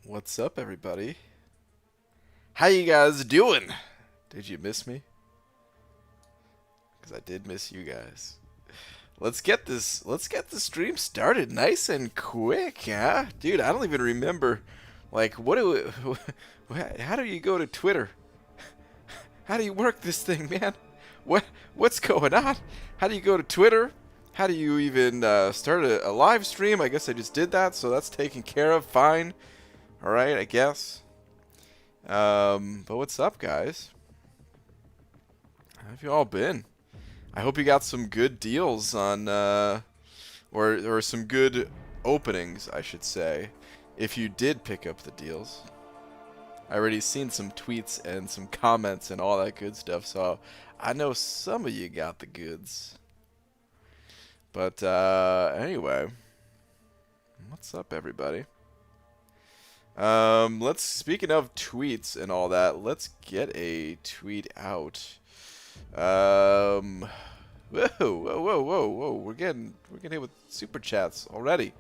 What's up, everybody? How you guys doing? Did you miss me? Because I did miss you guys. Let's get the stream started nice and quick, huh? Dude, I don't even remember, like, how do you go to Twitter? How do you work this thing, man? What's going on? How do you go to Twitter? How do you even start a live stream? I guess I just did that, so that's taken care of. Fine. All right, I guess. But what's up, guys? How have you all been? I hope you got some good deals on, or some good openings, I should say, if you did pick up the deals. I already seen some tweets and some comments and all that good stuff, so I know some of you got the goods. But anyway, what's up, everybody? Speaking of tweets and all that, let's get a tweet out. Whoa, whoa. We're getting hit with super chats already.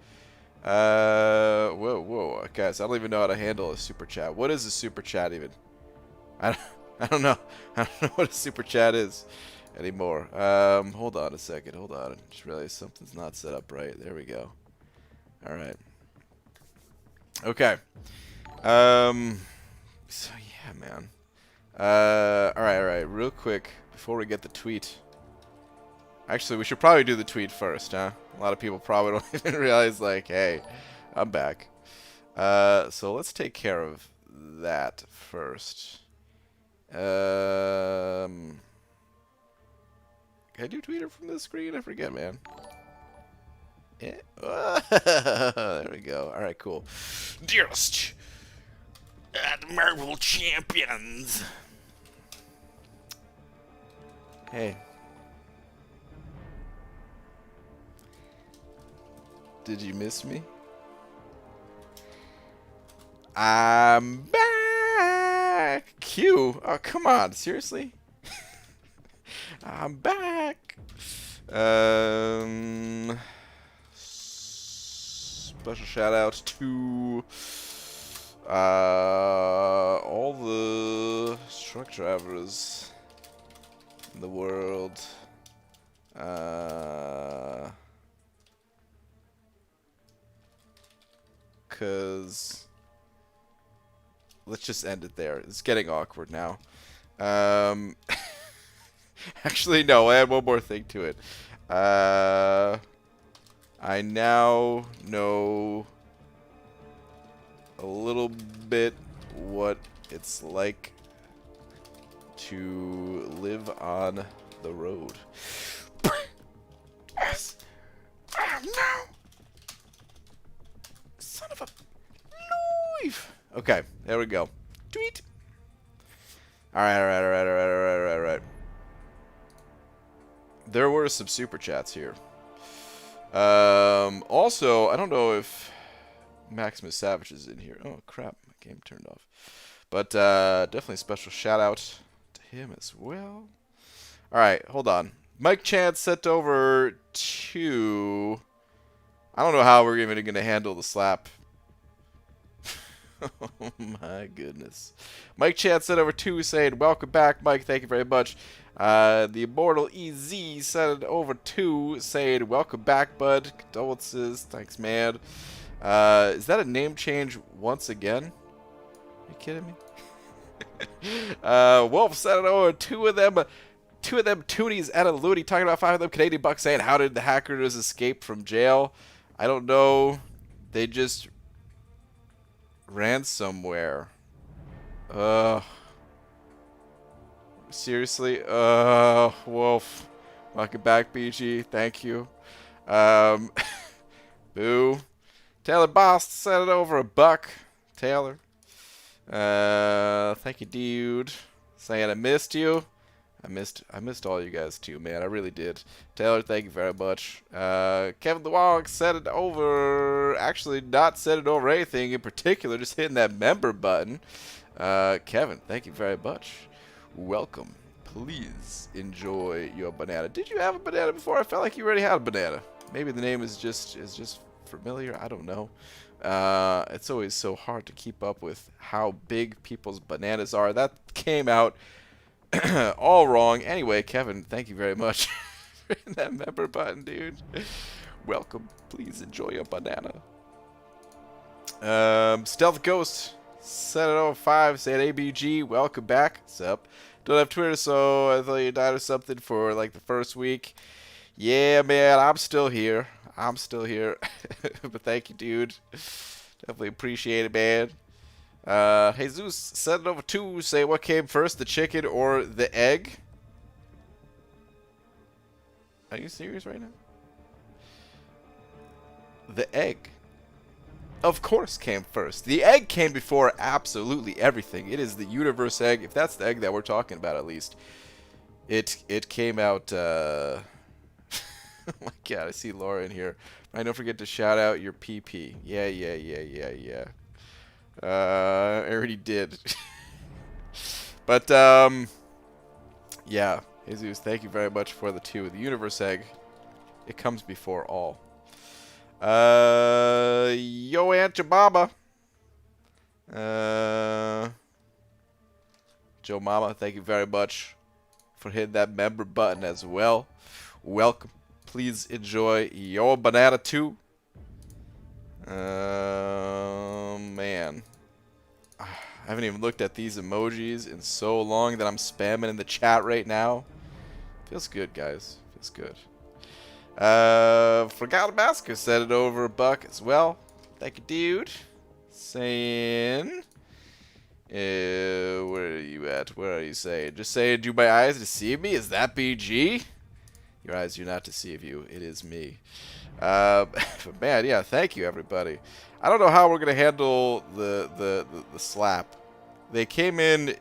Whoa. Guys, I don't even know how to handle a super chat. What is a super chat even? I don't know. I don't know what a super chat is anymore. Hold on a second. Hold on. I just realized something's not set up right. There we go. All right. Okay. So yeah, man. All right. Real quick before we get the tweet. Actually, we should probably do the tweet first, huh? A lot of people probably don't even realize, like, hey, I'm back. So let's take care of that first. Can I do Twitter from this screen? I forget, man. Yeah. There we go. All right, cool. Dearest Marvel Champions. Hey. Did you miss me? I'm back. Q. Oh, come on. Seriously? I'm back. Special shout out to all the truck drivers in the world. Because let's just end it there. It's getting awkward now. Actually, no, I had one more thing to it. I now know a little bit what it's like to live on the road. Yes. Oh, no. Son of a life. Okay, there we go. Tweet. All right. There were some super chats here. Also, I don't know if Maximus Savage is in here. Oh crap, my game turned off. But definitely a special shout out to him as well. All right, hold on. Mike Chance sent over to. I don't know how we're even going to handle the slap. Oh my goodness. Mike Chance sent over two saying, welcome back, Mike. Thank you very much. The Immortal EZ sent over two saying, welcome back, bud. Condolences. Thanks, man. Is that a name change once again? Are you kidding me? Wolf sent it over two of them toonies and a loony talking about 5 of them Canadian bucks saying, how did the hackers escape from jail? I don't know. They just ran somewhere. Seriously? Wolf. Welcome back, BG. Thank you. Boo. Taylor Boss sent it over $1. Taylor. Thank you, dude. Saying I missed you. I missed all you guys too, man. I really did. Taylor, thank you very much. Kevin the Wog sent it over. Actually, not sent it over anything in particular. Just hitting that member button. Kevin, thank you very much. Welcome. Please enjoy your banana. Did you have a banana before? I felt like you already had a banana. Maybe the name is just familiar. I don't know. It's always so hard to keep up with how big people's bananas are. That came out all wrong. Anyway, Kevin, thank you very much for hitting that member button, dude. Welcome. Please enjoy your banana. Stealth Ghost, 705, saying ABG, welcome back. What's up? Don't have Twitter, so I thought you died or something for like the first week. Yeah, man, I'm still here. I'm still here. But thank you, dude. Definitely appreciate it, man. Jesus, 702, say what came first, the chicken or the egg? Are you serious right now? The egg, of course, came first. The egg came before absolutely everything. It is the universe egg. If that's the egg that we're talking about, at least. It came out, oh my god, I see Laura in here. Right, don't forget to shout out your PP. Yeah. I already did. But, yeah. Jesus, thank you very much for the 2. The universe egg, it comes before all. Yo, Aunt Jababa. Joe Mama, thank you very much for hitting that member button as well. Welcome. Please enjoy your banana too. Man. I haven't even looked at these emojis in so long that I'm spamming in the chat right now. Feels good, guys. Feels good. Forgot Masker said it over a buck as well. Thank you, dude. Saying, where are you at? Where are you saying? Just saying, do my eyes deceive me? Is that BG? Your eyes do not deceive you. It is me. But man, yeah. Thank you, everybody. I don't know how we're gonna handle the slap. They came in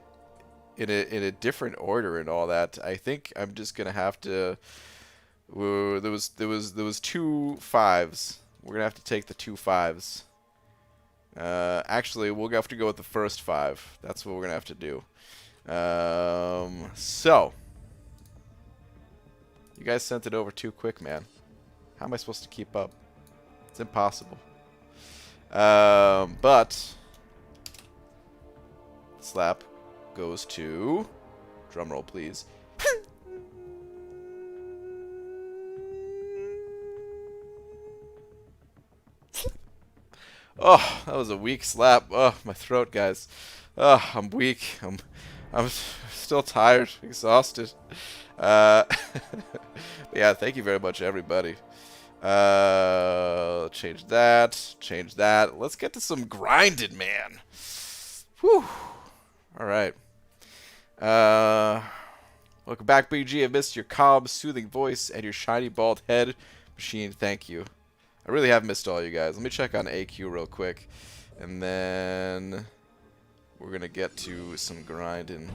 a different order and all that. I think I'm just gonna have to. There was 2 5s. We're gonna have to take the 2 5s. Actually, we'll have to go with the first 5. That's what we're gonna have to do. So you guys sent it over too quick, man. How am I supposed to keep up? It's impossible. But slap goes to, drumroll please. Oh, that was a weak slap. Oh, my throat, guys. Oh, I'm weak. I'm still tired, exhausted. Yeah, thank you very much, everybody. Change that. Change that. Let's get to some grinding, man. Whew. All right. Welcome back, BG. I missed your calm, soothing voice and your shiny bald head. Machine, thank you. I really have missed all you guys. Let me check on AQ real quick. And then we're going to get to some grinding.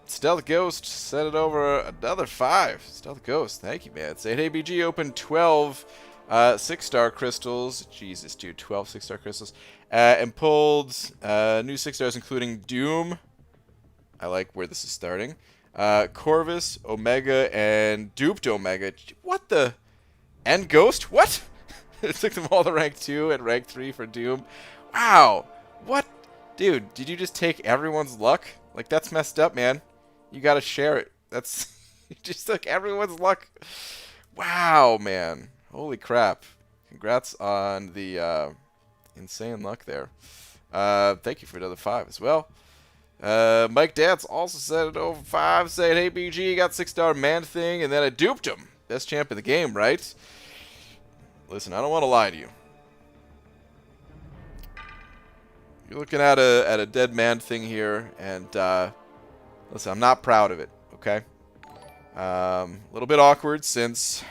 Stealth Ghost, sent it over another 5. Stealth Ghost, thank you, man. Say, hey, BG, opened 12 6-star crystals. Jesus, dude, 12 6-star crystals. And pulled new 6 stars, including Doom. I like where this is starting. Corvus, Omega, and Duped Omega. What the? And Ghost? What? It took them all to rank 2 and rank 3 for Doom. Wow. What? Dude, did you just take everyone's luck? Like, that's messed up, man. You gotta share it. That's... you just took everyone's luck. Wow, man. Holy crap. Congrats on the insane luck there. Thank you for another 5 as well. Mike Dance also sent it over 5, saying, hey, BG, got 6-star man thing, and then I duped him. Best champ in the game, right? Listen, I don't want to lie to you. You're looking at a dead man thing here, and listen, I'm not proud of it, okay? A little bit awkward since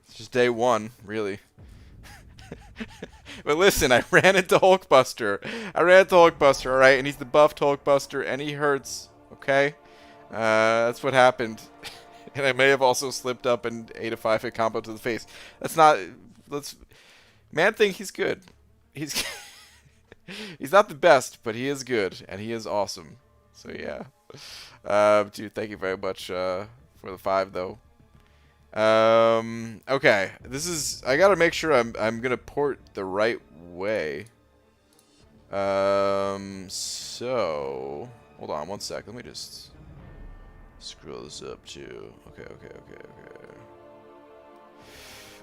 it's just day 1, really. But listen, I ran into Hulkbuster. All right? And he's the buffed Hulkbuster, and he hurts, okay? That's what happened. And I may have also slipped up and ate a 5-hit combo to the face. That's not... Man-Thing, he's good. He's not the best, but he is good, and he is awesome. So, yeah. Dude, thank you very much for the 5, though. Okay. This is... I gotta make sure I'm gonna port the right way. So... Hold on one sec. Let me just... scroll this up too. Okay.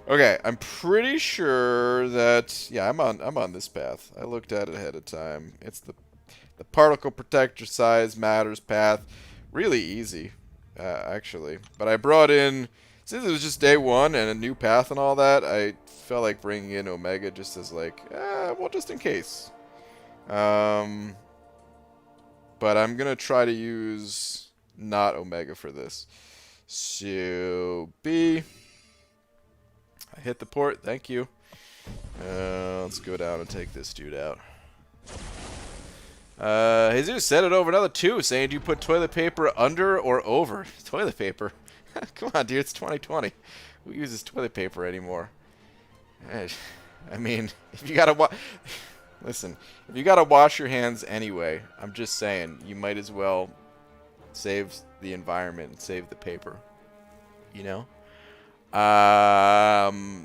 Okay, I'm pretty sure that... Yeah, I'm on this path. I looked at it ahead of time. It's the particle protector size matters path. Really easy, actually. But I brought in... Since it was just day one and a new path and all that, I felt like bringing in Omega just as like, well, just in case. But I'm going to try to use not Omega for this. So, B. I hit the port. Thank you. Let's go down and take this dude out. Jesus said it over another 2, saying, do you put toilet paper under or over? Toilet paper? Come on, dude. It's 2020. Who uses toilet paper anymore? I mean, if you gotta listen, if you gotta wash your hands anyway, I'm just saying, you might as well save the environment and save the paper. You know?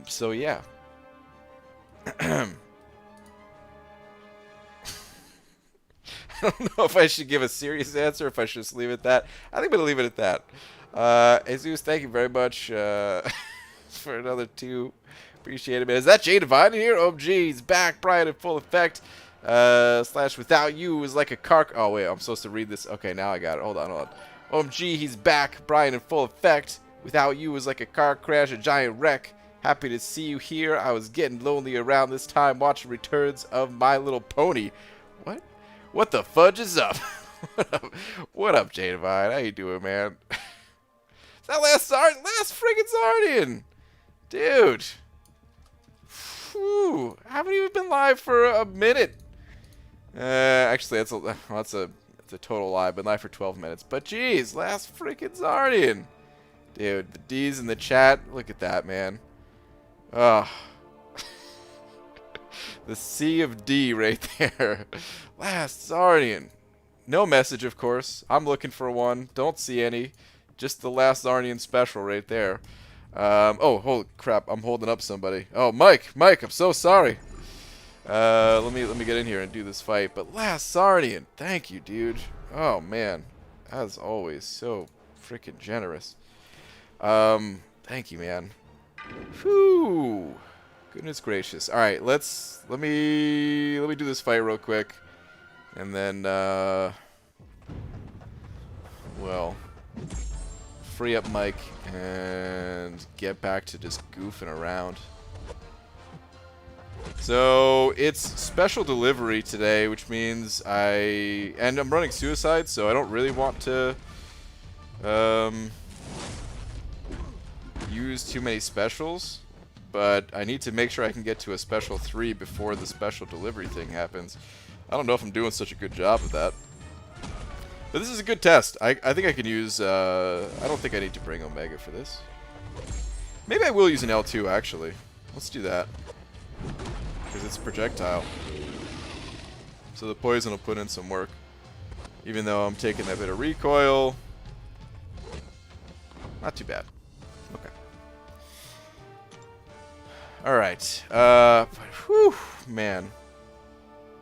So yeah. I don't know if I should give a serious answer, if I should just leave it at that. I think I'm gonna leave it at that. Jesus, thank you very much for another 2. Appreciate it, man. Is that Jay Divine in here? OMG, he's back. Brian in full effect. Slash without you is like a car... Oh, wait, I'm supposed to read this. Okay, now I got it. Hold on. OMG, he's back. Brian in full effect. Without you is like a car crash, a giant wreck. Happy to see you here. I was getting lonely around this time watching Returns of My Little Pony. What? What the fudge is up? What up, Jay Divine? How you doing, man? Is that last friggin' Zardian? Dude. Whew. Haven't even been live for a minute. Actually, that's a total lie. I've been live for 12 minutes. But geez, last friggin' Zardian. Dude, the D's in the chat. Look at that, man. Oh. The C of D right there. Last Zardian. No message, of course. I'm looking for one. Don't see any. Just the last Zardian special right there. Oh, holy crap. I'm holding up somebody. Oh, Mike, I'm so sorry. Let me get in here and do this fight. But last Zardian, thank you, dude. Oh, man. As always, so freaking generous. Thank you, man. Whew. Goodness gracious. All right, let me do this fight real quick, and then well, free up Mike and get back to just goofing around. So it's special delivery today, which means I'm running suicide, so I don't really want to use too many specials, but I need to make sure I can get to a special 3 before the special delivery thing happens. I don't know if I'm doing such a good job of that, but this is a good test. I think I can use I don't think I need to bring Omega for this. Maybe I will use an L2 actually. Let's do that, because it's a projectile, so the poison will put in some work, even though I'm taking that bit of recoil. Not too bad. Okay. Alright. Whew, man.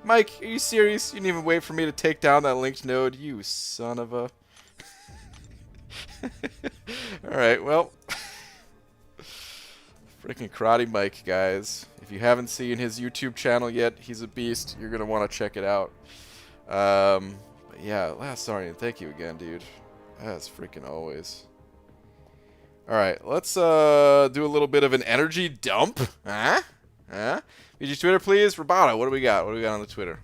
Mike, are you serious? You didn't even wait for me to take down that linked node? You son of a... Alright, well... Freaking Karate Mike, guys. If you haven't seen his YouTube channel yet, he's a beast. You're going to want to check it out. But yeah, last Zardian, thank you again, dude. As freaking always. Alright, let's do a little bit of an energy dump. Huh? VG Twitter, please. Roboto, what do we got? What do we got on the Twitter?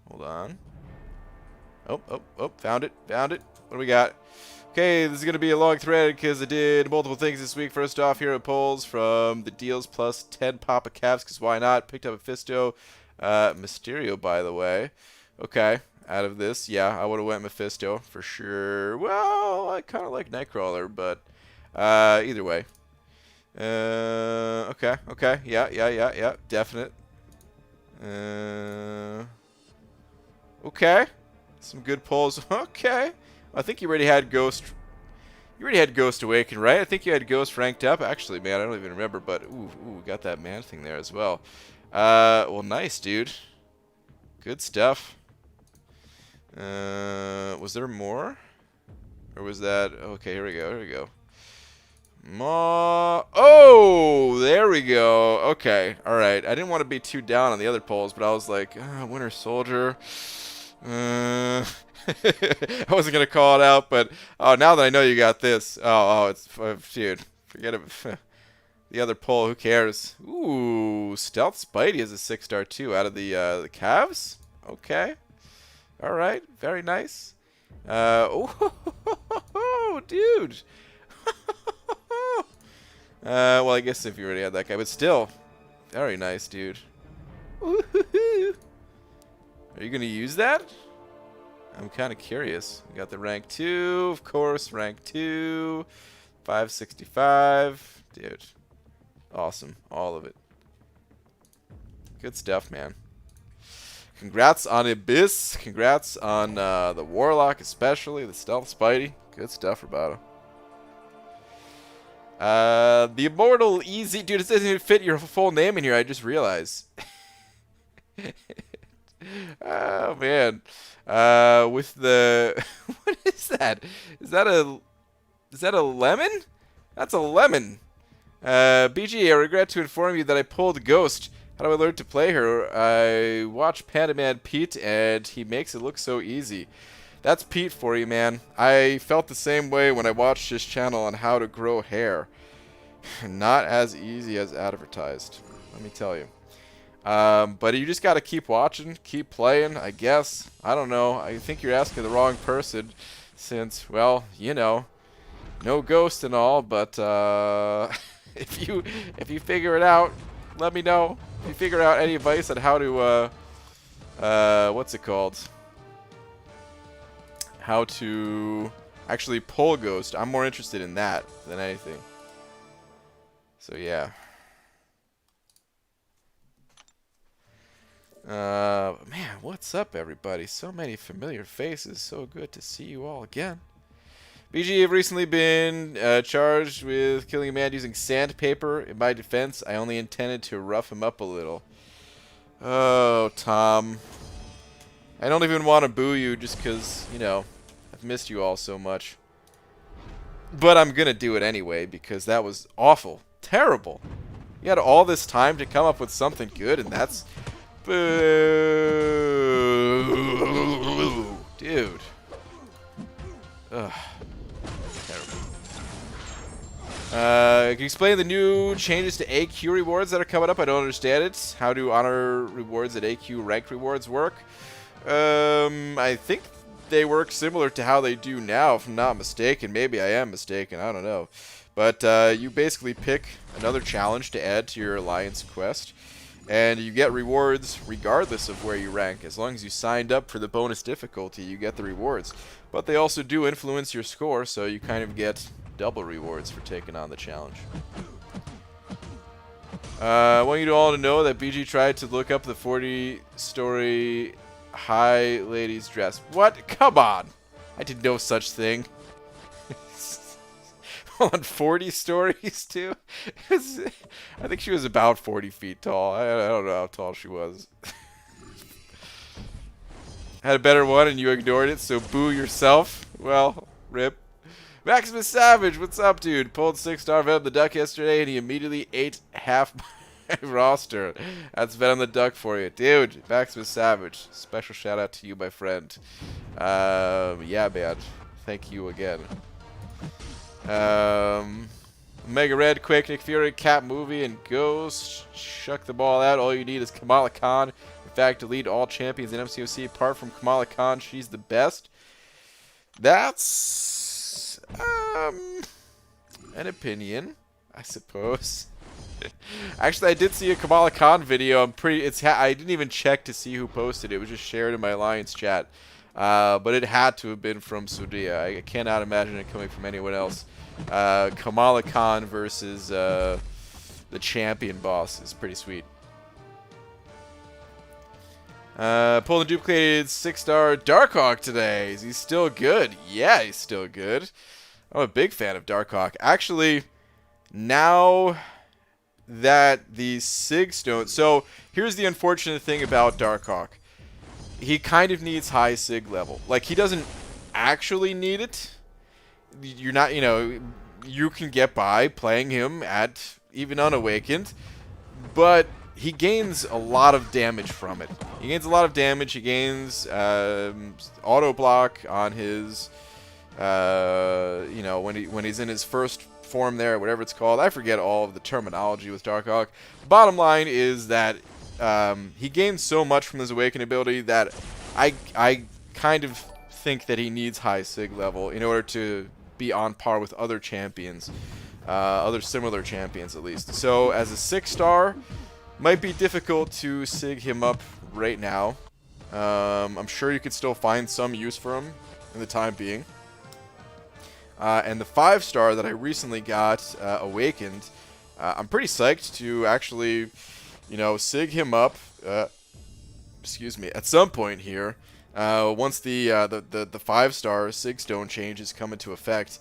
Hold on. Oh, found it. What do we got? Okay, this is going to be a long thread because I did multiple things this week. First off, here at polls from the deals plus 10 Papa Caps, because why not? Picked up a Fisto. Mysterio, by the way. Okay, out of this, yeah, I would have went Mephisto for sure. Well, I kind of like Nightcrawler, but either way. Okay, yeah, definite. Okay, some good polls. Okay, I think you already had Ghost You already had Ghost Awaken, right? I think you had Ghost ranked up. Actually, man, I don't even remember. But, ooh, we got that man thing there as well. Well, nice, dude. Good stuff. Was there more? Or was that... Okay, here we go. Oh, there we go. Okay, all right. I didn't want to be too down on the other polls, but I was like, Winter Soldier. I wasn't gonna call it out, but now that I know you got this, it's dude. Forget it. The other poll, who cares? Ooh, Stealth Spidey is a 6-star too, out of the Cavs. Okay, all right, very nice. Oh, dude. Well, I guess if you already had that guy, but still, very nice, dude. Are you gonna use that? I'm kind of curious. We got the rank 2, of course, rank 2, 565, dude. Awesome, all of it. Good stuff, man. Congrats on Abyss. Congrats on the Warlock, especially the Stealth Spidey. Good stuff, Roboto. The Immortal Easy. Dude, it doesn't even fit your full name in here, I just realized. Oh, man. With the... What is that? Is that a lemon? That's a lemon. BG, I regret to inform you that I pulled Ghost. How do I learn to play her? I watch Panda Man Pete, and he makes it look so easy. That's Pete for you, man. I felt the same way when I watched his channel on how to grow hair. Not as easy as advertised, let me tell you. But you just got to keep watching, keep playing, I guess. I don't know. I think you're asking the wrong person since, well, you know, no Ghost and all, but if you figure it out, let me know. If you figure out any advice on how to, what's it called? How to actually pull Ghost. I'm more interested in that than anything. So yeah. Man, what's up, everybody? So many familiar faces. So good to see you all again. BG have recently been charged with killing a man using sandpaper. In my defense, I only intended to rough him up a little. Oh, Tom. I don't even want to boo you just because, you know, I've missed you all so much. But I'm going to do it anyway because that was awful. Terrible. You had all this time to come up with something good, and that's... Boo. Dude. Ugh. Terrible. Can you explain the new changes to AQ rewards that are coming up? I don't understand it. How do honor rewards and AQ ranked rewards work? I think they work similar to how they do now, if I'm not mistaken. Maybe I am mistaken. I don't know. But you basically pick another challenge to add to your Alliance quest, and you get rewards regardless of where you rank. As long as you signed up for the bonus difficulty, you get the rewards. But they also do influence your score, so you kind of get double rewards for taking on the challenge. I want you all to know that BG tried to look up the 40-story high ladies dress. What? Come on! I did no such thing. On 40 stories too. I think she was about 40 feet tall. I don't know how tall she was. Had a better one and you ignored it, so boo yourself. Well, rip. Maximus Savage, what's up, dude? Pulled 6-star Venom the Duck yesterday and he immediately ate half my roster. That's Venom the Duck for you. Dude, Maximus Savage. Special shout out to you, my friend. Yeah, man. Thank you again. Mega Red, Quake, Nick Fury, Cat Movie, and Ghost. Shuck the ball out. All you need is Kamala Khan. In fact, delete all champions in MCOC apart from Kamala Khan. She's the best. That's an opinion, I suppose. Actually, I did see a Kamala Khan video. I didn't even check to see who posted it. It was just shared in my Alliance chat. But it had to have been from Sudia. I cannot imagine it coming from anyone else. Kamala Khan versus the champion boss is pretty sweet. Pulled and duplicated 6-star Darkhawk today. Is he still good? Yeah, he's still good. I'm a big fan of Darkhawk. Actually, now that the Sig Stone... So, here's the unfortunate thing about Darkhawk. He kind of needs high Sig level. Like, he doesn't actually need it. You're not, you know, you can get by playing him at even unawakened. But he gains a lot of damage from it. He gains a lot of damage. He gains auto block on his, you know, when he's in his first form there, whatever it's called. I forget all of the terminology with Darkhawk. Bottom line is that he gains so much from his awakening ability that I kind of think that he needs high Sig level in order to be on par with other champions. Other similar champions, at least. So, as a 6-star, might be difficult to Sig him up right now. I'm sure you could still find some use for him in the time being. And the 5-star that I recently got awakened, I'm pretty psyched to actually, you know, Sig him up. Excuse me. At some point here, once the 5-star Sig Stone changes come into effect,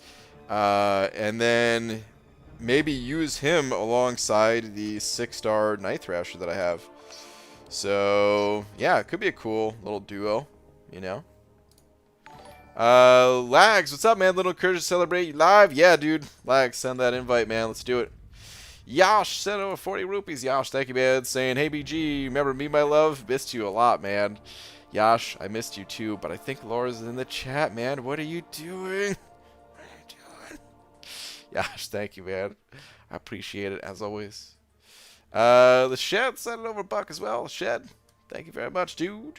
and then maybe use him alongside the 6-star Night Thrasher that I have. So, yeah, it could be a cool little duo, you know. Lags, what's up, man? Little encouragement to celebrate you live. Yeah, dude. Lags, send that invite, man. Let's do it. Yash sent over 40 rupees. Yash, thank you, man. Saying, hey, BG, remember me, my love? Missed you a lot, man. Yash, I missed you too, but I think Laura's in the chat, man. What are you doing? Yash, thank you, man. I appreciate it, as always. The Shed sent it over Buck as well. Shed, thank you very much, dude.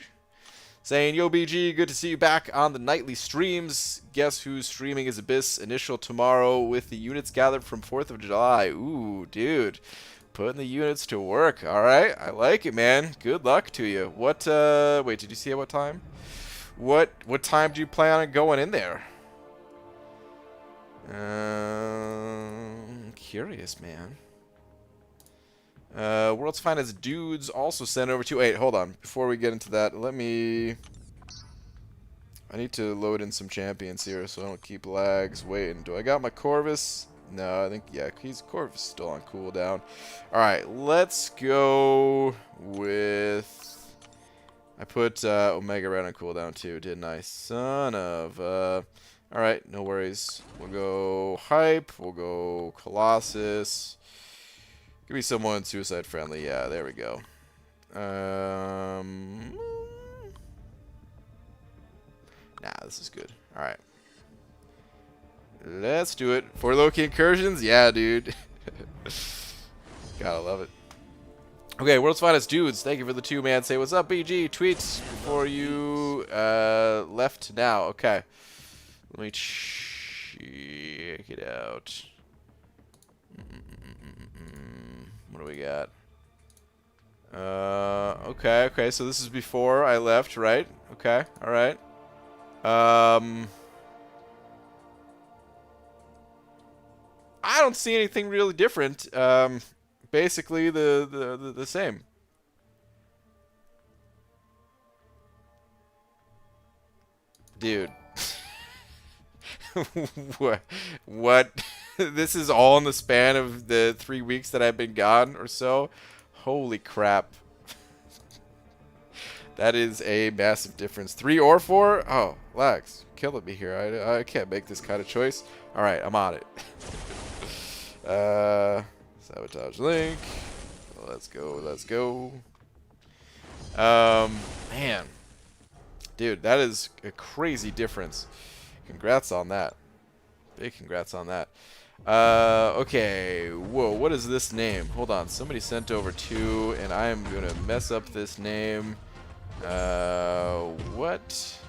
Saying, yo, BG, good to see you back on the nightly streams. Guess who's streaming is Abyss Initial tomorrow with the units gathered from 4th of July. Ooh, dude. Putting the units to work. All right, I like it, man. Good luck to you. What, wait, did you see at what time? What time do you plan on going in there? Curious, man. World's Finest Dudes also sent over to... Wait, hold on. Before we get into that, let me... I need to load in some champions here so I don't keep lags waiting. Do I got my Corvus? No, I think... Yeah, Corvus is still on cooldown. Alright, let's go with... I put Omega Red on cooldown too, didn't I? Son of... Alright, no worries. We'll go Hype. We'll go Colossus. Give me someone suicide friendly. Yeah, there we go. Nah, this is good. Alright. Let's do it. 4 Loki incursions? Yeah, dude. Gotta love it. Okay, World's Finest Dudes. Thank you for the 2-man. Say what's up, BG. Tweets before you left now. Okay. Let me check it out. What do we got? Okay, so this is before I left, right? Okay, alright. I don't see anything really different. Basically the same. Dude. What? This is all in the span of the 3 weeks that I've been gone or so? Holy crap. That is a massive difference. 3 or 4? Oh, lags. Killing me here. I can't make this kind of choice. Alright, I'm on it. Sabotage link. Let's go. Man. Dude, that is a crazy difference. Congrats on that. Big congrats on that. Okay. Whoa, what is this name? Hold on. Somebody sent over 2, and I am going to mess up this name. What?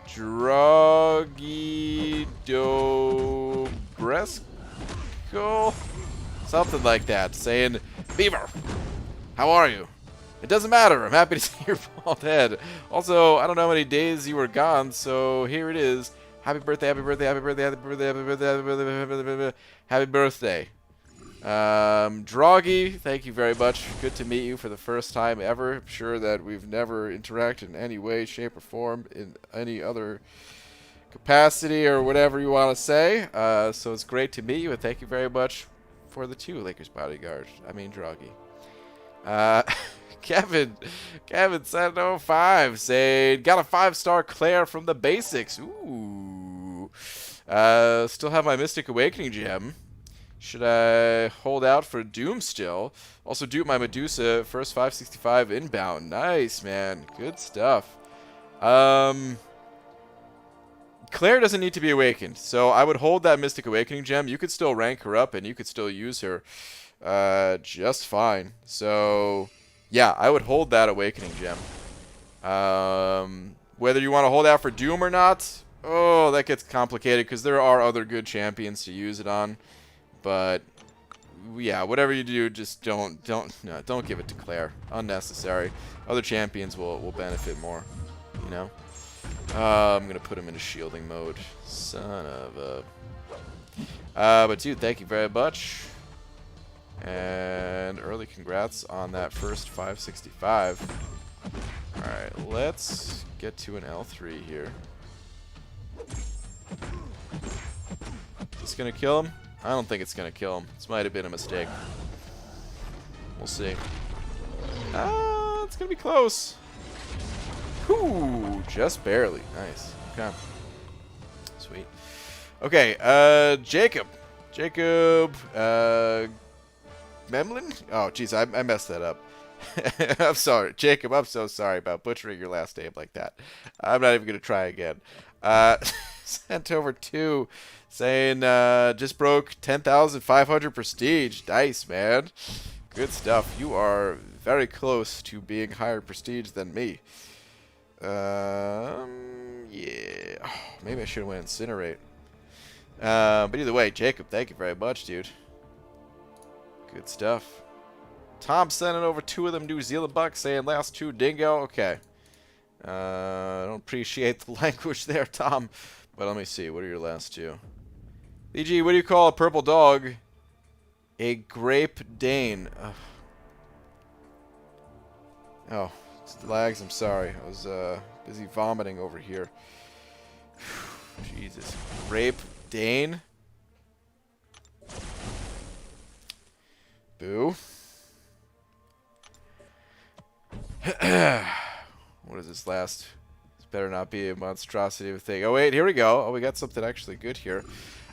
Drogidobresko? Something like that. Saying, Beaver, how are you? It doesn't matter. I'm happy to see your bald head. Also, I don't know how many days you were gone, so here it is. Happy birthday, happy birthday, happy birthday, happy birthday, happy birthday, happy birthday, happy birthday, happy birthday. Droggy, thank you very much. Good to meet you for the first time ever. I'm sure that we've never interacted in any way, shape, or form in any other capacity or whatever you want to say. So it's great to meet you, and thank you very much for the 2 Lakers bodyguard. I mean, Draghi. Kevin 705 saying, got a 5-star Claire from the basics. Ooh. Still have my Mystic Awakening gem. Should I hold out for Doom still? Also dupe my Medusa, first 565 inbound. Nice, man. Good stuff. Claire doesn't need to be awakened, so I would hold that Mystic Awakening gem. You could still rank her up, and you could still use her just fine. So, yeah, I would hold that Awakening gem. Whether you want to hold out for Doom or not, oh, that gets complicated because there are other good champions to use it on. But yeah, whatever you do, just don't give it to Claire. Unnecessary. Other champions will benefit more, you know. I'm gonna put him into shielding mode. Son of a. But dude, thank you very much. And early congrats on that first 565. All right, let's get to an L3 here. Is this gonna kill him? I don't think it's gonna kill him. This might have been a mistake. We'll see. It's gonna be close. Ooh, just barely. Nice. Okay. Sweet. Okay, Jacob, Memlin? Oh, jeez, I messed that up. I'm sorry. Jacob, I'm so sorry about butchering your last name like that. I'm not even going to try again. Sent over 2, saying, just broke 10,500 prestige. Nice, man. Good stuff. You are very close to being higher prestige than me. Yeah. Oh, maybe I should have went Incinerate. But either way, Jacob, thank you very much, dude. Good stuff. Tom sending over 2 of them New Zealand bucks, saying last 2 dingo. Okay. I don't appreciate the language there, Tom. But let me see. What are your last 2? BG, what do you call a purple dog? A Grape Dane. Oh, it's the lags. I'm sorry. I was busy vomiting over here. Jesus. Grape Dane. Boo. What is this last? This better not be a monstrosity of a thing. Oh, wait. Here we go. Oh, we got something actually good here.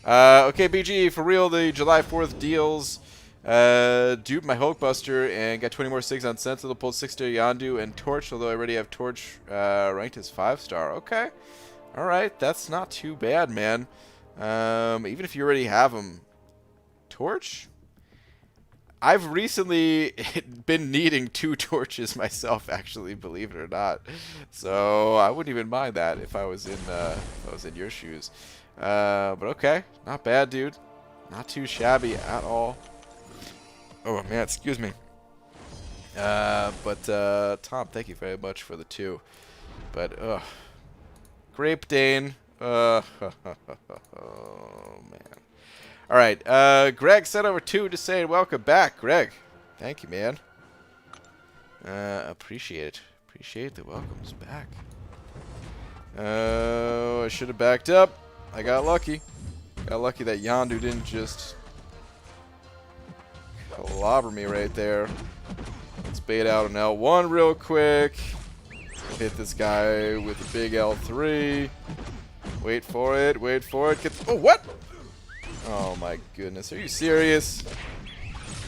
Okay, BG, for real, the July 4th deals. Dupe my Hulkbuster and got 20 more SIGs on Sentinel. Pulled 6-star Yondu and Torch, although I already have Torch ranked as 5-star. Okay. Alright, that's not too bad, man. Even if you already have them. Torch? I've recently been needing 2 torches myself, actually, believe it or not. So I wouldn't even mind that if I was in your shoes. But okay, not bad, dude. Not too shabby at all. Oh man, excuse me. But Tom, thank you very much for the 2. But Grape Dane. Oh man. All right, Greg sent over 2 to say welcome back, Greg. Thank you, man. Appreciate it. Appreciate the welcomes back. I should have backed up. I got lucky. Got lucky that Yondu didn't just clobber me right there. Let's bait out an L1 real quick. Hit this guy with a big L3. Wait for it. Wait for it. Oh, what? Oh my goodness, are you serious?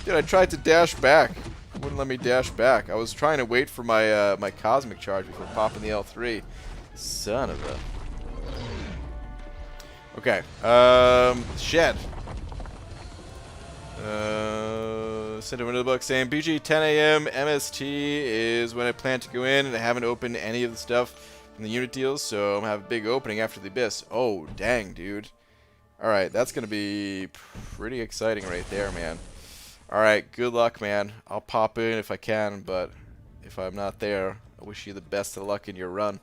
Dude, I tried to dash back. It wouldn't let me dash back. I was trying to wait for my my Cosmic Charge before popping the L3. Son of a... Okay, Shed. Sent him into the book saying, BG, 10 a.m. MST is when I plan to go in, and I haven't opened any of the stuff from the unit deals, so I'm going to have a big opening after the Abyss. Oh, dang, dude. Alright, that's going to be pretty exciting right there, man. Alright, good luck, man. I'll pop in if I can, but if I'm not there, I wish you the best of luck in your run.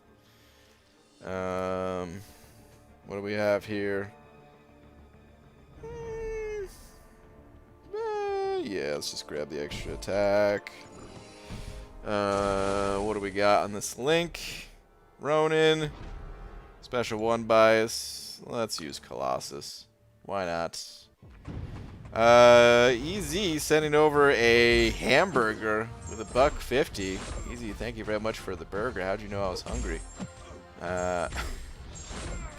What do we have here? Yeah, let's just grab the extra attack. What do we got on this link? Ronin. Special 1 bias. Let's use Colossus. Why not? EZ sending over a hamburger with a $1.50. Easy, thank you very much for the burger. How'd you know I was hungry?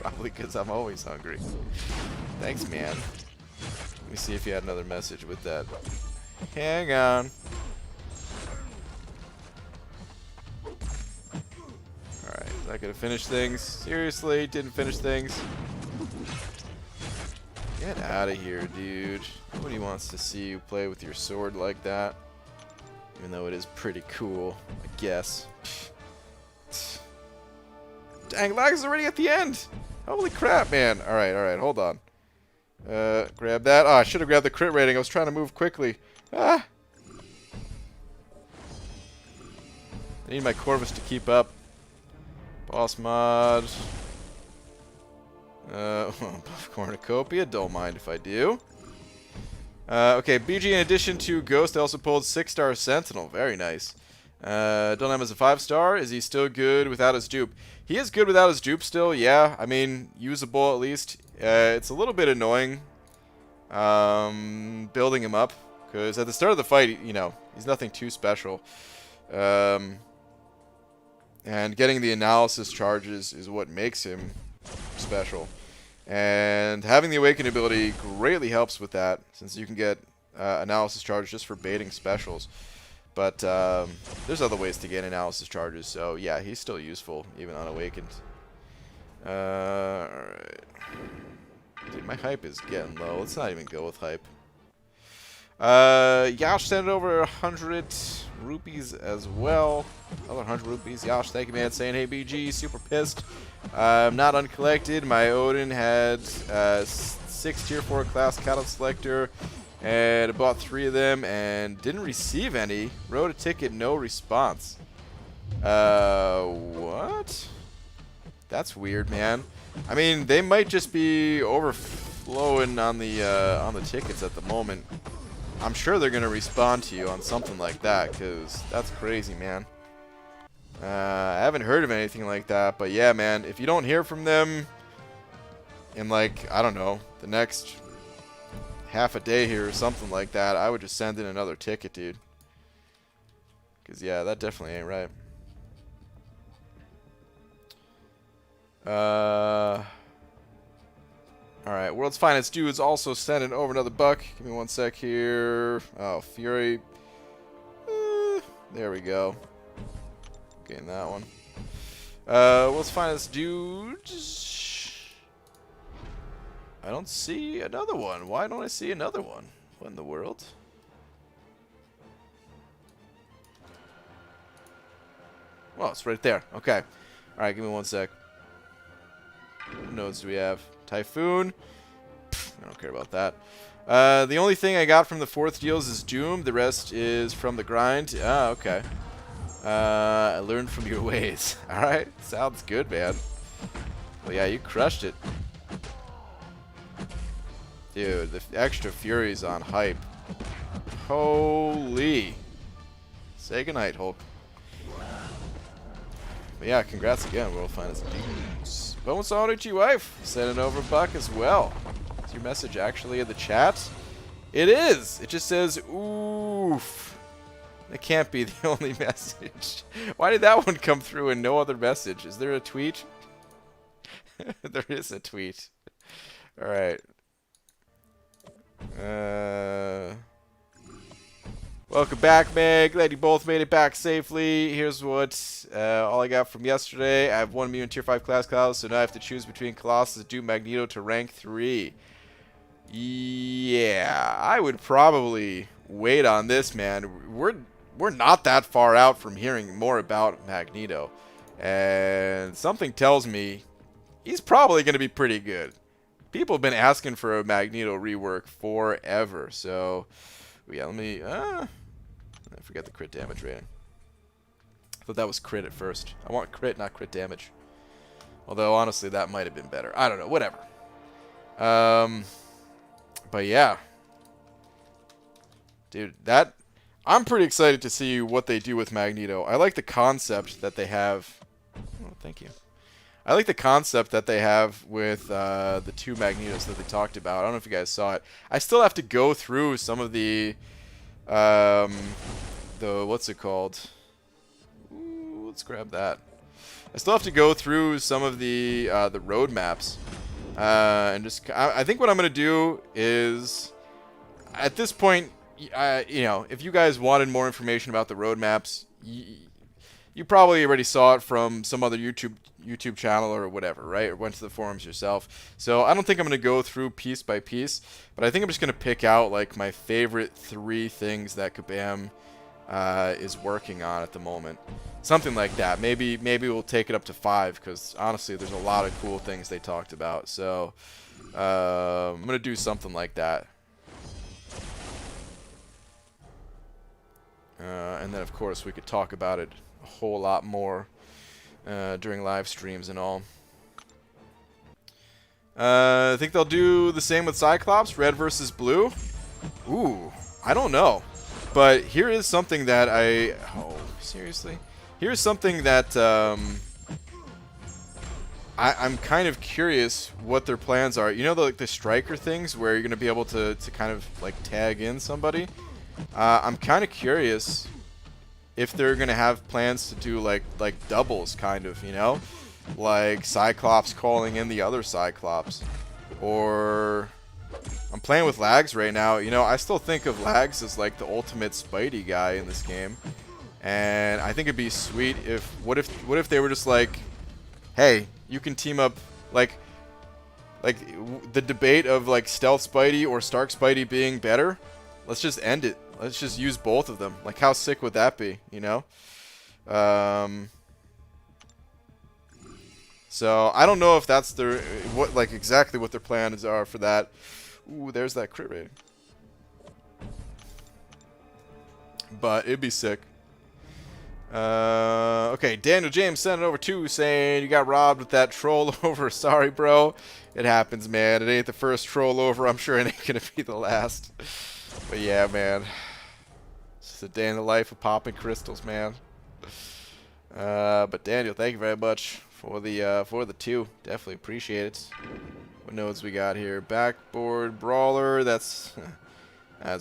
Probably because I'm always hungry. Thanks, man. Let me see if you had another message with that. Hang on. Alright, is that gonna finish things? Seriously, didn't finish things. Get out of here, dude. Nobody wants to see you play with your sword like that. Even though it is pretty cool, I guess. Dang, lag is already at the end! Holy crap, man. Alright, hold on. Grab that. Oh, I should have grabbed the crit rating. I was trying to move quickly. Ah! I need my Corvus to keep up. Boss mod. Cornucopia, don't mind if I do. Okay, BG in addition to Ghost, I also pulled 6-star Sentinel. Very nice. Don't have him as a 5-star. Is he still good without his dupe? He is good without his dupe still, yeah. I mean, usable at least. It's a little bit annoying building him up. Because at the start of the fight, you know, he's nothing too special. And getting the analysis charges is what makes him special. And having the Awaken ability greatly helps with that, since you can get analysis charges just for baiting specials. But there's other ways to get analysis charges, so yeah, he's still useful, even unawakened. Alright. Dude, my hype is getting low. Let's not even go with hype. Yash sent over 100 rupees as well. Another 100 rupees. Yash, thank you, man. Saying, hey, BG, super pissed. I'm not uncollected. My Odin had 6 tier 4 class cattle selector, and I bought 3 of them and didn't receive any. Wrote a ticket, no response. What? That's weird, man. I mean, they might just be overflowing on the tickets at the moment. I'm sure they're gonna respond to you on something like that, because that's crazy, man. I haven't heard of anything like that, but yeah, man, if you don't hear from them in, like, I don't know, the next half a day here or something like that, I would just send in another ticket, dude. Because, yeah, that definitely ain't right. Alright, World's Finest Dudes also sending over another $1. Give me one sec here. Oh, Fury. There we go. Getting that one. World's Finest Dudes. I don't see another one. Why don't I see another one? What in the world? Well, it's right there. Okay. Alright, give me one sec. What nodes do we have? Typhoon. I don't care about that. The only thing I got from the 4th deals is Doom. The rest is from the grind. Ah, okay. I learned from your ways. Alright, sounds good, man. Well, yeah, you crushed it. Dude, the extra Furies on hype. Holy. Say goodnight, Hulk. But yeah, congrats again, World Finest Dudes. Bonus honor to your wife. Sending over $1 as well. Is your message actually in the chat? It is. It just says, oof. It can't be the only message. Why did that one come through and no other message? Is there a tweet? There is a tweet. Alright. Welcome back, Meg. Glad you both made it back safely. Here's what all I got from yesterday. I have 1 million tier 5 class clouds, so now I have to choose between Colossus, Doom, Magneto to rank 3. Yeah, I would probably wait on this, man. We're not that far out from hearing more about Magneto, and something tells me he's probably going to be pretty good. People have been asking for a Magneto rework forever, so yeah, let me I forget the crit damage rating. I thought that was crit at first. I want crit, not crit damage. Although honestly that might have been better. I don't know, whatever. But yeah. Dude, I'm pretty excited to see what they do with Magneto. I like the concept that they have. Oh, thank you. I like the concept that they have with the 2 Magnetos that they talked about. I don't know if you guys saw it. I still have to go through some of the what's it called? Ooh, let's grab that. I still have to go through some of the road maps, and just I think what I'm gonna do is, at this point, you know, if you guys wanted more information about the road maps, you probably already saw it from some other YouTube channel or whatever, right? Or went to the forums yourself. So I don't think I'm going to go through piece by piece, but I think I'm just going to pick out like my favorite 3 things that Kabam is working on at the moment. Something like that. Maybe we'll take it up to 5, because honestly there's a lot of cool things they talked about. So I'm going to do something like that. And then of course we could talk about it a whole lot more during live streams and all. I think they'll do the same with Cyclops, red versus blue. Ooh, I don't know. But here is something that oh, seriously? Here's something that I'm kind of curious what their plans are. You know, the striker things where you're going to be able to kind of like tag in somebody? I'm kind of curious if they're going to have plans to do like doubles, kind of, you know? Like Cyclops calling in the other Cyclops. Or I'm playing with Lags right now. You know, I still think of Lags as like the ultimate Spidey guy in this game. And I think it'd be sweet if what if they were just like, hey, you can team up like the debate of like Stealth Spidey or Stark Spidey being better. Let's just end it. Let's just use both of them. Like, how sick would that be, you know? So I don't know if that's their exactly what their plans are for that. Ooh, there's that crit rate. But it'd be sick. Okay, Daniel James sent it over too, saying you got robbed with that troll over. Sorry, bro. It happens, man. It ain't the first troll over. I'm sure it ain't gonna be the last. But yeah, man. It's just a day in the life of popping crystals, man. But Daniel, thank you very much for the 2. Definitely appreciate it. What notes we got here? Backboard brawler. That's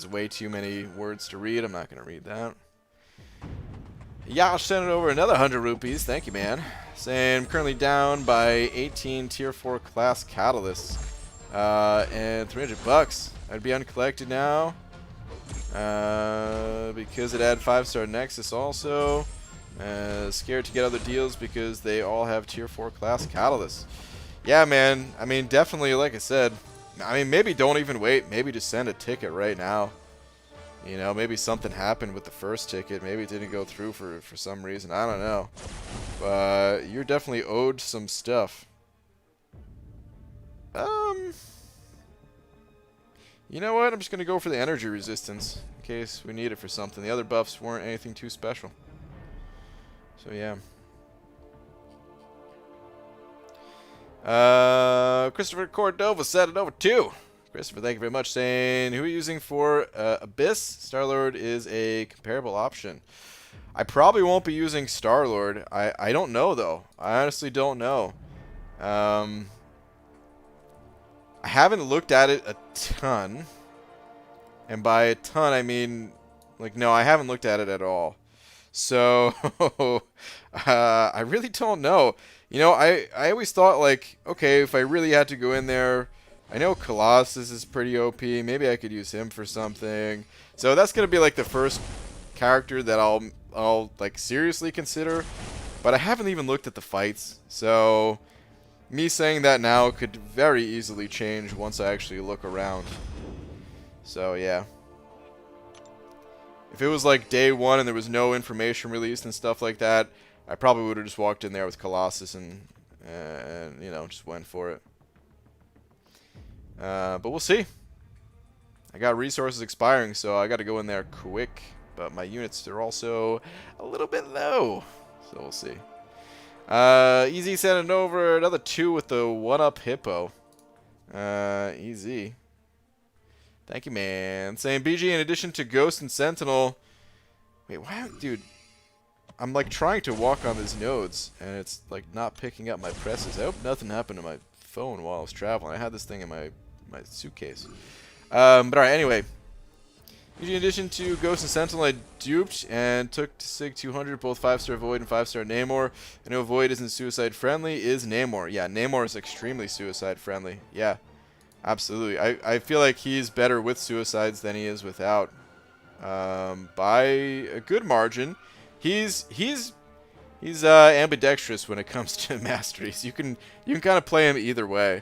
way too many words to read. I'm not gonna read that. Yash sent it over another 100 rupees. Thank you, man. Saying I'm currently down by 18 tier 4 class catalysts. And 300 bucks. I'd be uncollected now. Because it had 5-star Nexus also. Scared to get other deals because they all have tier 4 class catalysts. Yeah, man. I mean, definitely, like I said. I mean, maybe don't even wait. Maybe just send a ticket right now. You know, maybe something happened with the first ticket. Maybe it didn't go through for some reason. I don't know. But you're definitely owed some stuff. You know what? I'm just going to go for the energy resistance in case we need it for something. The other buffs weren't anything too special. So, yeah. Christopher Cordova said it over too. Christopher, thank you very much. Saying, who are you using for Abyss? Star-Lord is a comparable option. I probably won't be using Star-Lord. I don't know, though. I honestly don't know. I haven't looked at it a ton. And by a ton, I mean, like, no, I haven't looked at it at all. So, I really don't know. You know, I always thought, like, okay, if I really had to go in there, I know Colossus is pretty OP. Maybe I could use him for something. So that's going to be, like, the first character that I'll like, seriously consider. But I haven't even looked at the fights. So, me saying that now could very easily change once I actually look around. So, yeah. If it was, like, day 1 and there was no information released and stuff like that, I probably would have just walked in there with Colossus and you know, just went for it. But we'll see. I got resources expiring, so I got to go in there quick. But my units are also a little bit low, so we'll see. Easy sending over another 2 with the 1-up hippo. Easy. Thank you, man. Saying BG, in addition to Ghost and Sentinel. Wait, why, dude? I'm like trying to walk on these nodes, and it's like not picking up my presses. I hope nothing happened to my phone while I was traveling. I had this thing in my suitcase. But alright, anyway. In addition to Ghost and Sentinel, I duped and took to Sig 200, both 5-star Void and 5-star Namor. I know Void isn't suicide friendly, is Namor. Yeah, Namor is extremely suicide friendly. Yeah, absolutely. I feel like he's better with suicides than he is without. By a good margin. He's ambidextrous when it comes to masteries. You can kind of play him either way.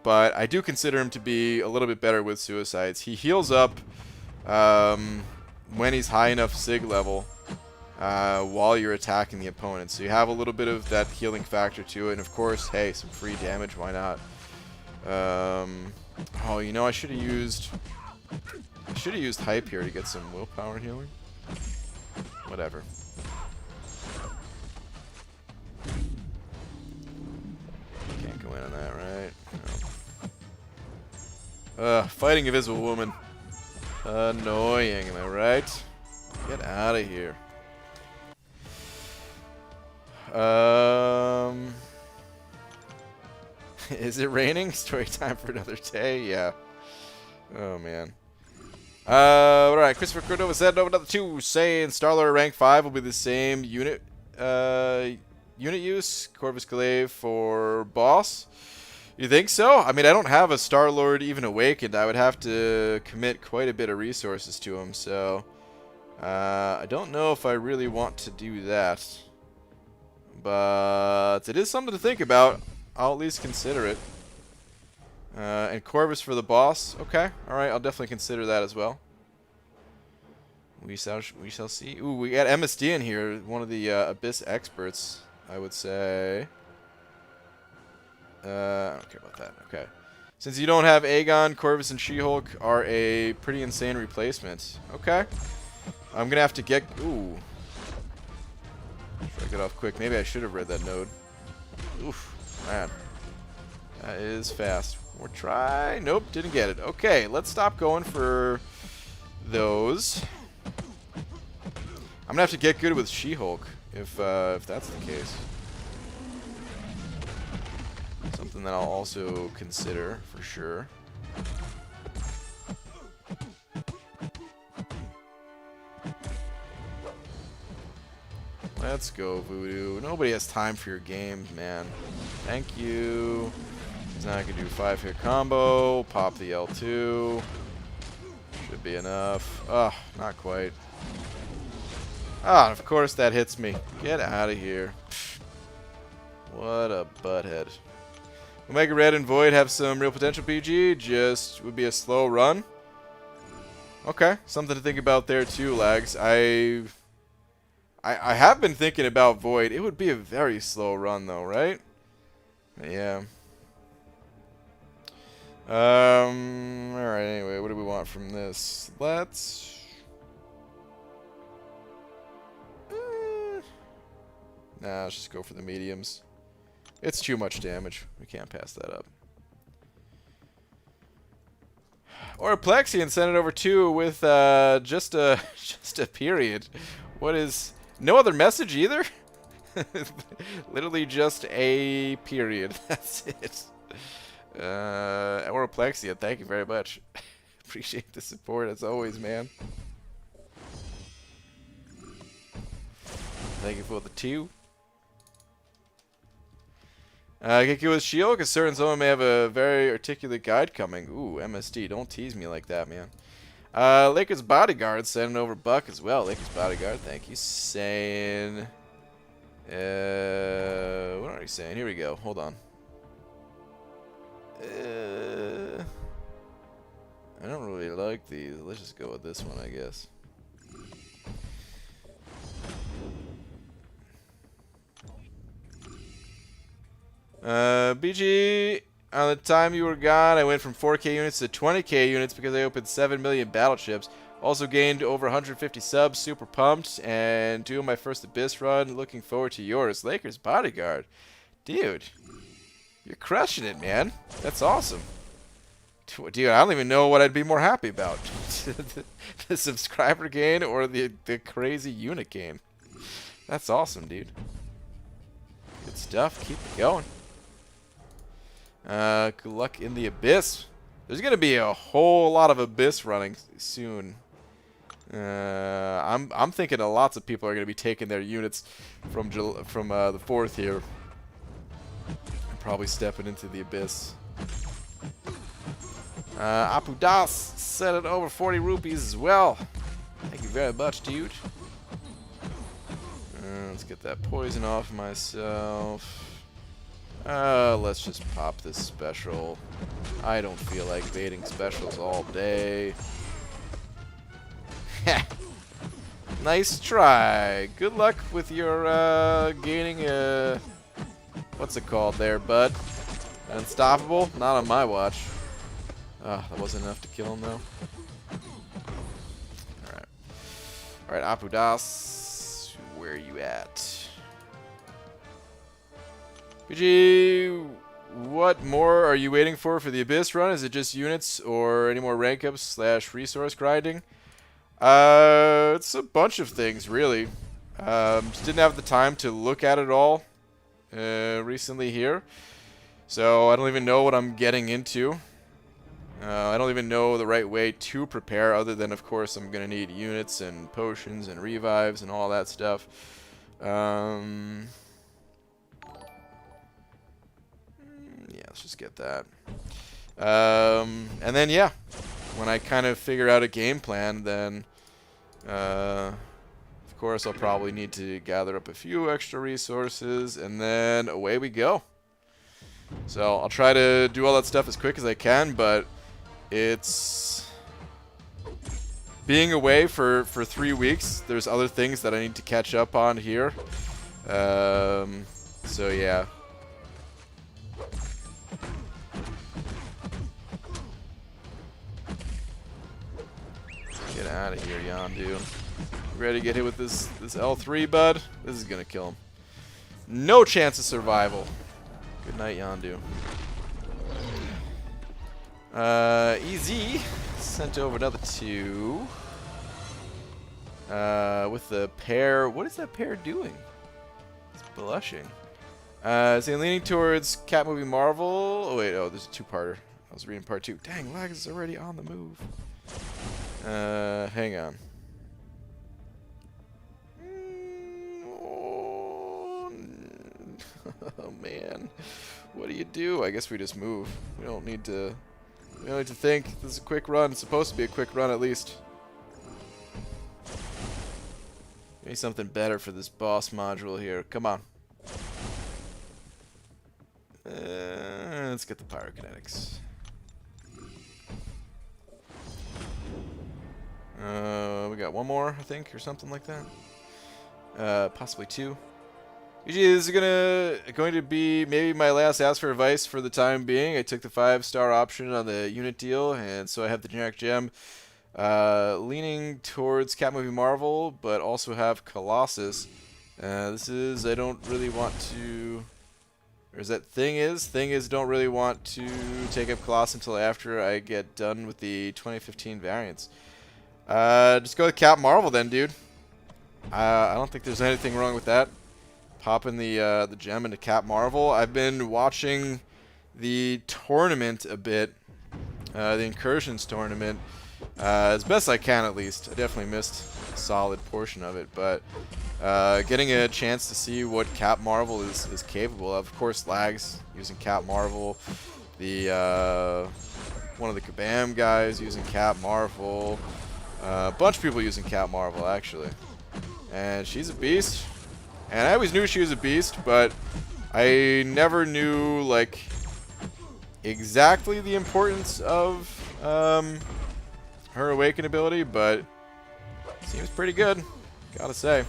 But I do consider him to be a little bit better with suicides. He heals up when he's high enough Sig level while you're attacking the opponent. So you have a little bit of that healing factor to it. And of course, hey, some free damage, why not? Oh, you know, I should have used hype here to get some willpower healing. Whatever. Can't go in on that, right? No. Fighting Invisible Woman. Annoying, am I right? Get out of here. Is it raining? Story time for another day? Yeah. Oh, man. Alright, Christopher Cordova said over another 2, saying Starlord rank 5 will be the same unit use. Corvus Glaive for boss. You think so? I mean, I don't have a Starlord even awakened. I would have to commit quite a bit of resources to him, so I don't know if I really want to do that. But it is something to think about. I'll at least consider it. And Corvus for the boss. Okay, alright, I'll definitely consider that as well. We shall see. Ooh, we got MSD in here, one of the Abyss experts, I would say. I don't care about that. Okay. Since you don't have Aegon, Corvus and She-Hulk are a pretty insane replacement. Okay. I'm going to have to get... Ooh. Should I get off quick? Maybe I should have read that node. Oof. Man. That is fast. Or try. Nope, didn't get it. Okay, let's stop going for those. I'm going to have to get good with She-Hulk if that's the case. Something that I'll also consider for sure. Let's go, Voodoo. Nobody has time for your games, man. Thank you. Now I can do 5-hit combo, pop the L2. Should be enough. Oh, not quite. Ah, of course that hits me. Get out of here. What a butthead. Omega Red and Void have some real potential, PG. Just would be a slow run. Okay, something to think about there too, Lags. I have been thinking about Void. It would be a very slow run though, right? Yeah. Alright, anyway, what do we want from this? Let's... Nah, let's just go for the mediums. It's too much damage. We can't pass that up. Or Plexian sent it over too with just a period. What is... No other message either? Literally just a period. That's it. Orplexia, thank you very much. Appreciate the support as always, man. Thank you for the 2. Get good with Shield, because certain someone may have a very articulate guide coming. Ooh, MSD, don't tease me like that, man. Lakers Bodyguard sending over Buck as well. Lakers Bodyguard, thank you. Saying... what are you saying? Here we go. Hold on. I don't really like these. Let's just go with this one, I guess. BG, on the time you were gone, I went from 4K units to 20K units because I opened 7 million battleships. Also gained over 150 subs, super pumped, and doing my first Abyss run. Looking forward to yours. Lakers Bodyguard. Dude, you're crushing it, man. That's awesome. Dude, I don't even know what I'd be more happy about. The subscriber gain or the crazy unit gain. That's awesome, dude. Good stuff. Keep it going. Good luck in the Abyss. There's gonna be a whole lot of Abyss running soon. I'm thinking that lots of people are gonna be taking their units from the 4th here, and probably stepping into the Abyss. Apu Das sent it over 40 rupees as well. Thank you very much, dude. Let's get that poison off myself. Let's just pop this special. I don't feel like baiting specials all day. Nice try. Good luck with your gaining what's it called there, bud? Unstoppable? Not on my watch. That wasn't enough to kill him though. Alright. Alright, Apu Das. Where are you at? PG, what more are you waiting for the Abyss run? Is it just units or any more rank ups / resource grinding? It's a bunch of things, really. Just didn't have the time to look at it all recently here. So I don't even know what I'm getting into. I don't even know the right way to prepare, other than, of course, I'm going to need units and potions and revives and all that stuff. Yeah, let's just get that. And then, yeah, when I kind of figure out a game plan, then, of course, I'll probably need to gather up a few extra resources, and then away we go. So I'll try to do all that stuff as quick as I can, but it's being away for 3 weeks. There's other things that I need to catch up on here. So yeah. Get out of here, Yondu. Ready to get hit with this L3, bud? This is gonna kill him. No chance of survival. Good night, Yondu. EZ sent over another 2. With the pair. What is that pair doing? It's blushing. So I'm leaning towards Cat Movie Marvel. Oh wait, there's a 2-parter. I was reading part 2. Dang, Lag is already on the move. Hang on. Oh man, what do? I guess we just move. We don't need to think. This is a quick run. It's supposed to be a quick run at least. Maybe something better for this boss module here. Come on. Let's get the pyrokinetics. We got one more, I think, or something like that. Possibly 2. Usually this is going to be maybe my last ask for advice for the time being. I took the 5-star option on the unit deal, and so I have the generic gem. Leaning towards Cat Movie Marvel, but also have Colossus. This is, I don't really want to... Or is that Thing is, don't really want to take up Colossus until after I get done with the 2015 variants. Just go with Cap Marvel then, dude. I don't think there's anything wrong with that. Popping the gem into Cap Marvel. I've been watching the tournament a bit, the Incursions tournament, as best I can at least. I definitely missed a solid portion of it, but getting a chance to see what Cap Marvel is capable of. Of course, Lags using Cap Marvel. The one of the Kabam guys using Cap Marvel. A bunch of people using Cap Marvel actually, and she's a beast. And I always knew she was a beast, but I never knew, like, exactly the importance of her Awaken ability, but seems pretty good, gotta say.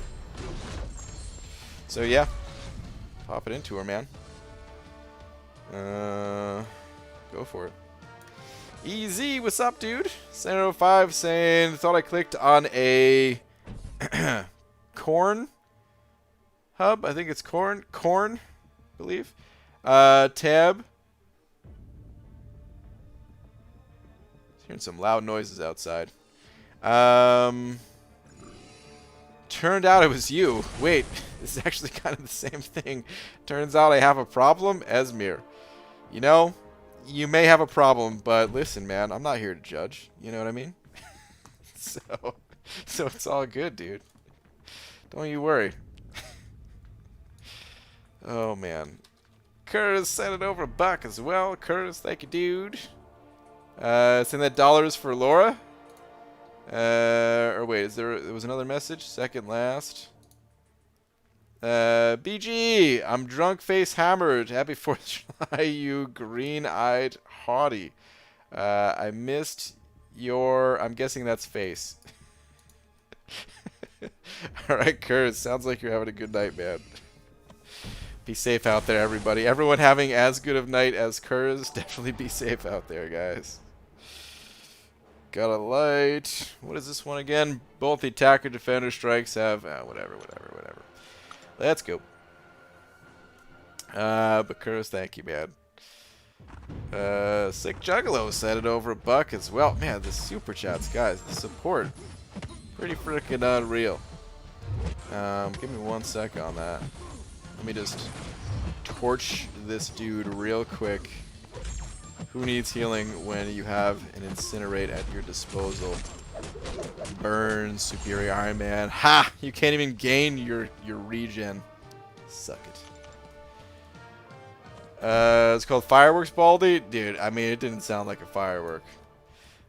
So, yeah. Pop it into her, man. Go for it. EZ, what's up, dude? Senator05 saying, thought I clicked on a corn hub. I think it's corn, I believe. Tab. Hearing some loud noises outside. Turned out it was you. Wait, this is actually kind of the same thing. Turns out I have a problem, Esmir. You know, you may have a problem, but listen, man, I'm not here to judge. You know what I mean? So it's all good, dude. Don't you worry. Oh, man. Curtis sent it over $1 as well. Curtis, thank you, dude. Send that dollars for Laura. Or wait, there was another message? Second last. BG, I'm drunk face hammered. Happy 4th of July, you green-eyed haughty. I missed your, I'm guessing that's face. Alright, Kurt, sounds like you're having a good night, man. Be safe out there, everybody. Everyone having as good of night as Kurz, definitely be safe out there, guys. Got a light. What is this one again? Both the attacker defender strikes have... whatever. Let's go. But Kurz, thank you, man. Sick Juggalo sent it over $1 as well. Man, the super chats, guys. The support. Pretty freaking unreal. Give me 1 second on that. Let me just torch this dude real quick. Who needs healing when you have an incinerate at your disposal? Burn, superior Iron Man. Ha! You can't even gain your regen. Suck it. It's called Fireworks Baldy? Dude, I mean, it didn't sound like a firework.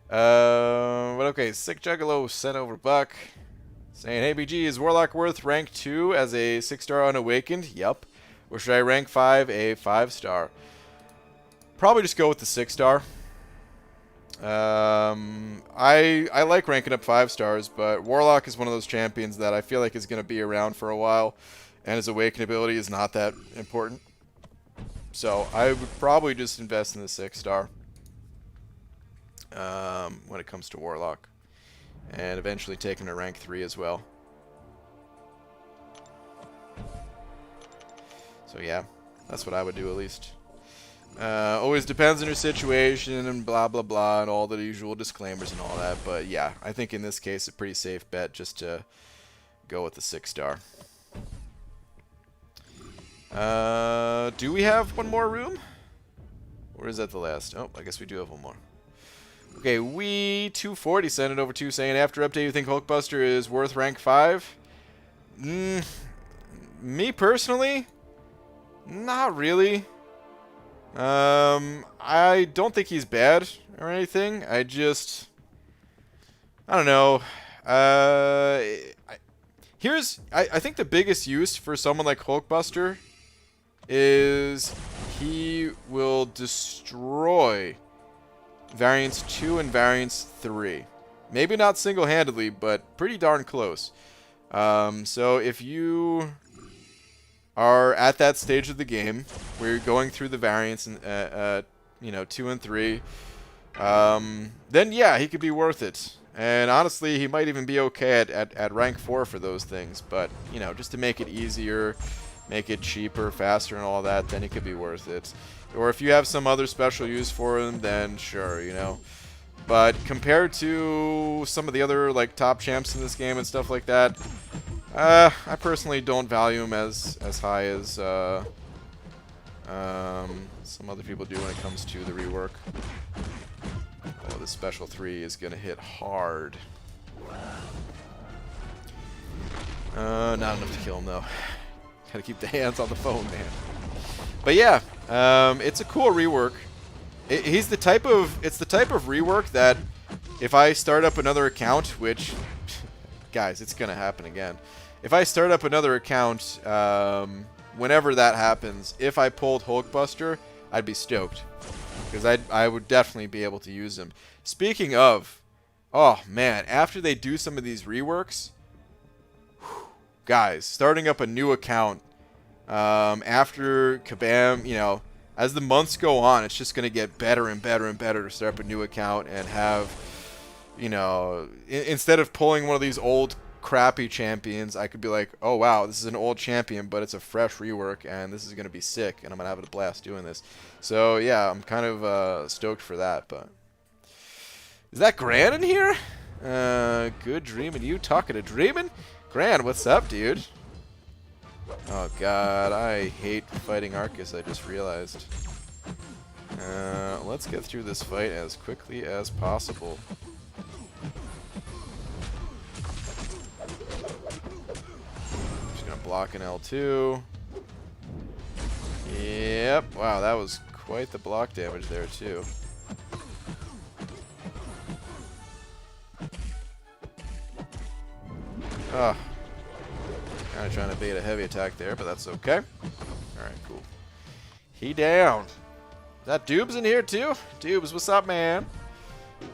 But okay, Sick Juggalo sent over $1. Saying, hey BG, is Warlock worth rank 2 as a 6-star unawakened? Yup. Or should I rank 5 a 5-star? Probably just go with the 6-star. I like ranking up 5 stars, but Warlock is one of those champions that I feel like is going to be around for a while, and his awaken ability is not that important. So I would probably just invest in the 6-star when it comes to Warlock, and eventually take him to rank 3 as well. So yeah, that's what I would do at least. Always depends on your situation and blah blah blah and all the usual disclaimers and all that, but yeah, I think in this case a pretty safe bet just to go with the 6-star. Do we have one more room? Or is that the last? Oh, I guess we do have one more. Okay, we 240 sent it over to saying, after update, you think Hulkbuster is worth rank 5? Me personally, not really. I don't think he's bad or anything. I don't know. I think the biggest use for someone like Hulkbuster is he will destroy Variants 2 and Variants 3. Maybe not single-handedly, but pretty darn close. So if you are at that stage of the game where you're going through the variants and 2 and 3, then yeah, he could be worth it. And honestly, he might even be okay at rank 4 for those things. But just to make it easier, make it cheaper, faster, and all that, then it could be worth it. Or if you have some other special use for him, then sure, But compared to some of the other top champs in this game and stuff like that, I personally don't value him as high as some other people do when it comes to the rework. Oh, this special 3 is gonna hit hard. Not enough to kill him though. Gotta keep the hands on the phone, man. But yeah, it's a cool rework. It's the type of rework that if I start up another account, which, guys, it's gonna happen again. If I start up another account, whenever that happens, if I pulled Hulkbuster, I'd be stoked, because I would definitely be able to use him. Speaking of, oh man, after they do some of these reworks, guys, starting up a new account after Kabam, as the months go on, it's just going to get better and better and better to start up a new account and have, instead of pulling one of these old crappy champions, I could be like, oh wow, this is an old champion, but it's a fresh rework, and this is going to be sick, and I'm going to have a blast doing this. So yeah, I'm kind of stoked for that. But is that Gran in here? Good dreaming. You talking to dreaming? Gran, what's up, dude? Oh god, I hate fighting Arcus, I just realized. Let's get through this fight as quickly as possible. Just gonna block an L2. Yep, wow, that was quite the block damage there, too. Oh. Kind of trying to bait a heavy attack there, but that's okay. Alright, cool. He down. Is that Dubes in here, too? Dubes, what's up, man?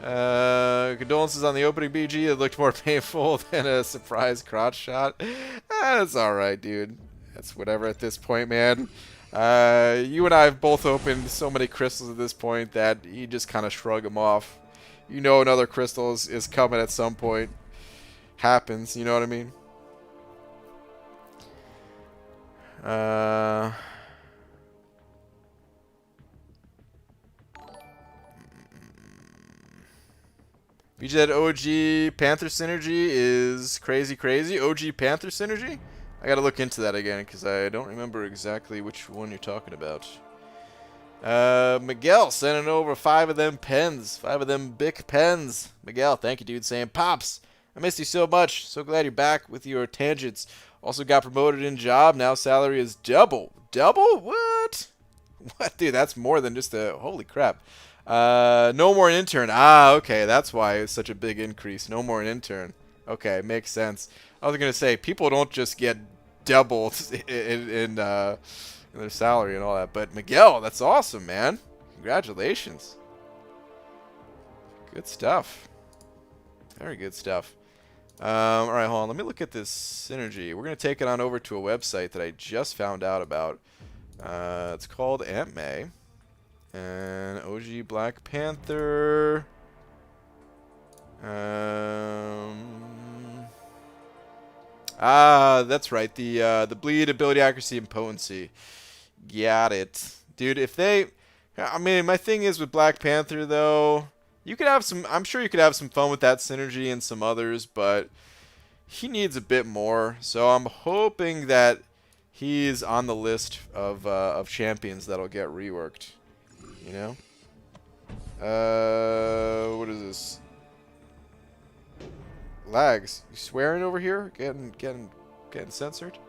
Condolences on the opening BG. It looked more painful than a surprise crotch shot. That's alright, dude. That's whatever at this point, man. You and I have both opened so many crystals at this point that you just kind of shrug them off. You know another crystal is coming at some point. Happens, you know what I mean? BG that OG Panther Synergy is crazy. OG Panther Synergy? I gotta look into that again because I don't remember exactly which one you're talking about. Miguel sending over 5 of them pens. 5 of them big pens. Miguel, thank you, dude. Saying, Pops, I missed you so much. So glad you're back with your tangents. Also got promoted in job. Now salary is double. Double? What? What? Dude, that's more than just a... Holy crap. No more an intern. Ah, okay. That's why it's such a big increase. No more an intern. Okay, makes sense. I was going to say, people don't just get doubled in their salary and all that. But Miguel, that's awesome, man. Congratulations. Good stuff. Very good stuff. Alright, hold on. Let me look at this synergy. We're going to take it on over to a website that I just found out about. It's called Aunt May. And OG Black Panther. That's right. The bleed, ability, accuracy, and potency. Got it. Dude, if they... I mean, my thing is with Black Panther, though... You could have some... I'm sure you could have some fun with that synergy and some others, but... He needs a bit more. So I'm hoping that he's on the list of champions that'll get reworked. You know? What is this? Lags. You swearing over here? Getting censored?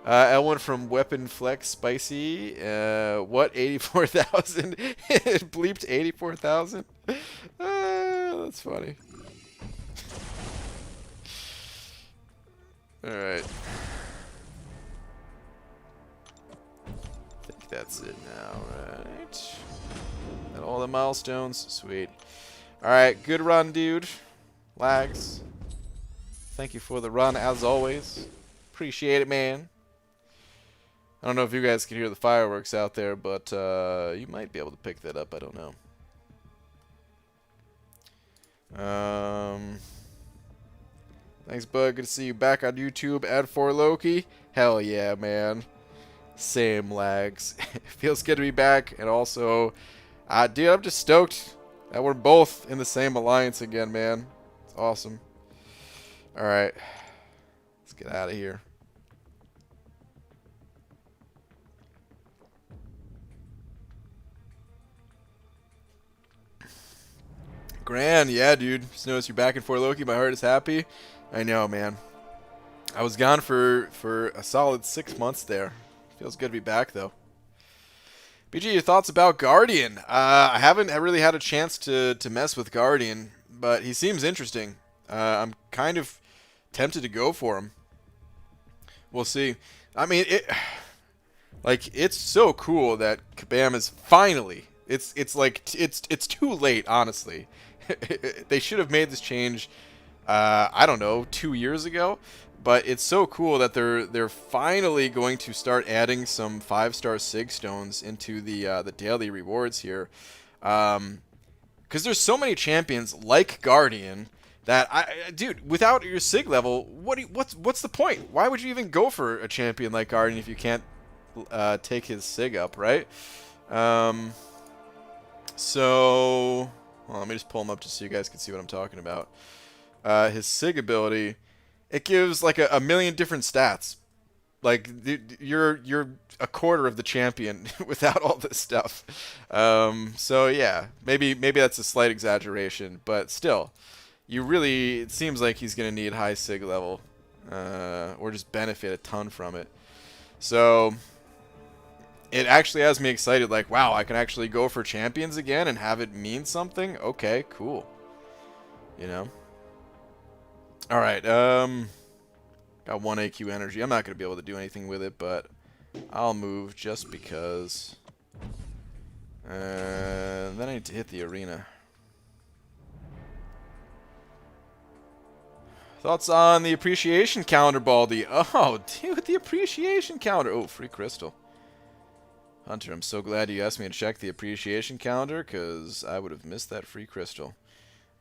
Elwin from Weapon Flex Spicy. What? 84,000? It bleeped 84,000? That's funny. Alright. I think that's it now, right? And all the milestones. Sweet. Alright, good run, dude. Lags. Thank you for the run, as always. Appreciate it, man. I don't know if you guys can hear the fireworks out there, but you might be able to pick that up. I don't know. Thanks, bud. Good to see you back on YouTube. Ad for Loki. Hell yeah, man. Same, Lags. Feels good to be back. And also, dude, I'm just stoked that we're both in the same alliance again, man. It's awesome. Alright. Let's get out of here. Gran, yeah, dude. Just noticed you're back in Fort Loki. My heart is happy. I know, man. I was gone for a solid 6 months there. Feels good to be back, though. BG, your thoughts about Guardian? I haven't really had a chance to mess with Guardian, but he seems interesting. I'm kind of tempted to go for him. We'll see. I mean, it's so cool that Kabam is finally. It's too late, honestly. They should have made this change. I don't know, 2 years ago. But it's so cool that they're finally going to start adding some 5-star Sig stones into the daily rewards here, because there's so many champions like Guardian that dude, without your Sig level, what's the point? Why would you even go for a champion like Guardian if you can't take his Sig up, right? So, well, let me just pull him up just so you guys can see what I'm talking about. His Sig ability it gives like a million different stats. Like you're a quarter of the champion without all this stuff. So yeah, maybe that's a slight exaggeration, but still, you really it seems like he's gonna need high sig level, or just benefit a ton from it. So it actually has me excited. Like, wow, I can actually go for champions again and have it mean something. Okay, cool. You know. All right. Got 1 AQ energy. I'm not going to be able to do anything with it, but I'll move just because. Then I need to hit the arena. Thoughts on the appreciation calendar, Baldy? Oh, dude, the appreciation calendar. Oh, free crystal. Hunter, I'm so glad you asked me to check the appreciation calendar, because I would have missed that free crystal.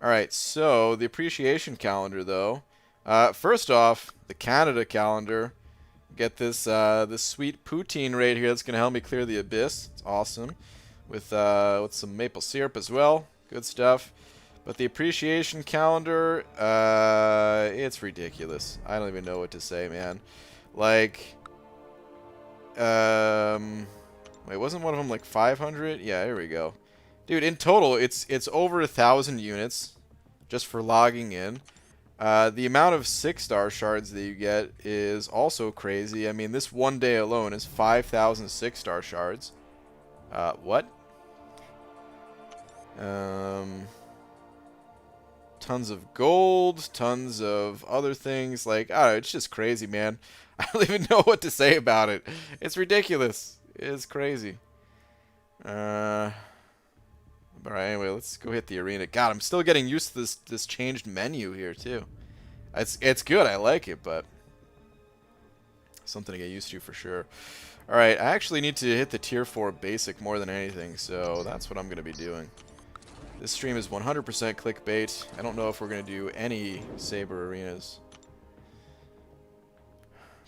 Alright, so the appreciation calendar, though. First off, the Canada calendar. Get this this sweet poutine right here that's going to help me clear the abyss. It's awesome. With some maple syrup as well. Good stuff. But the appreciation calendar, it's ridiculous. I don't even know what to say, man. Like, wait, wasn't one of them like 500? Yeah, here we go. Dude, in total, it's over 1,000 units just for logging in. The amount of 6-star shards that you get is also crazy. I mean, this one day alone is 5,000 6-star shards. What? Tons of gold, tons of other things. Like, I don't know, it's just crazy, man. I don't even know what to say about it. It's ridiculous. It's crazy. Alright, anyway, let's go hit the arena. God, I'm still getting used to this changed menu here, too. It's good, I like it, but something to get used to for sure. Alright, I actually need to hit the tier 4 basic more than anything, so that's what I'm going to be doing. This stream is 100% clickbait. I don't know if we're going to do any Saber arenas.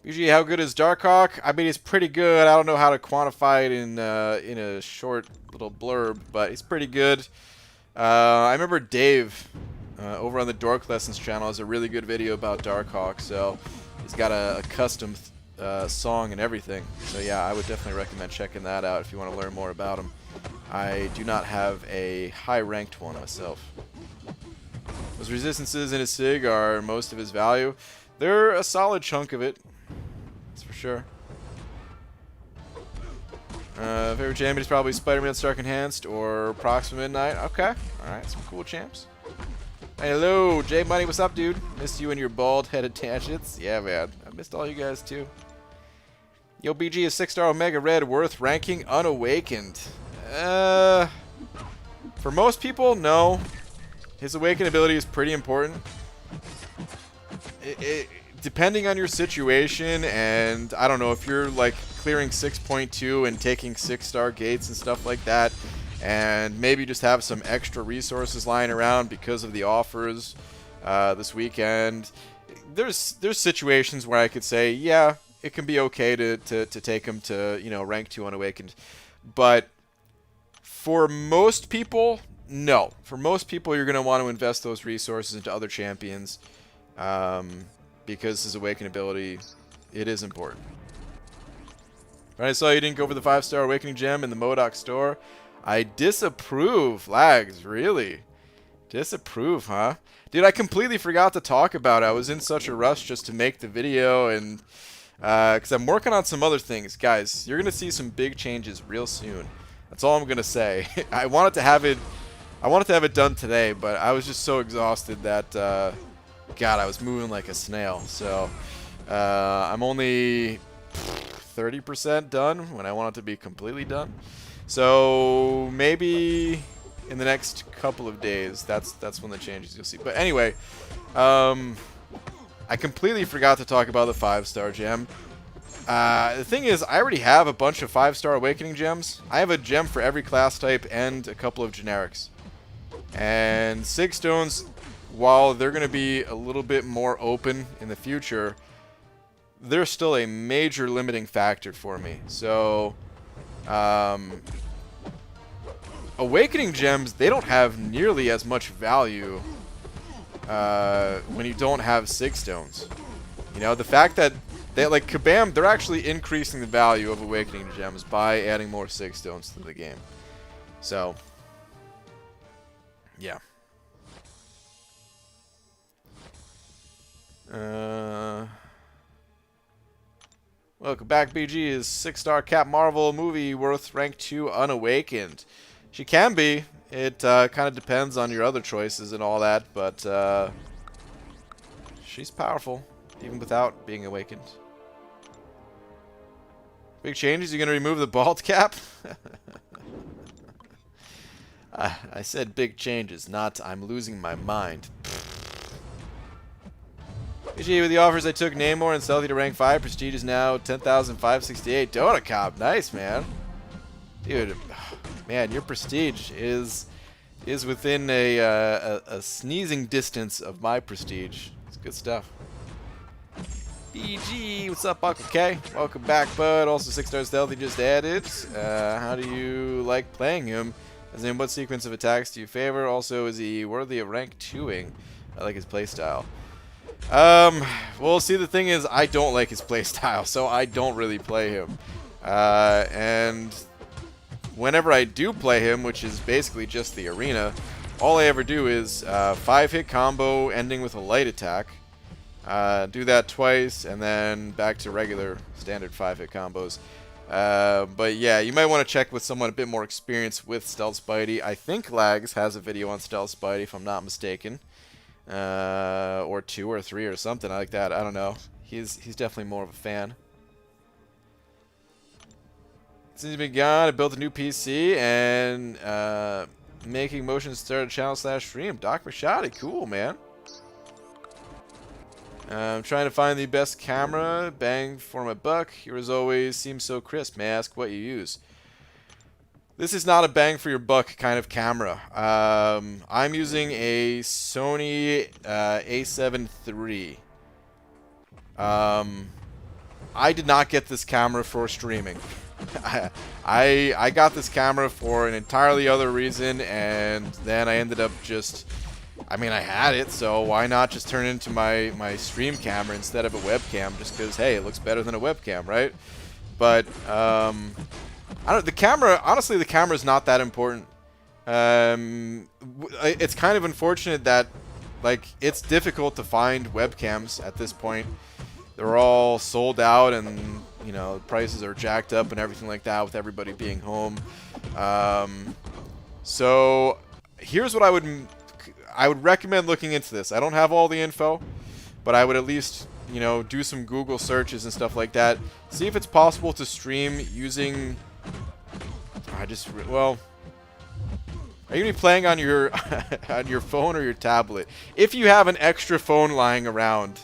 BG, how good is Darkhawk? I mean, he's pretty good. I don't know how to quantify it in a short little blurb, but he's pretty good. I remember Dave over on the Dork Lessons channel has a really good video about Darkhawk, so he's got a custom song and everything. So yeah, I would definitely recommend checking that out if you want to learn more about him. I do not have a high-ranked one myself. Those resistances in his SIG are most of his value. They're a solid chunk of it. That's for sure. Favorite champion is probably Spider-Man Stark Enhanced or Proxima Midnight. Okay. Alright, some cool champs. Hey, hello, J Money, what's up, dude? Missed you and your bald-headed tangents. Yeah, man. I missed all you guys, too. Yo, BG, is 6-star Omega Red worth ranking unawakened? For most people, no. His awakened ability is pretty important. Depending on your situation, and I don't know, if you're like clearing 6.2 and taking 6-star gates and stuff like that, and maybe just have some extra resources lying around because of the offers this weekend, there's situations where I could say, yeah, it can be okay to take him to, you know, rank 2 unawakened. But for most people, no. For most people, you're going to want to invest those resources into other champions. Because his awakened ability, it is important. Alright, I saw you didn't go for the 5-star awakening gem in the MODOK store. I disapprove. Lags, really? Disapprove, huh? Dude, I completely forgot to talk about it. I was in such a rush just to make the video, and because I'm working on some other things. Guys, you're going to see some big changes real soon. That's all I'm going to say. I wanted to have it done today, but I was just so exhausted that God, I was moving like a snail. So I'm only 30% done when I want it to be completely done. So maybe in the next couple of days, that's when the changes you'll see. But anyway, I completely forgot to talk about the 5-star gem. The thing is, I already have a bunch of 5-star awakening gems. I have a gem for every class type and a couple of generics. And Sig Stones, while they're going to be a little bit more open in the future, they're still a major limiting factor for me. So, awakening gems, they don't have nearly as much value when you don't have Sig Stones. You know, the fact that they, like, Kabam, they're actually increasing the value of Awakening Gems by adding more Sig Stones to the game. So, yeah. Welcome back, BG. Is 6-star Cap Marvel movie worth rank 2 unawakened? She can be. It kind of depends on your other choices and all that, but she's powerful, even without being awakened. Big changes? You're going to remove the bald cap? I said big changes, not I'm losing my mind. BG, with the offers I took Namor and Stealthy to rank 5, Prestige is now 10,568. Donut Cop, nice, man. Dude, man, your Prestige is within a sneezing distance of my Prestige. It's good stuff. BG, what's up, Uncle K? Welcome back, bud. Also, 6-star Stealthy just added. How do you like playing him? As in, what sequence of attacks do you favor? Also, is he worthy of rank 2ing? I like his playstyle. Well, see, the thing is, I don't like his playstyle, so I don't really play him. And whenever I do play him, which is basically just the arena, all I ever do is 5-hit combo ending with a light attack. Do that twice, and then back to regular standard 5-hit combos. But yeah, you might want to check with someone a bit more experienced with Stealth Spidey. I think Lags has a video on Stealth Spidey, if I'm not mistaken. Or 2 or 3 or something like that. I don't know. He's definitely more of a fan. Since he's been gone, I built a new PC and making motions start a channel / stream. Doc Machadi, cool, man. I'm trying to find the best camera. Bang for my buck. Yours always seems so crisp. May I ask what you use? This is not a bang for your buck kind of camera. I'm using a Sony A7 III. I did not get this camera for streaming. I got this camera for an entirely other reason, and then I ended up just... I mean, I had it, so why not just turn it into my stream camera instead of a webcam, just because, hey, it looks better than a webcam, right? But, I don't... The camera... Honestly, the camera's not that important. It's kind of unfortunate that, like, it's difficult to find webcams at this point. They're all sold out, and, you know, prices are jacked up and everything like that with everybody being home. So, here's what I would recommend looking into this. I don't have all the info, but I would at least, you know, do some Google searches and stuff like that. See if it's possible to stream using... well... Are you going to be playing on your on your phone or your tablet? If you have an extra phone lying around,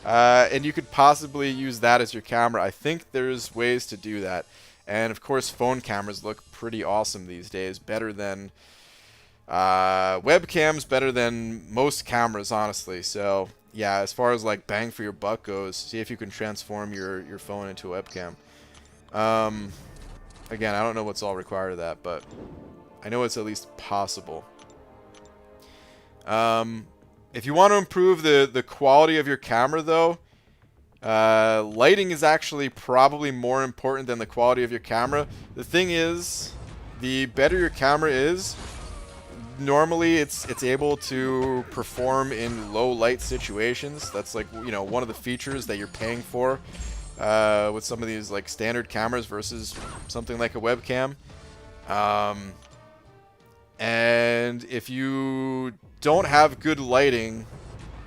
and you could possibly use that as your camera, I think there's ways to do that. And of course, phone cameras look pretty awesome these days, better than webcams, better than most cameras, honestly. So yeah, as far as like bang for your buck goes, see if you can transform your phone into a webcam. Again, I don't know what's all required of that, but I know it's at least possible. If you want to improve the quality of your camera, though, lighting is actually probably more important than the quality of your camera. The thing is, the better your camera is, normally it's able to perform in low light situations. That's like, you know, one of the features that you're paying for with some of these like standard cameras versus something like a webcam. And if you don't have good lighting,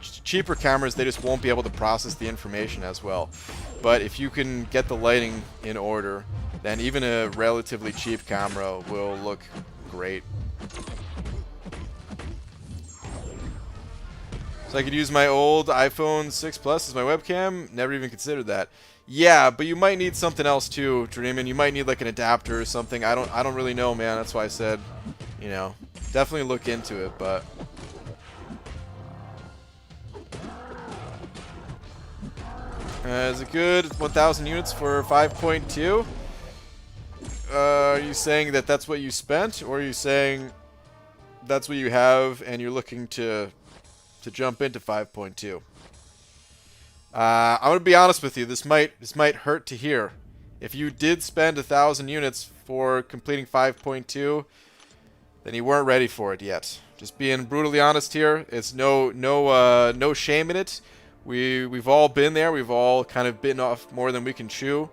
cheaper cameras, they just won't be able to process the information as well. But if you can get the lighting in order, then even a relatively cheap camera will look great. So I could use my old iPhone 6 Plus as my webcam? Never even considered that. Yeah, but you might need something else too, Dreamin'. You might need like an adapter or something. I don't really know, man. That's why I said, you know, definitely look into it, but is it good? 1,000 units for 5.2? Are you saying that that's what you spent, or are you saying that's what you have and you're looking to jump into 5.2? I'm gonna be honest with you. This might hurt to hear. If you did spend 1,000 units for completing 5.2, then you weren't ready for it yet. Just being brutally honest here. It's no shame in it. We've all been there. We've all kind of bitten off more than we can chew.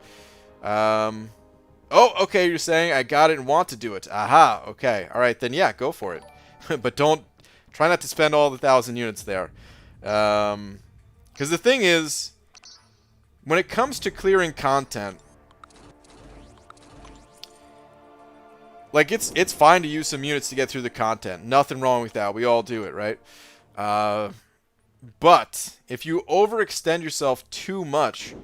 Oh, okay. You're saying I got it and want to do it. Aha. Okay. All right. Then yeah, go for it. But try not to spend all the 1,000 units there. Because the thing is, when it comes to clearing content, like, it's fine to use some units to get through the content. Nothing wrong with that. We all do it, right? But if you overextend yourself too much,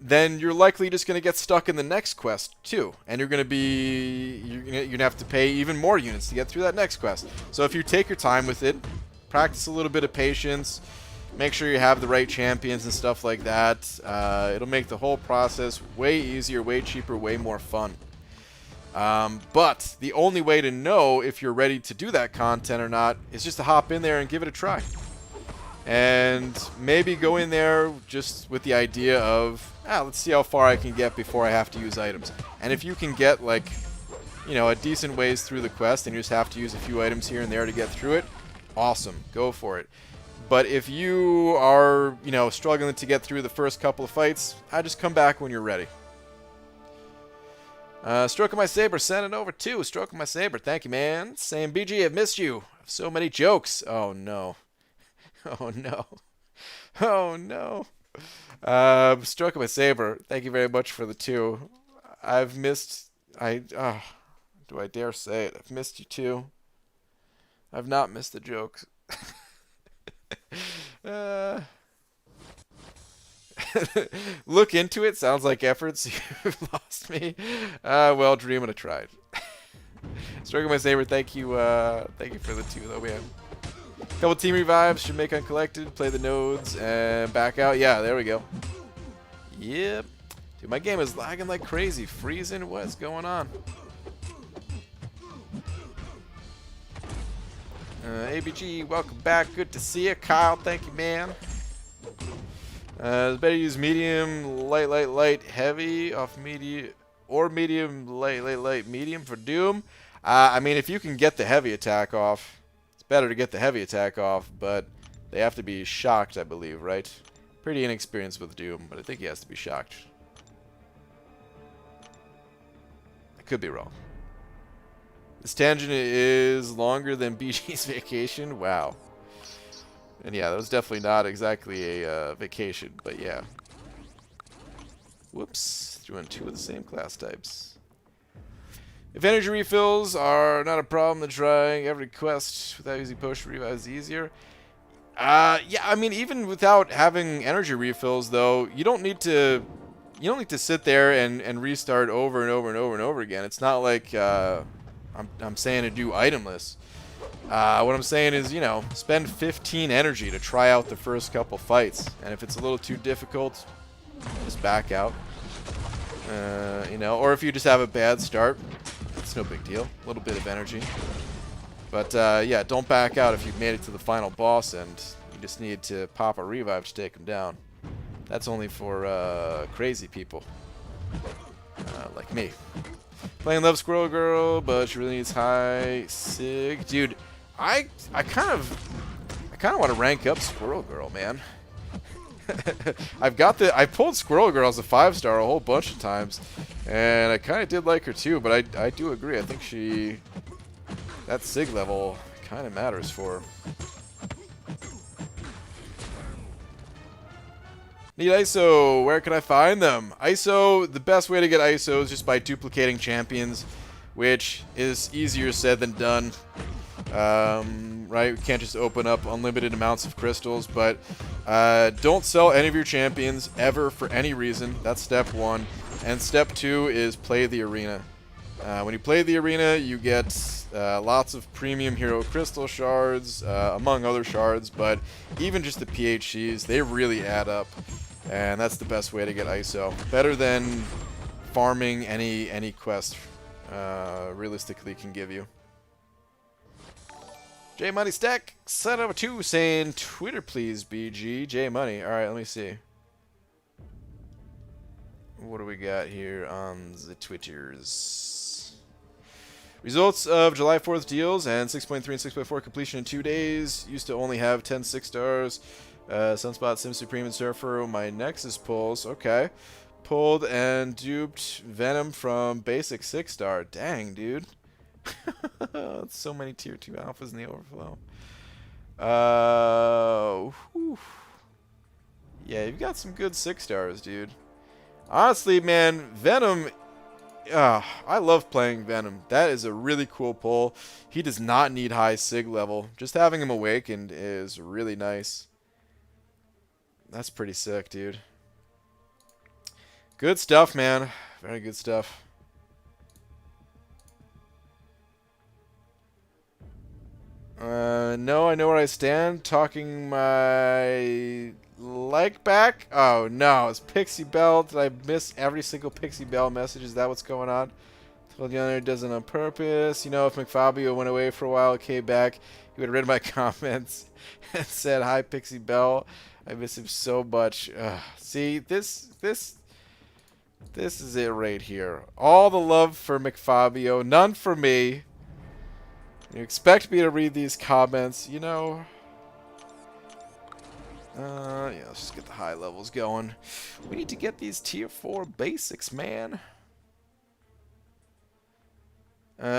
then you're likely just going to get stuck in the next quest too, and you're going to have to pay even more units to get through that next quest. So if you take your time with it, practice a little bit of patience, make sure you have the right champions and stuff like that. It'll make the whole process way easier, way cheaper, way more fun. But the only way to know if you're ready to do that content or not is just to hop in there and give it a try. And maybe go in there just with the idea of, let's see how far I can get before I have to use items. And if you can get, like, you know, a decent ways through the quest and you just have to use a few items here and there to get through it, awesome, go for it. But if you are, you know, struggling to get through the first couple of fights, I just come back when you're ready. Stroke of my saber, send it over too. Stroke of my saber, thank you, man. Same BG, I've missed you. So many jokes. Oh no. Oh no. Oh no. Stroke of my saber, thank you very much for the 2. I've missed. Do I dare say it? I've missed you too. I've not missed the jokes. Look into it. Sounds like efforts. You've lost me. Well, dreaming I tried. Stroke of my saber. Thank you. Thank you for the 2, though, man. Couple team revives. Should make uncollected. Play the nodes and back out. Yeah, there we go. Yep. Dude, my game is lagging like crazy. Freezing. What's going on? ABG, welcome back. Good to see you. Kyle, thank you, man. It's better to use medium, light, heavy off medium, or medium, light, medium for Doom. I mean, if you can get the heavy attack off, it's better to get the heavy attack off, but they have to be shocked, I believe, right? Pretty inexperienced with Doom, but I think he has to be shocked. I could be wrong. This tangent is longer than BG's vacation. Wow. And yeah, that was definitely not exactly a vacation, but yeah. Whoops. Threw in 2 of the same class types. If energy refills are not a problem, then trying every quest without using potion revives easier. Yeah, I mean, even without having energy refills, though, you don't need to sit there and restart over and over and over and over again. It's not like I'm saying to do itemless. What I'm saying is, you know, spend 15 energy to try out the first couple fights. And if it's a little too difficult, just back out. You know, or if you just have a bad start, it's no big deal. A little bit of energy. But, yeah, don't back out if you've made it to the final boss and you just need to pop a revive to take him down. That's only for crazy people. Like me. Playing Love Squirrel Girl, but she really needs high sig. Dude, I kind of want to rank up Squirrel Girl, man. I pulled Squirrel Girl as a 5-star a whole bunch of times, and I kind of did like her too. But I do agree. I think that sig level kind of matters for her. Need ISO. Where can I find them? ISO, the best way to get ISO is just by duplicating champions, which is easier said than done. Right? We can't just open up unlimited amounts of crystals, but don't sell any of your champions ever for any reason. That's step 1. And step 2 is play the arena. When you play the arena, you get lots of premium hero crystal shards, among other shards, but even just the PHCs, they really add up. And that's the best way to get ISO. Better than farming any quest realistically can give you. J Money Stack, son of a 2, saying Twitter please, BG. J Money. Alright, let me see. What do we got here on the Twitters? Results of July 4th deals and 6.3 and 6.4 completion in 2 days. Used to only have 10 6-stars. Sunspot, Sim Supreme, and Surfer. My Nexus pulls. Okay. Pulled and duped Venom from basic 6-star. Dang, dude. So many tier 2 alphas in the overflow. Whew. Yeah, you've got some good 6-stars, dude. Honestly, man, Venom... I love playing Venom. That is a really cool pull. He does not need high sig level. Just having him awakened is really nice. That's pretty sick, dude. Good stuff, man. Very good stuff. No, I know where I stand. Talking my leg back. Oh, no. It's Pixie Bell. Did I miss every single Pixie Bell message? Is that what's going on? Told you it does it on purpose. You know, if McFabio went away for a while, came back, he would have read my comments and said, "Hi, Pixie Bell. I miss him so much." See, this is it right here. All the love for McFabio, none for me. You expect me to read these comments, you know. Yeah, let's just get the high levels going. We need to get these tier 4 basics, man.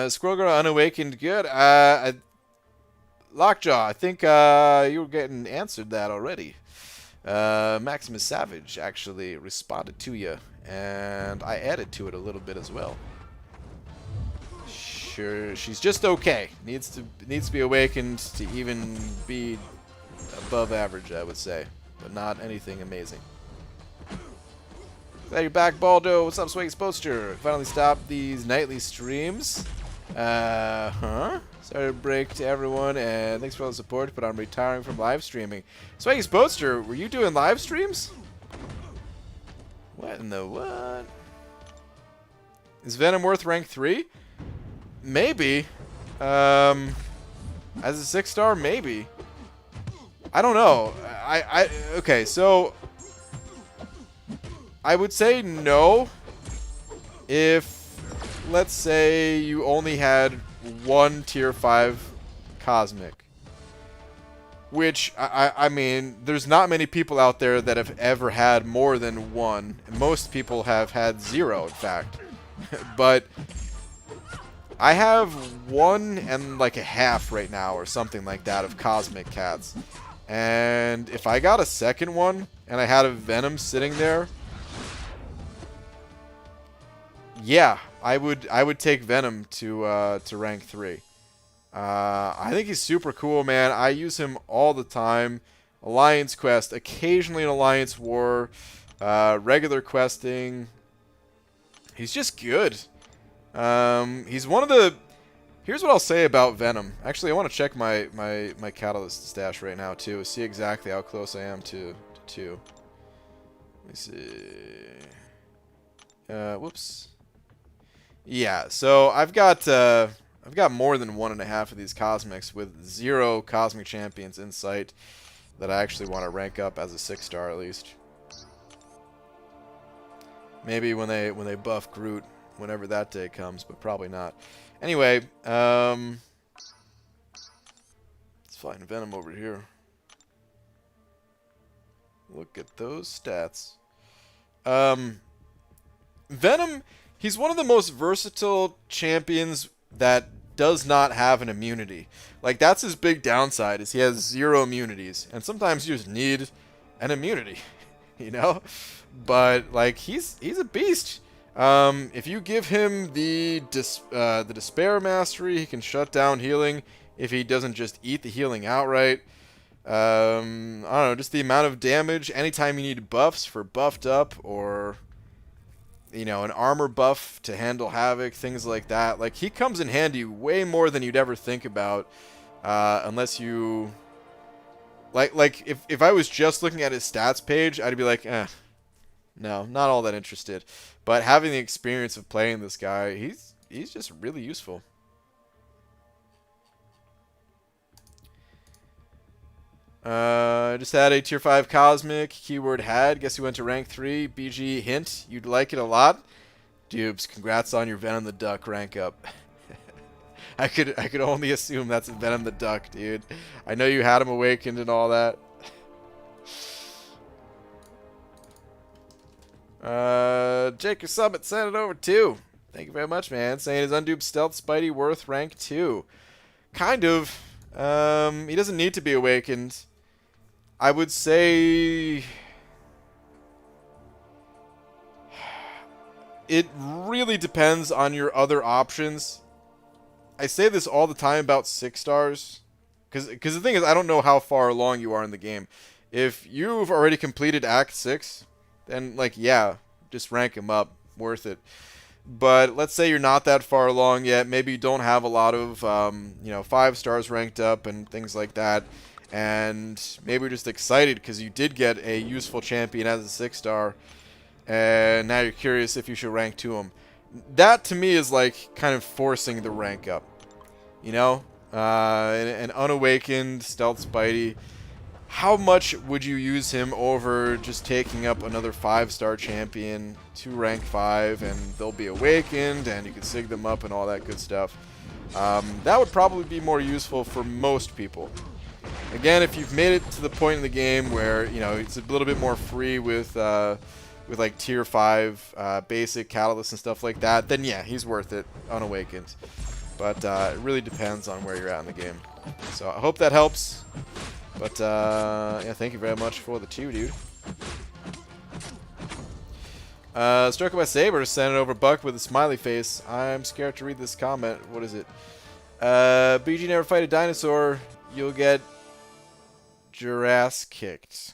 Squirrel Girl unawakened, good. Lockjaw, I think you were getting answered that already. Maximus Savage actually responded to you, and I added to it a little bit as well. Sure, she's just okay. Needs to be awakened to even be above average, I would say, but not anything amazing. Glad you're back, Baldo. What's up, Swaggy Poster? Finally stopped these nightly streams. Sorry to break to everyone, and thanks for all the support, but I'm retiring from live streaming. Swaggy Poster, were you doing live streams? What in the what? Is Venom worth rank 3? Maybe. As a 6-star, maybe. I don't know. Okay, so I would say no if, let's say, you only had one tier 5 Cosmic. Which, I mean, there's not many people out there that have ever had more than one. Most people have had 0, in fact. But I have 1 and like a half right now or something like that of Cosmic Cats. And if I got a second one and I had a Venom sitting there, yeah, I would take Venom to rank 3. I think he's super cool, man. I use him all the time. Alliance quest, occasionally an Alliance war, regular questing. He's just good. He's one of the... Here's what I'll say about Venom. Actually, I want to check my Catalyst stash right now, too. See exactly how close I am to 2. Let me see. Whoops. Yeah, so I've got more than 1.5 of these Cosmics with 0 Cosmic Champions in sight that I actually want to rank up as a 6-star at least. Maybe when they buff Groot, whenever that day comes, but probably not. Anyway, let's find Venom over here. Look at those stats. Venom, he's one of the most versatile champions that does not have an immunity. Like, that's his big downside, is he has 0 immunities. And sometimes you just need an immunity, you know? But, like, he's a beast. If you give him the Despair Mastery, he can shut down healing if he doesn't just eat the healing outright. I don't know, just the amount of damage. Anytime you need buffs for buffed up or, you know, an armor buff to handle Havoc, things like that. Like, he comes in handy way more than you'd ever think about, unless you... Like if I was just looking at his stats page, I'd be like, no, not all that interested. But having the experience of playing this guy, he's just really useful. Just had a tier 5 cosmic, keyword had. Guess you went to rank 3. BG hint, you'd like it a lot. Dubes, congrats on your Venom the Duck rank up. I could only assume that's Venom the Duck, dude. I know you had him awakened and all that. Jake, your summit sent it over too. Thank you very much, man. Saying is Undubed Stealth Spidey worth rank 2? Kind of. He doesn't need to be awakened. I would say it really depends on your other options. I say this all the time about 6 stars. Because the thing is, I don't know how far along you are in the game. If you've already completed Act 6, then, like, yeah, just rank him up. Worth it. But let's say you're not that far along yet. Maybe you don't have a lot of, 5 stars ranked up and things like that. And maybe you're just excited because you did get a useful champion as a 6 star. And now you're curious if you should rank to him. That, to me, is like kind of forcing the rank up. You know? An unawakened Stealth Spidey. How much would you use him over just taking up another 5-star champion to rank 5 and they'll be awakened and you can sig them up and all that good stuff? That would probably be more useful for most people. Again, if you've made it to the point in the game where, it's a little bit more free with like tier 5 basic catalysts and stuff like that, then yeah, he's worth it, unawakened. But it really depends on where you're at in the game. So I hope that helps. But, yeah, thank you very much for the 2, dude. Struck by Saber, sent it over Buck with a smiley face. I'm scared to read this comment. What is it? BG never fight a dinosaur. You'll get your ass kicked.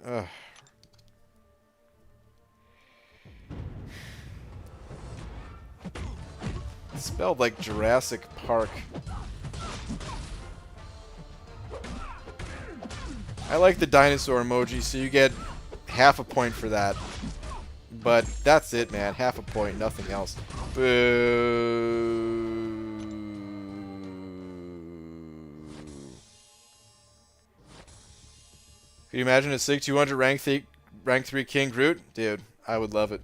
Ugh. It's spelled like Jurassic Park. I like the dinosaur emoji, so you get half a point for that. But that's it, man. Half a point, nothing else. Boo. Could you imagine a SIG 200 rank 3 King Groot? Dude, I would love it.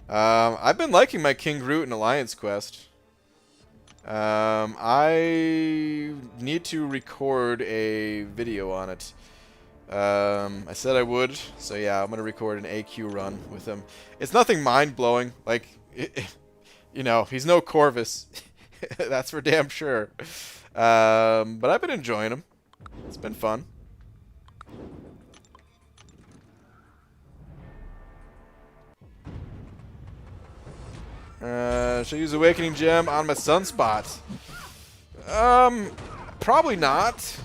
I've been liking my King Groot in Alliance Quest. I need to record a video on it. I said I would, so yeah, I'm gonna record an AQ run with him. It's nothing mind-blowing, like, he's no Corvus. That's for damn sure. But I've been enjoying him. It's been fun. Should I use Awakening Gem on my Sunspot? Probably not.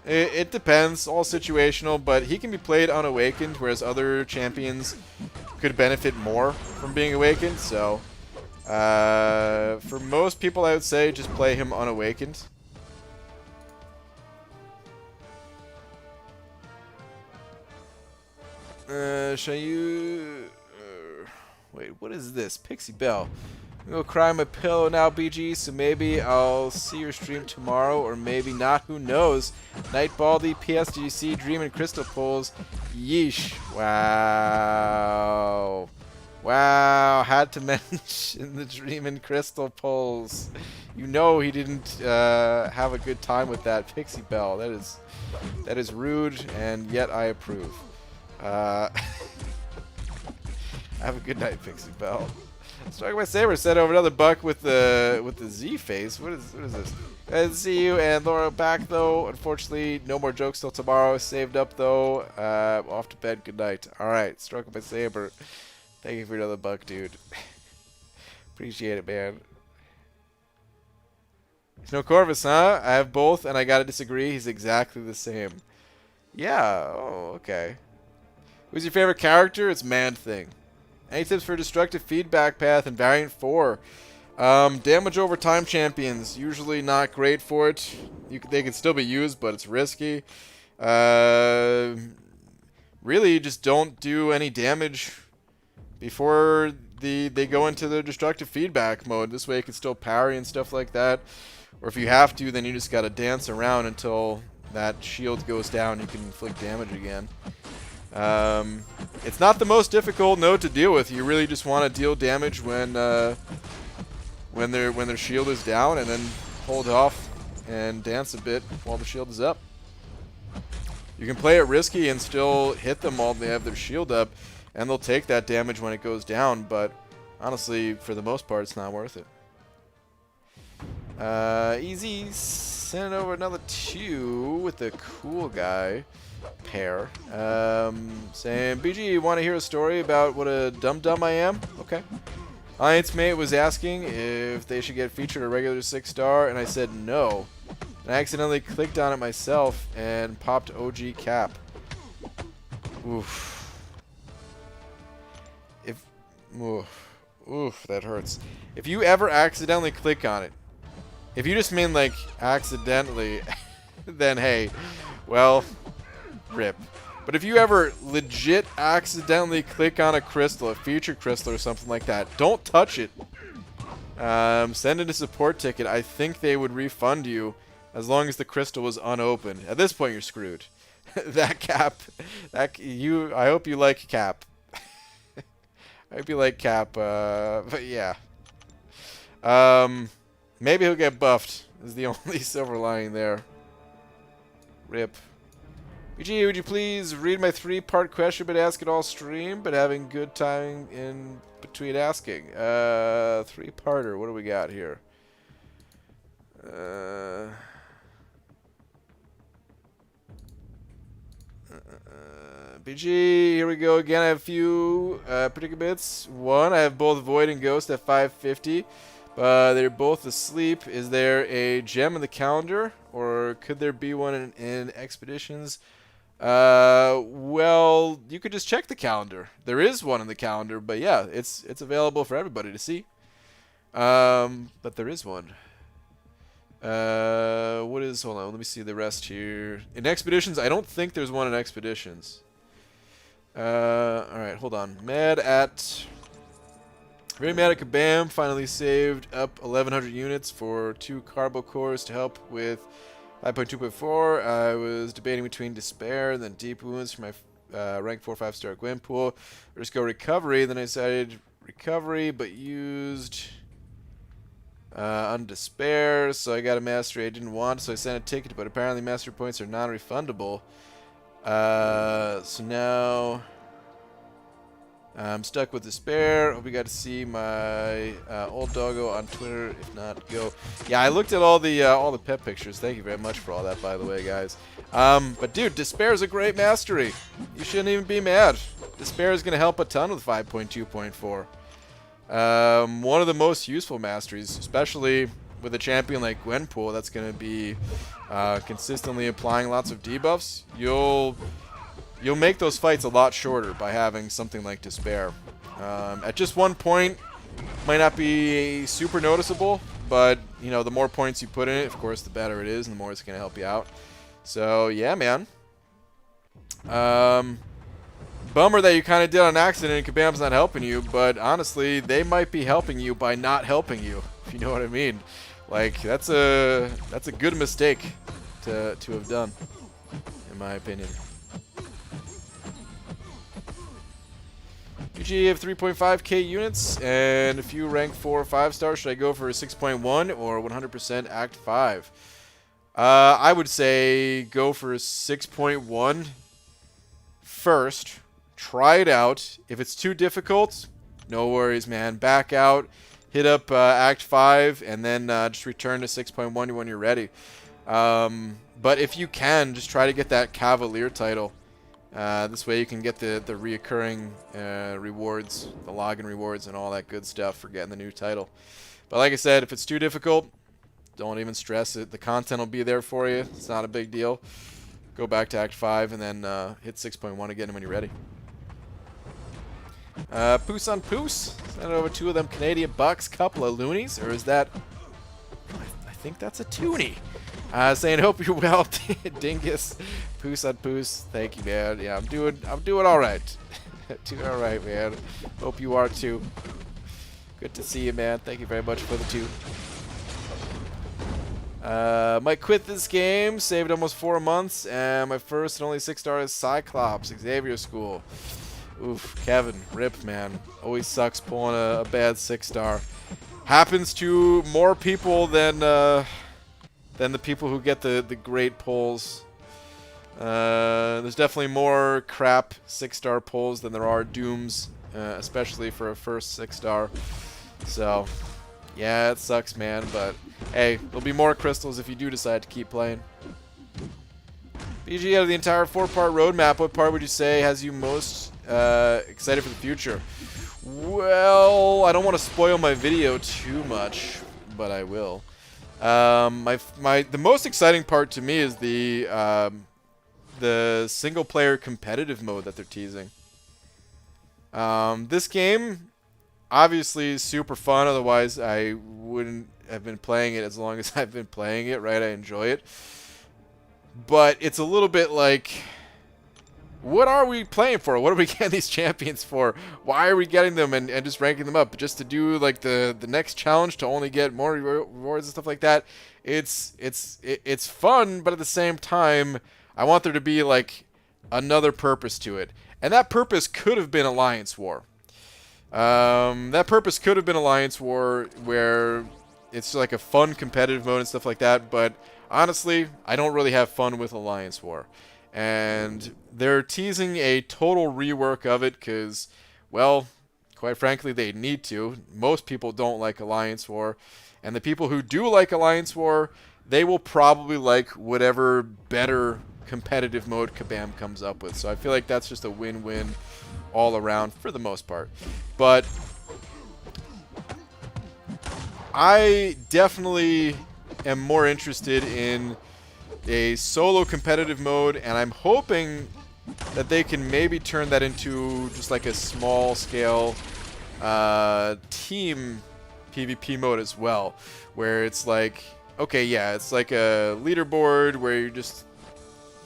It depends, all situational, but he can be played unawakened, whereas other champions could benefit more from being awakened, so for most people I would say just play him unawakened. Shall you... wait, what is this? Pixie Bell. I'm gonna cry on my pillow now, BG, so maybe I'll see your stream tomorrow, or maybe not, who knows. Nightbaldy, PSGC, Dream and Crystal Pulls. Yeesh. Wow. Wow, had to mention the Dream and Crystal Pulls. You know he didn't have a good time with that Pixie Bell. That is rude, and yet I approve. Have a good night, Pixie Bell. Struck by Saber, sent over another Buck with the Z face. What is this? Good to see you and Laura back though. Unfortunately, no more jokes till tomorrow. Saved up though. Off to bed. Good night. All right, struck by Saber. Thank you for another Buck, dude. Appreciate it, man. There's no Corvus, huh? I have both, and I gotta disagree. He's exactly the same. Yeah. Oh, okay. Who's your favorite character? It's Man-Thing. Any tips for destructive feedback path and variant 4? Damage over time champions. Usually not great for it. They can still be used, but it's risky. Really, just don't do any damage before they go into the destructive feedback mode. This way you can still parry and stuff like that. Or if you have to, then you just gotta dance around until that shield goes down, you can inflict damage again. It's not the most difficult node to deal with. You really just want to deal damage when their shield is down, and then hold off and dance a bit while the shield is up. You can play it risky and still hit them while they have their shield up, and they'll take that damage when it goes down, but honestly, for the most part, it's not worth it. Easy. Send over another 2 with the cool guy pair. Saying, BG, you want to hear a story about what a dum-dum I am? Okay. Alliance mate was asking if they should get featured a regular 6-star, and I said no. And I accidentally clicked on it myself and popped OG cap. Oof. Oof, that hurts. If you ever accidentally click on it, if you just mean like accidentally, then hey, well, rip. But if you ever legit accidentally click on a crystal, a featured crystal or something like that, don't touch it. Send in a support ticket. I think they would refund you as long as the crystal was unopened. At this point, you're screwed. That cap, I hope you like cap. I hope you like cap, but yeah. Maybe he'll get buffed, is the only silver lining there. Rip. BG, would you please read my 3-part question but ask it all stream, but having good timing in between asking? 3-parter, what do we got here? BG, here we go again. I have a few predicaments. 1, I have both Void and Ghost at 550. They're both asleep. Is there a gem in the calendar, or could there be one in Expeditions? Well, you could just check the calendar. There is one in the calendar, but yeah, it's available for everybody to see. But there is one. What is? Hold on, let me see the rest here. In Expeditions, I don't think there's one in Expeditions. All right, hold on. Very mad at Kabam. Finally saved up 1,100 units for 2 Carbo cores to help with 5.2.4. I was debating between Despair and then Deep Wounds for my rank 4 5-star Gwenpool. Or just go Recovery. Then I decided Recovery, but used on Despair. So I got a Mastery I didn't want, so I sent a ticket, but apparently Mastery points are non-refundable. So now I'm stuck with Despair. Hope you got to see my old doggo on Twitter. If not, go. Yeah, I looked at all the pet pictures. Thank you very much for all that, by the way, guys. But dude, Despair is a great mastery. You shouldn't even be mad. Despair is going to help a ton with 5.2.4. One of the most useful masteries, especially with a champion like Gwenpool that's going to be consistently applying lots of debuffs. You'll make those fights a lot shorter by having something like Despair. At just 1 point, might not be super noticeable, but you know, the more points you put in it, of course, the better it is, and the more it's going to help you out. So yeah, man. Bummer that you kind of did on accident and Kabam's not helping you, but honestly, they might be helping you by not helping you, if you know what I mean. Like, that's a good mistake to have done, in my opinion. UG have 3.5k units and a few rank 4 or 5 stars. Should I go for a 6.1 or 100% Act 5? I would say go for a 6.1 first. Try it out. If it's too difficult, no worries, man. Back out, hit up Act 5, and then just return to 6.1 when you're ready. But if you can, just try to get that Cavalier title. This way you can get the reoccurring rewards, the login rewards, and all that good stuff for getting the new title. But like I said, if it's too difficult, don't even stress it. The content will be there for you. It's not a big deal. Go back to Act 5 and then hit 6.1 again when you're ready. Poos on Poos. Send over 2 of them Canadian bucks, couple of loonies, or is that? I think that's a toonie. Saying hope you're well, Dingus. Poos on Poos. Thank you, man. Yeah, I'm doing all right. Doing all right, man. Hope you are too. Good to see you, man. Thank you very much for the 2. Might quit this game. Saved almost 4 months. And my first and only 6-star is Cyclops, Xavier School. Oof, Kevin, rip, man. Always sucks pulling a bad 6-star. Happens to more people than the people who get the great pulls. There's definitely more crap 6-star pulls than there are dooms, especially for a first 6-star. So, yeah, it sucks, man. But hey, there'll be more crystals if you do decide to keep playing. BG, out of the entire 4-part roadmap, what part would you say has you most excited for the future? Well, I don't want to spoil my video too much, but I will. The most exciting part to me is the single-player competitive mode that they're teasing. This game, obviously, is super fun. Otherwise, I wouldn't have been playing it as long as I've been playing it, right? I enjoy it. But it's a little bit like, what are we playing for? What are we getting these champions for? Why are we getting them and just ranking them up? Just to do like the next challenge to only get more rewards and stuff like that. It's fun, but at the same time, I want there to be like another purpose to it. And that purpose could have been Alliance War. That purpose could have been Alliance War, where it's like a fun competitive mode and stuff like that, but honestly, I don't really have fun with Alliance War. And they're teasing a total rework of it because, well, quite frankly, they need to. Most people don't like Alliance War. And the people who do like Alliance War, they will probably like whatever better competitive mode Kabam comes up with. So I feel like that's just a win-win all around for the most part. But I definitely am more interested in a solo competitive mode, and I'm hoping that they can maybe turn that into just like a small scale team PvP mode as well, where it's like, okay, yeah, it's like a leaderboard where you're just,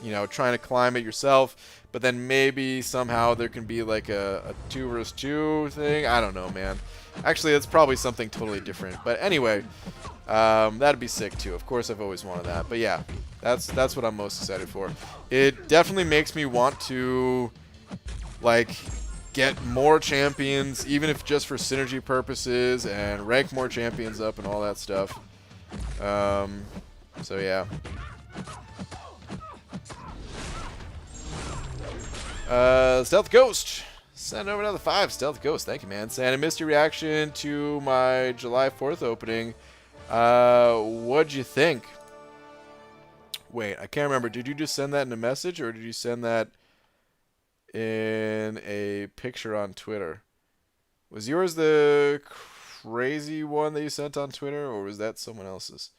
you know, trying to climb it yourself, but then maybe somehow there can be like a 2 versus 2 thing. I don't know, man. Actually, that's probably something totally different. But anyway, that'd be sick too. Of course, I've always wanted that. But yeah, that's what I'm most excited for. It definitely makes me want to, like, get more champions, even if just for synergy purposes, and rank more champions up and all that stuff. So yeah. Stealth Ghost. Send over another 5. Stealth Ghost. Thank you, man. Saying, I missed your reaction to my July 4th opening. What'd you think? Wait, I can't remember. Did you just send that in a message, or did you send that in a picture on Twitter? Was yours the crazy one that you sent on Twitter, or was that someone else's?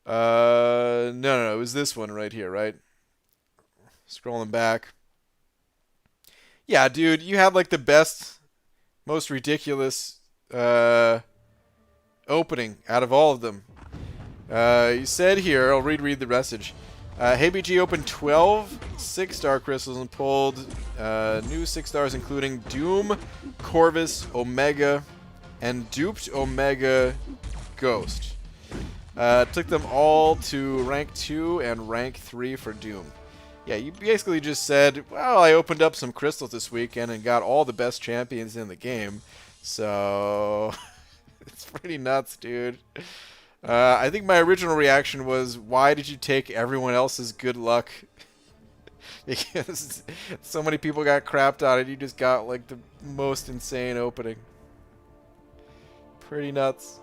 No. It was this one right here, right? Scrolling back. Yeah, dude, you had like the best, most ridiculous opening out of all of them. You said here, I'll read the message. Hey BG opened 12 6-star crystals and pulled new 6 stars, including Doom, Corvus, Omega, and duped Omega Ghost. Took them all to rank 2 and rank 3 for Doom. Yeah, you basically just said, well, I opened up some crystals this weekend and got all the best champions in the game. So, it's pretty nuts, dude. I think my original reaction was, why did you take everyone else's good luck? Because so many people got crapped on it, you just got, like, the most insane opening. Pretty nuts.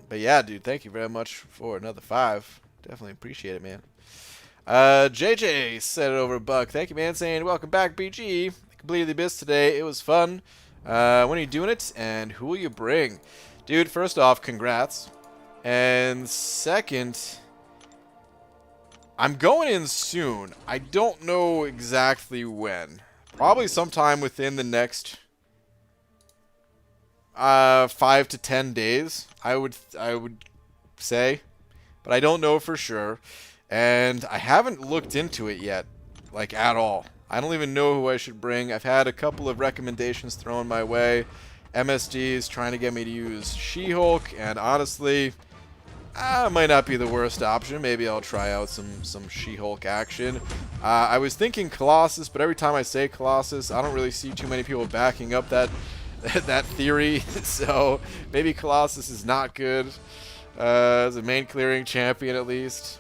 But yeah, dude, thank you very much for another 5. Definitely appreciate it, man. JJ said it over a buck. Thank you, man, saying, welcome back, BG. I completed the Abyss today. It was fun. When are you doing it, and who will you bring? Dude, first off, congrats. And second, I'm going in soon. I don't know exactly when. Probably sometime within the next 5 to 10 days, I would say, but I don't know for sure, and I haven't looked into it yet, like, at all. I don't even know who I should bring. I've had a couple of recommendations thrown my way, MSD is trying to get me to use She-Hulk, and honestly, it might not be the worst option. Maybe I'll try out some She-Hulk action. I was thinking Colossus, but every time I say Colossus, I don't really see too many people backing up that that theory. So maybe Colossus is not good as a main clearing champion at least.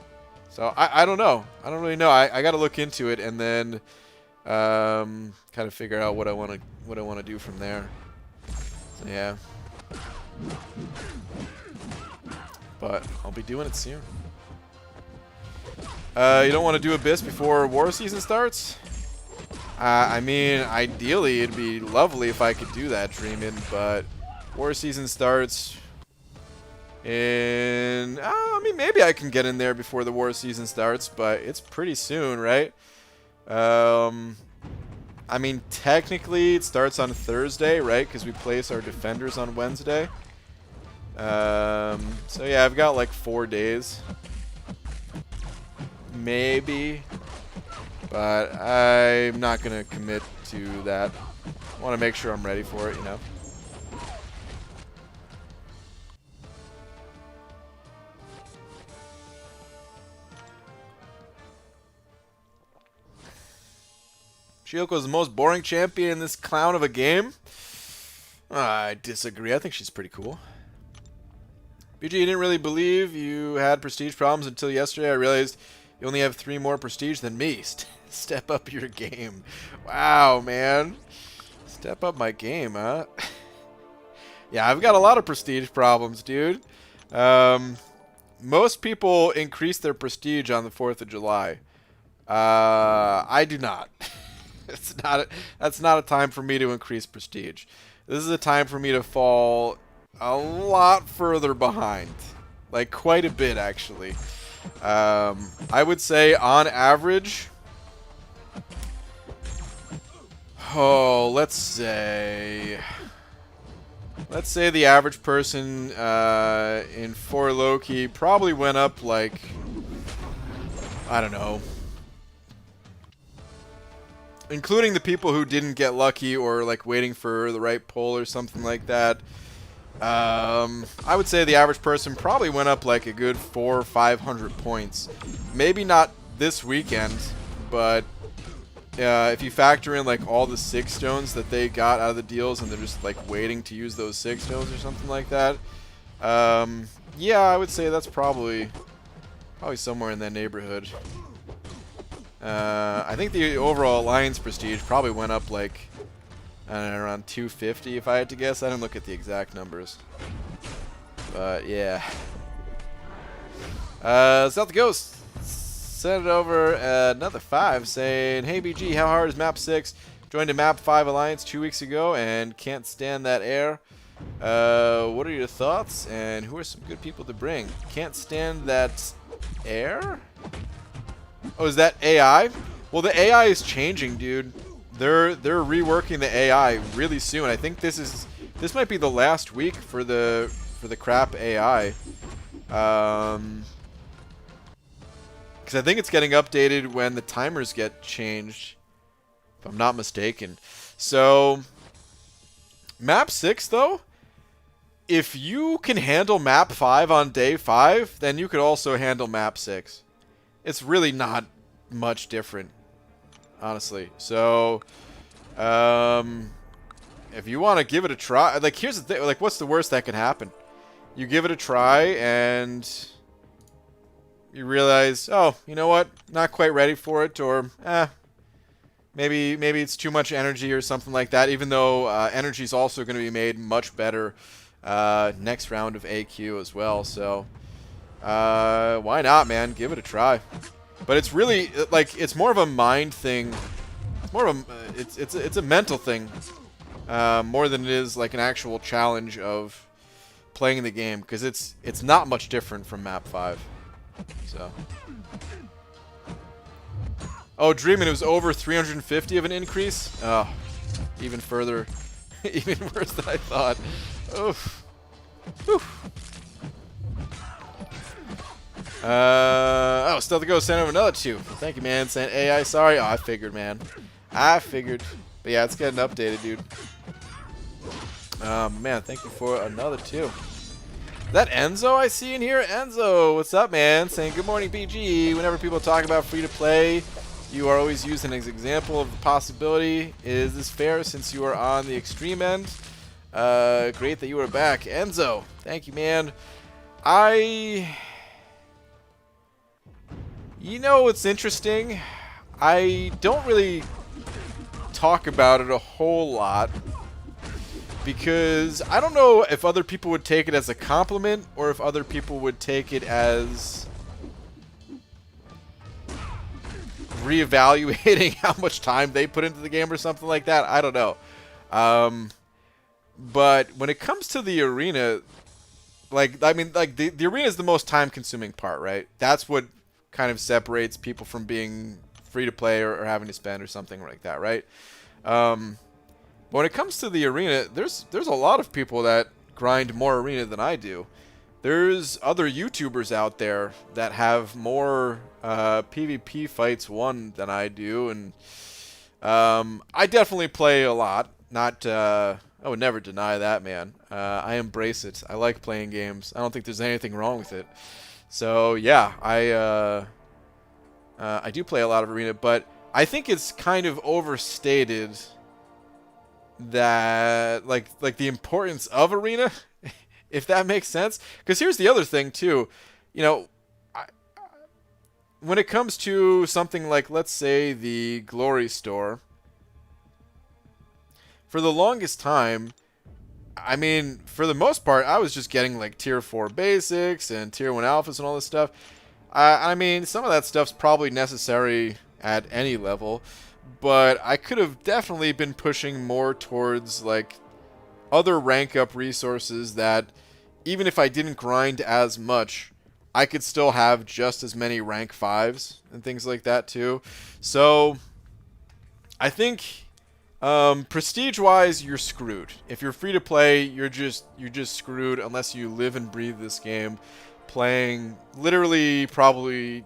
So I don't know. I don't really know. I got to look into it and then kind of figure out what I want to do from there. So yeah. But I'll be doing it soon. You don't want to do Abyss before War Season starts? I mean, ideally it'd be lovely if I could do that, Dreamin', but War Season starts in... I mean, maybe I can get in there before the War Season starts, but it's pretty soon, right? I mean, technically it starts on Thursday, right? Because we place our defenders on Wednesday. So yeah, I've got like 4 days. Maybe. But I'm not going to commit to that. I want to make sure I'm ready for it, you know. She-Hulk was the most boring champion in this clown of a game. I disagree. I think she's pretty cool. BG, you didn't really believe you had prestige problems until yesterday. I realized you only have 3 more prestige than me. Step up your game. Wow, man. Step up my game, huh? Yeah, I've got a lot of prestige problems, dude. Most people increase their prestige on the 4th of July. I do not. That's not a time for me to increase prestige. This is a time for me to fall a lot further behind. Like, quite a bit, actually. I would say, on average... Oh, let's say the average person in 4 Loki probably went up, like, I don't know. Including the people who didn't get lucky or, like, waiting for the right pull or something like that. I would say the average person probably went up like a good 400 or 500 points. Maybe not this weekend, but if you factor in like all the 6 stones that they got out of the deals and they're just like waiting to use those 6 stones or something like that, yeah, I would say that's probably somewhere in that neighborhood. I think the overall Alliance prestige probably went up like, I don't know, around 250 if I had to guess. I didn't look at the exact numbers. But yeah. South the Ghost sent it over another 5 saying, "Hey BG, how hard is map 6? Joined a map 5 alliance 2 weeks ago and can't stand that air. What are your thoughts and who are some good people to bring? Can't stand that air? Oh, is that AI? Well, the AI is changing, dude. They're reworking the AI really soon. I think this might be the last week for the crap AI. Because I think it's getting updated when the timers get changed, if I'm not mistaken. So, map 6, though, if you can handle map 5 on day 5, then you could also handle map 6. It's really not much different, honestly. So, if you want to give it a try, like, here's the thing, like, what's the worst that can happen? You give it a try, and you realize, oh, you know what? Not quite ready for it, or maybe it's too much energy or something like that. Even though energy is also going to be made much better next round of AQ as well. So why not, man? Give it a try. But it's really like it's more of a mind thing. It's more of a it's a mental thing more than it is like an actual challenge of playing the game, because it's not much different from map 5. So, oh, Dreamin', it was over 350 of an increase. Oh, even further, even worse than I thought. Oof. Oof. Oh, still to go. Send over another 2. Thank you, man. Sent AI. Sorry. Oh, I figured, man. I figured. But yeah, it's getting updated, dude. Man, thank you for another 2. Is that Enzo I see in here? Enzo, what's up, man? Saying good morning, BG. Whenever people talk about free-to-play, you are always used as an example of the possibility. Is this fair since you are on the extreme end? Great that you are back. Enzo, thank you, man. You know what's interesting? I don't really talk about it a whole lot because I don't know if other people would take it as a compliment or if other people would take it as reevaluating how much time they put into the game or something like that. I don't know. But when it comes to the arena, the arena is the most time-consuming part, right? That's what kind of separates people from being free to play or having to spend or something like that, right? But when it comes to the arena, there's a lot of people that grind more arena than I do. There's other YouTubers out there that have more PvP fights won than I do, and I definitely play a lot. I would never deny that, man. I embrace it. I like playing games. I don't think there's anything wrong with it. So yeah, I do play a lot of arena, but I think it's kind of overstated that like the importance of arena, if that makes sense. Because here's the other thing too, you know, when it comes to something like, let's say, the Glory Store, for the longest time, I mean, for the most part, I was just getting like tier 4 basics and tier 1 alphas and all this stuff. I mean, some of that stuff's probably necessary at any level, but I could have definitely been pushing more towards like other rank up resources that even if I didn't grind as much, I could still have just as many rank 5s and things like that too. So I think prestige-wise, you're screwed. If you're free to play, you're just screwed unless you live and breathe this game, playing literally probably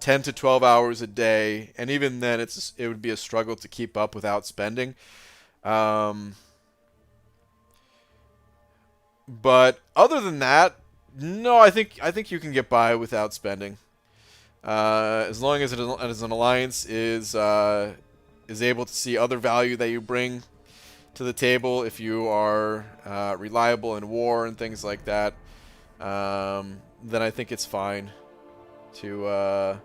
10 to 12 hours a day, and even then it would be a struggle to keep up without spending. But other than that, no, I think you can get by without spending. As long as an alliance is able to see other value that you bring to the table, if you are reliable in war and things like that, then I think it's fine to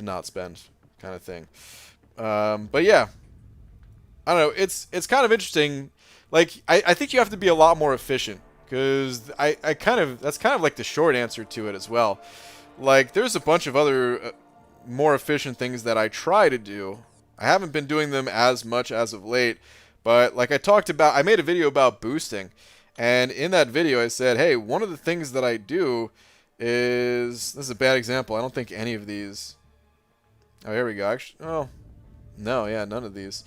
not spend, kind of thing. But yeah, I don't know. It's kind of interesting. Like I think you have to be a lot more efficient, because that's kind of like the short answer to it as well. Like there's a bunch of other more efficient things that I try to do. I haven't been doing them as much as of late, but like I made a video about boosting, and in that video I said, hey, one of the things that I do is, this is a bad example. I don't think any of these. Oh, here we go. Actually, oh, no, yeah, none of these.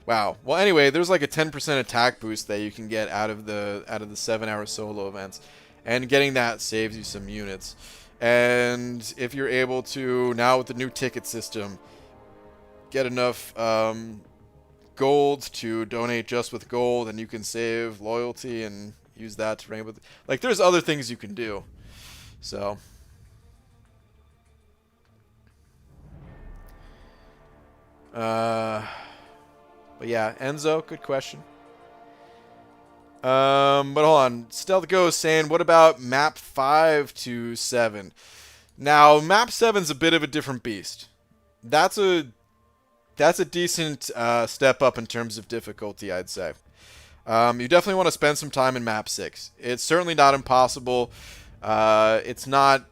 Wow. Well, anyway, there's like a 10% attack boost that you can get out of the 7-hour solo events, and getting that saves you some units. And if you're able to, now with the new ticket system, get enough gold to donate just with gold, and you can save loyalty and use that to rainbow. Like there's other things you can do. So but yeah, Enzo, good question. But hold on. Stealth Ghost saying, what about map 5 to 7? Now, map 7's a bit of a different beast. That's a decent step up in terms of difficulty, I'd say. You definitely want to spend some time in map 6. It's certainly not impossible. It's not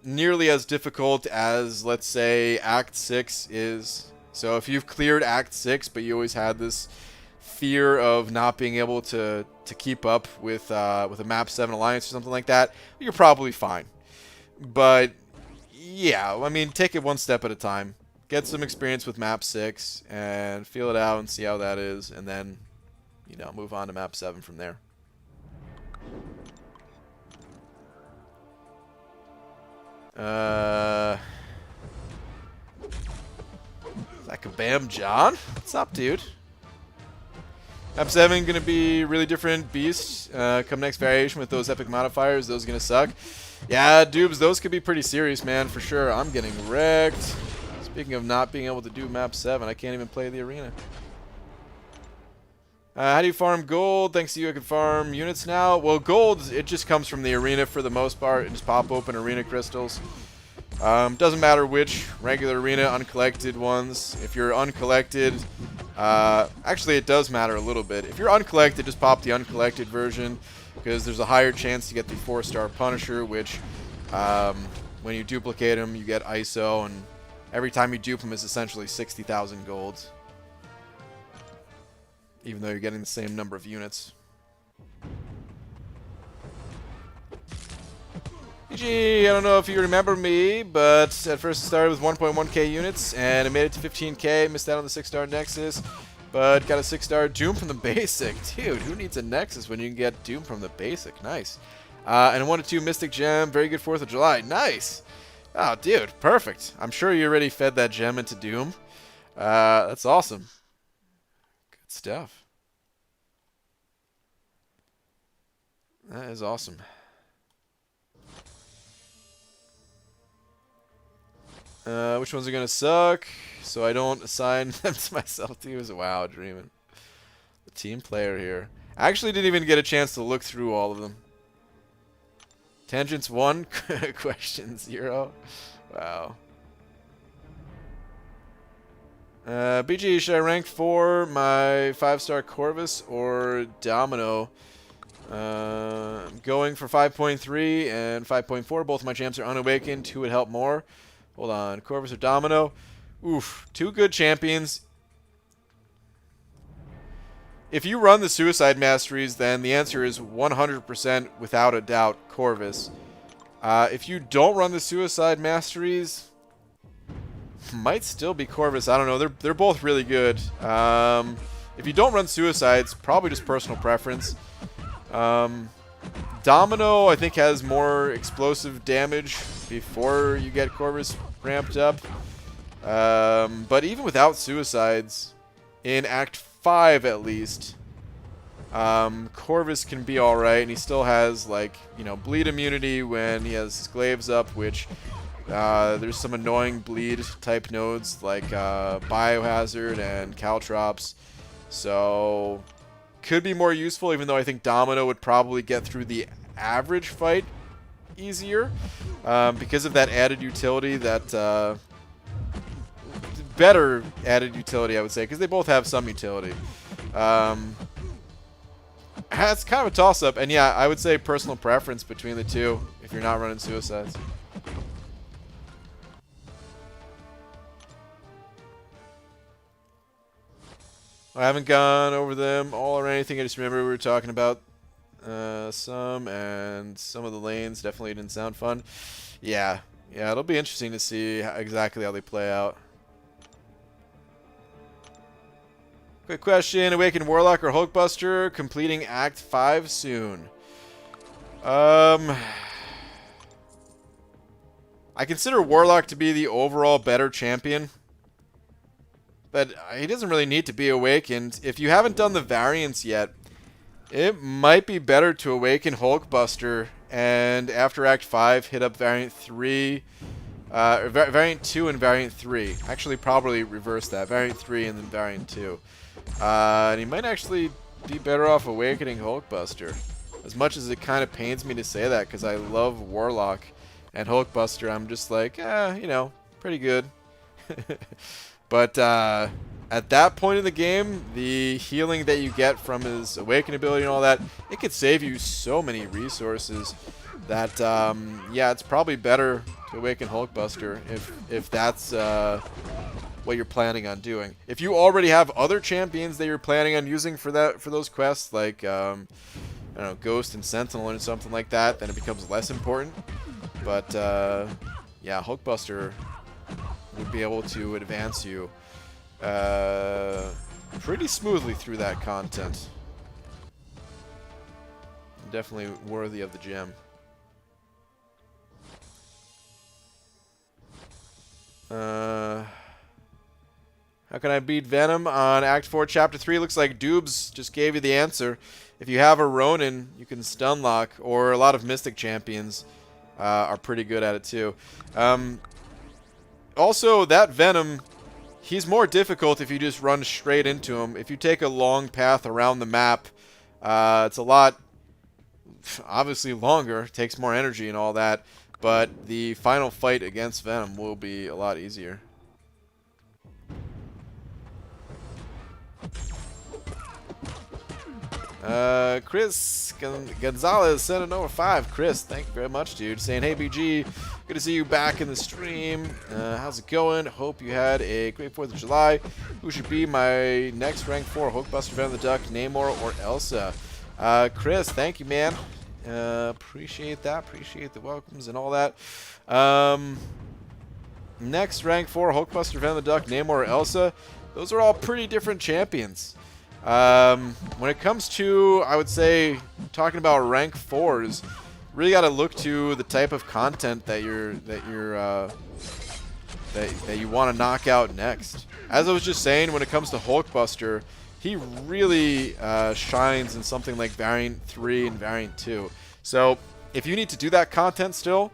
nearly as difficult as, let's say, Act 6 is. So if you've cleared Act 6, but you always had this fear of not being able to keep up with a map 7 alliance or something like that, you're probably fine. But yeah, I mean, take it one step at a time. Get some experience with map 6 and feel it out and see how that is, and then, you know, move on to map 7 from there. Kabam John? What's up, dude? Map 7 going to be really different beast. Come next variation with those epic modifiers. Those are going to suck. Yeah, Dubes, those could be pretty serious, man, for sure. I'm getting wrecked. Speaking of not being able to do map 7, I can't even play the arena. How do you farm gold? Thanks to you, I can farm units now. Well, gold, it just comes from the arena for the most part. And just pop open arena crystals. Doesn't matter which, regular arena, uncollected ones. If you're uncollected, actually it does matter a little bit. If you're uncollected, just pop the uncollected version, because there's a higher chance to get the 4-star Punisher, which when you duplicate him, you get ISO, and every time you dupe him is essentially 60,000 golds, even though you're getting the same number of units. GG, I don't know if you remember me, but at first it started with 1.1k units, and I made it to 15k, missed out on the 6-star Nexus, but got a 6-star Doom from the basic. Dude, who needs a Nexus when you can get Doom from the basic? Nice. And a 1-2 Mystic Gem, very good 4th of July. Nice! Oh, dude, perfect. I'm sure you already fed that gem into Doom. That's awesome. Good stuff. That is awesome. Which ones are going to suck, so I don't assign them to myself too. Wow, dreaming. The team player here. I actually didn't even get a chance to look through all of them. Tangents 1, question 0. Wow. BG, should I rank for my 5-star Corvus or Domino? I'm going for 5.3 and 5.4. Both my champs are unawakened. Who would help more? Hold on. Corvus or Domino? Oof. 2 good champions. If you run the Suicide Masteries, then the answer is 100% without a doubt Corvus. If you don't run the Suicide Masteries, might still be Corvus. I don't know. They're both really good. If you don't run Suicides, probably just personal preference. Domino, I think, has more explosive damage before you get Corvus ramped up. But even without Suicides, in Act 5 at least, Corvus can be alright, and he still has, like, you know, bleed immunity when he has his glaives up, which there's some annoying bleed type nodes like Biohazard and Caltrops. So could be more useful, even though I think Domino would probably get through the average fight easier because of that added utility, that better added utility, I would say, because they both have some utility. It's kind of a toss-up, and yeah, I would say personal preference between the two if you're not running Suicides. I haven't gone over them all or anything. I just remember we were talking about some, and some of the lanes definitely didn't sound fun. Yeah, it'll be interesting to see exactly how they play out. Quick question: Awakened Warlock or Hulkbuster? Completing Act 5 soon. I consider Warlock to be the overall better champion, but he doesn't really need to be awakened. If you haven't done the variants yet, it might be better to awaken Hulkbuster, and after Act 5, hit up Variant 3, Variant 2 and Variant 3. Actually, probably reverse that. Variant 3 and then Variant 2. And he might actually be better off awakening Hulkbuster. As much as it kind of pains me to say that, because I love Warlock and Hulkbuster, I'm just like, you know, pretty good. But at that point in the game, the healing that you get from his awaken ability and all that, it could save you so many resources that, yeah, it's probably better to awaken Hulkbuster if that's what you're planning on doing. If you already have other champions that you're planning on using for those quests, like I don't know, Ghost and Sentinel or something like that, then it becomes less important. But yeah, Hulkbuster would be able to advance you pretty smoothly through that content. Definitely worthy of the gem. How can I beat Venom on Act 4, Chapter 3? Looks like Doobs just gave you the answer. If you have a Ronin, you can stun lock, or a lot of Mystic champions are pretty good at it too. Also, that Venom, he's more difficult if you just run straight into him. If you take a long path around the map, it's a lot, obviously longer, takes more energy and all that, but the final fight against Venom will be a lot easier. Chris Gonzalez sent an over 5. Chris, thank you very much, dude. Saying, hey, BG, good to see you back in the stream. How's it going? Hope you had a great 4th of July. Who should be my next rank 4 Hulkbuster, Venom the Duck, Namor, or Elsa? Chris, thank you, man. Appreciate that. Appreciate the welcomes and all that. Next rank 4 Hulkbuster, Venom the Duck, Namor, or Elsa. Those are all pretty different champions. When it comes to, I would say, talking about rank 4s, really got to look to the type of content that you want to knock out next. As I was just saying, when it comes to Hulkbuster, he really shines in something like Variant 3 and Variant 2. So if you need to do that content still,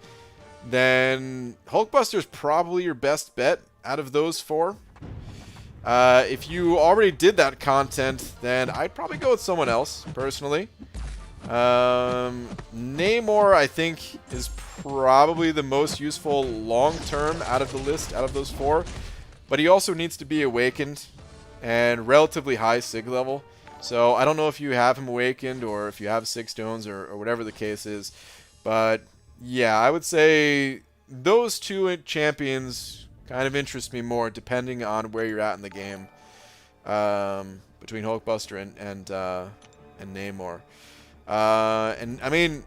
then Hulkbuster is probably your best bet out of those 4. If you already did that content, then I'd probably go with someone else, personally. Namor, I think, is probably the most useful long-term out of the list, out of those 4. But he also needs to be awakened and relatively high Sig level. So I don't know if you have him awakened or if you have 6 stones or whatever the case is. But yeah, I would say those 2 champions kind of interest me more, depending on where you're at in the game, between Hulkbuster and Namor. And I mean,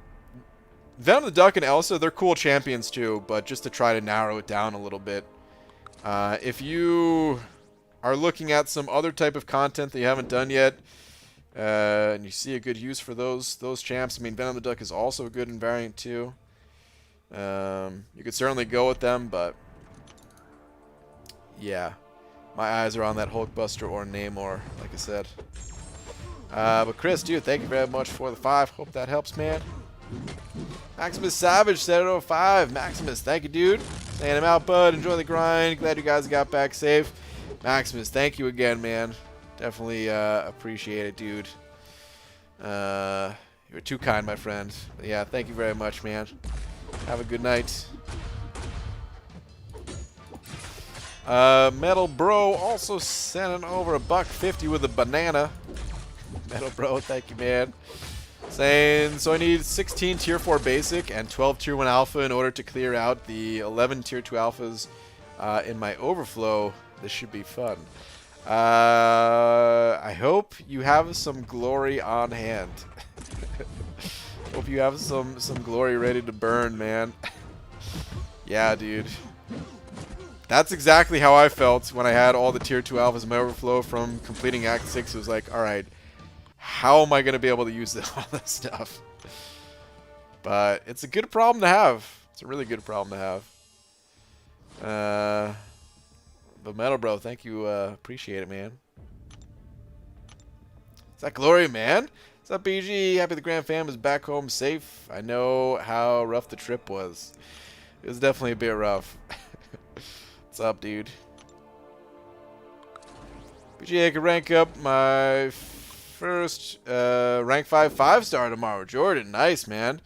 Venom the Duck and Elsa, they're cool champions too, but just to try to narrow it down a little bit, if you are looking at some other type of content that you haven't done yet, and you see a good use for those champs, I mean, Venom the Duck is also good in Variant 2. You could certainly go with them, but yeah, my eyes are on that Hulkbuster or Namor, like I said. But Chris, dude, thank you very much for the 5. Hope that helps, man. Maximus Savage said it over 5. Maximus, thank you, dude. Saying I'm out, bud. Enjoy the grind. Glad you guys got back safe. Maximus, thank you again, man. Definitely appreciate it, dude. You're too kind, my friend. But yeah, thank you very much, man. Have a good night. Metal Bro also sending over $1.50 with a banana. Metal Bro, thank you, man. Saying, so I need 16 Tier 4 Basic and 12 Tier 1 Alpha in order to clear out the 11 Tier 2 Alphas in my overflow. This should be fun. I hope you have some glory on hand. Hope you have some glory ready to burn, man. Yeah, dude. That's exactly how I felt when I had all the Tier 2 Alphas in my overflow from completing Act 6. It was like, alright, how am I going to be able to use all this stuff? But it's a good problem to have. It's a really good problem to have. But Metal Bro, thank you. Appreciate it, man. Is that Glory, man? What's up, BG? Happy the Grand Fam is back home safe. I know how rough the trip was. It was definitely a bit rough. What's up, dude? BG, I could rank up my first rank 5 5-star tomorrow. Jordan, nice, man.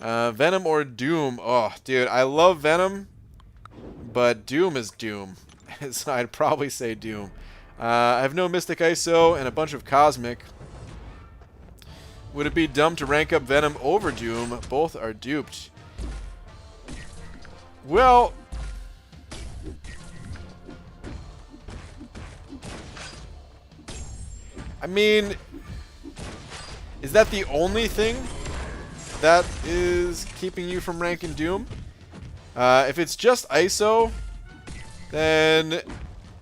Venom or Doom? Oh, dude, I love Venom, but Doom is Doom. So I'd probably say Doom. I have no Mystic ISO and a bunch of Cosmic. Would it be dumb to rank up Venom over Doom? Both are duped. Well, I mean, is that the only thing that is keeping you from ranking Doom? If it's just ISO, then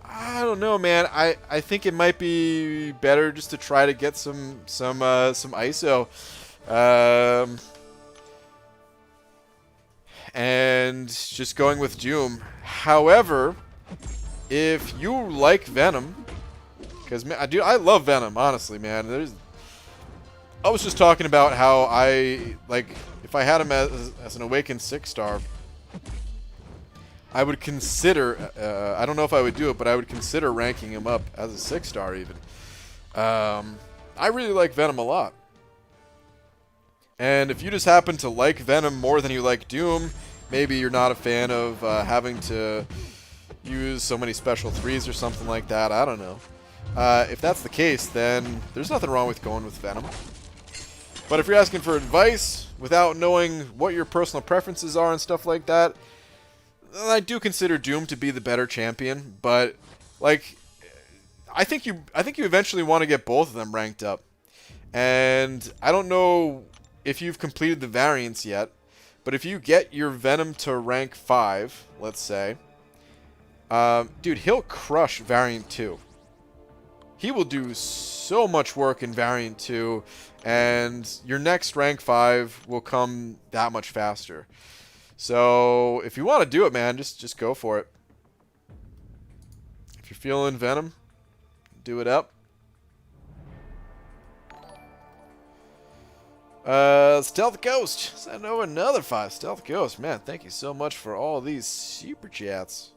I don't know, man. I think it might be better just to try to get some ISO, and just going with Doom. However, if you like Venom, because I love Venom, honestly, man. I was just talking about how if I had him as an Awakened 6-star, I would consider, I don't know if I would do it, but I would consider ranking him up as a 6-star even. I really like Venom a lot. And if you just happen to like Venom more than you like Doom, maybe you're not a fan of having to use so many special 3s or something like that, I don't know. If that's the case, then there's nothing wrong with going with Venom. But if you're asking for advice without knowing what your personal preferences are and stuff like that, I do consider Doom to be the better champion, but like I think you eventually want to get both of them ranked up. And I don't know if you've completed the variants yet, but if you get your Venom to rank 5, let's say, dude, he'll crush variant 2. He will do so much work in variant 2, and your next rank 5 will come that much faster. So if you want to do it, man, just go for it. If you're feeling Venom, do it up. Stealth Ghost, send over another 5. Stealth Ghost, man, thank you so much for all these super chats.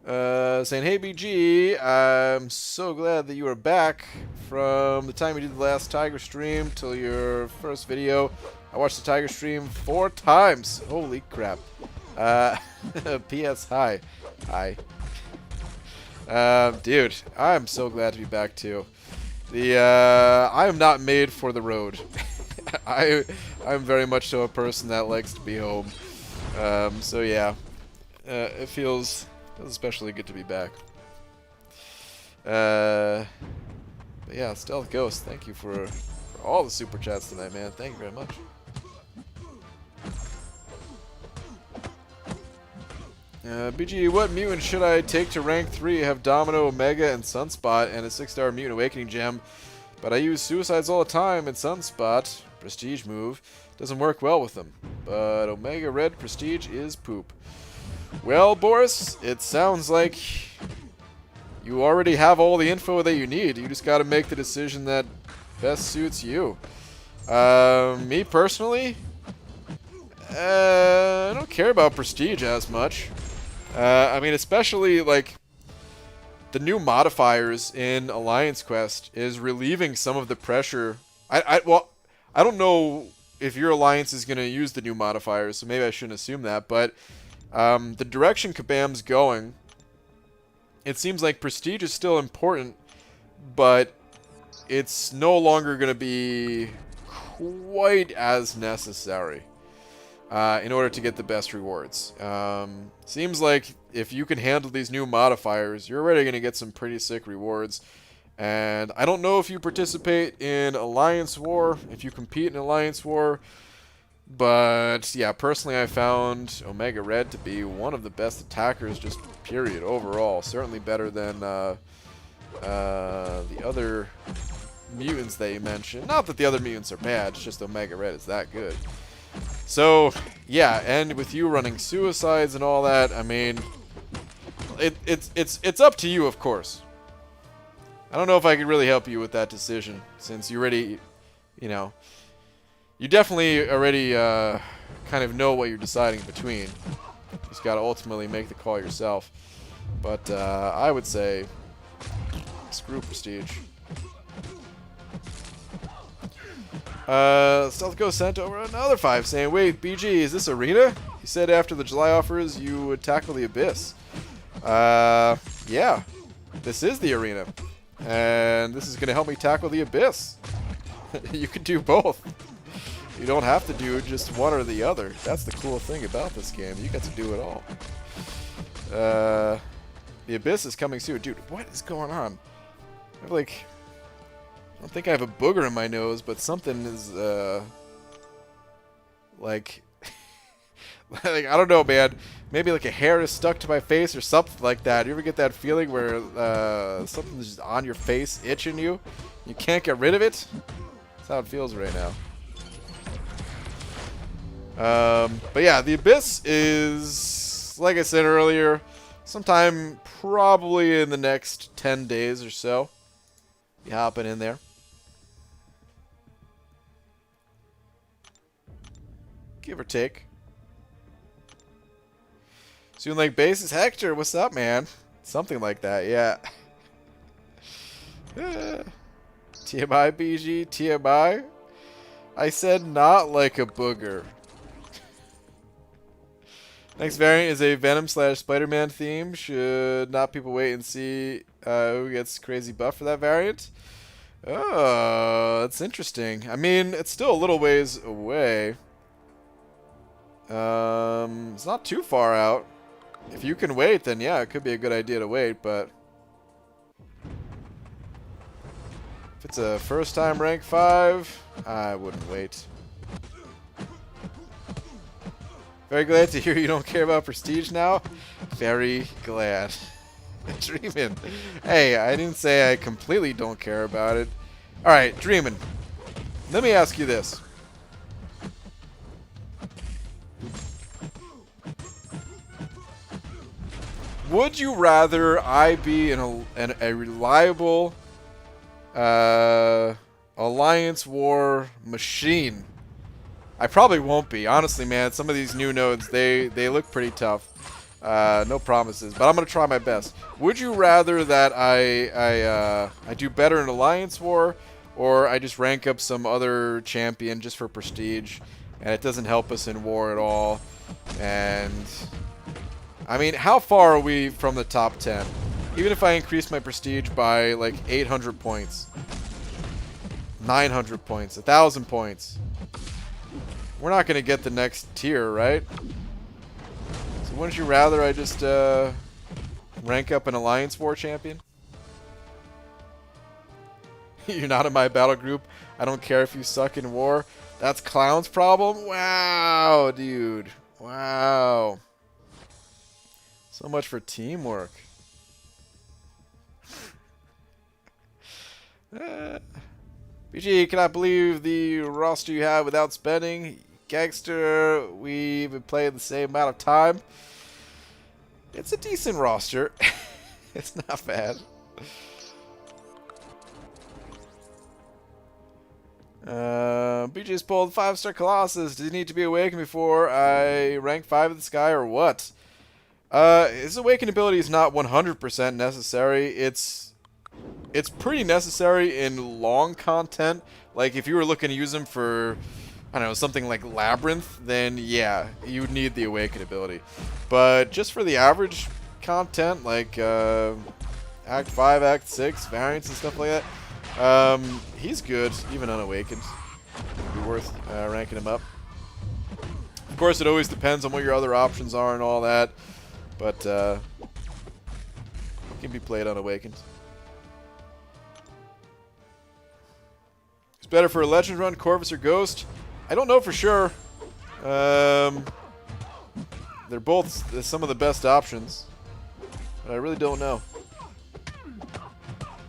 Saying, hey BG, I'm so glad that you are back. From the time you did the last Tiger stream till your first video, I watched the Tiger stream 4 times. Holy crap. P.S. Hi. Hi. Dude, I'm so glad to be back too. I am not made for the road. I'm very much so a person that likes to be home. So yeah, it feels especially good to be back. But yeah, Stealth Ghost, thank you for all the super chats tonight, man. Thank you very much. BG, what mutant should I take to rank 3? I have Domino, Omega, and Sunspot, and a 6-star Mutant Awakening gem. But I use Suicides all the time, and Sunspot, Prestige move, doesn't work well with them. But Omega Red Prestige is poop. Well, Boris, it sounds like you already have all the info that you need. You just got to make the decision that best suits you. Me personally, I don't care about Prestige as much. I mean, especially, like, the new modifiers in Alliance Quest is relieving some of the pressure. Well, I don't know if your Alliance is going to use the new modifiers, so maybe I shouldn't assume that, but the direction Kabam's going, it seems like Prestige is still important, but it's no longer going to be quite as necessary. In order to get the best rewards. Seems like if you can handle these new modifiers, you're already going to get some pretty sick rewards. And I don't know if you participate in Alliance War, if you compete in Alliance War, but yeah, personally I found Omega Red to be one of the best attackers, just period, overall. Certainly better than the other mutants that you mentioned. Not that the other mutants are bad, it's just Omega Red is that good. So, yeah, and with you running Suicides and all that, I mean, it's up to you, of course. I don't know if I could really help you with that decision, since you already, you know, you definitely already kind of know what you're deciding between. You just got to ultimately make the call yourself. But I would say, screw Prestige. Stealth Ghost sent over another 5 saying, wait, BG, is this Arena? You said after the July offers you would tackle the Abyss. Yeah, this is the Arena. And this is going to help me tackle the Abyss. You can do both. You don't have to do just one or the other. That's the cool thing about this game. You get to do it all. The Abyss is coming soon. Dude, what is going on? I have like... I don't think I have a booger in my nose, but something is, like, like, I don't know, man. Maybe, like, a hair is stuck to my face or something like that. You ever get that feeling where, something's just on your face, itching you? You can't get rid of it? That's how it feels right now. But yeah, the Abyss is, like I said earlier, Sometime probably in the next 10 days or so. Be hopping in there. Give or take. Soon Lake Bases. Hector, what's up, man? Something like that, yeah. TMI, BG, TMI. I said not like a booger. Next variant is a Venom / Spider-Man theme. Should not people wait and see who gets crazy buff for that variant? Oh, that's interesting. I mean, it's still a little ways away. It's not too far out. If you can wait, then yeah, it could be a good idea to wait, but if it's a first time rank 5, I wouldn't wait. Very glad to hear you don't care about prestige now. Very glad. Dreamin'. Hey, I didn't say I completely don't care about it. Alright, Dreamin'. Let me ask you this. Would you rather I be a reliable Alliance War machine? I probably won't be. Honestly, man, some of these new nodes, they look pretty tough. No promises, but I'm going to try my best. Would you rather that I do better in Alliance War, or I just rank up some other champion just for prestige, and it doesn't help us in war at all? And I mean, how far are we from the top 10? Even if I increase my prestige by like 800 points, 900 points, 1,000 points, we're not going to get the next tier, right? So wouldn't you rather I just rank up an Alliance War champion? You're not in my battle group. I don't care if you suck in war. That's Clown's problem? Wow, dude. Wow. So much for teamwork. BG, cannot believe the roster you have without spending. Gangster, we've been playing the same amount of time. It's a decent roster. It's not bad. BG's pulled 5-star Colossus. Does he need to be awakened before I rank 5 in the sky or what? His awakened ability is not 100% necessary. It's pretty necessary in long content. Like, if you were looking to use him for, I don't know, something like Labyrinth, then yeah, you would need the awakened ability. But just for the average content, like Act 5, Act 6, variants and stuff like that, he's good, even unawakened. It'd be worth ranking him up. Of course, it always depends on what your other options are and all that, but he can be played unawakened. It's better for a Legend run, Corvus or Ghost? I don't know for sure. They're both some of the best options, but I really don't know.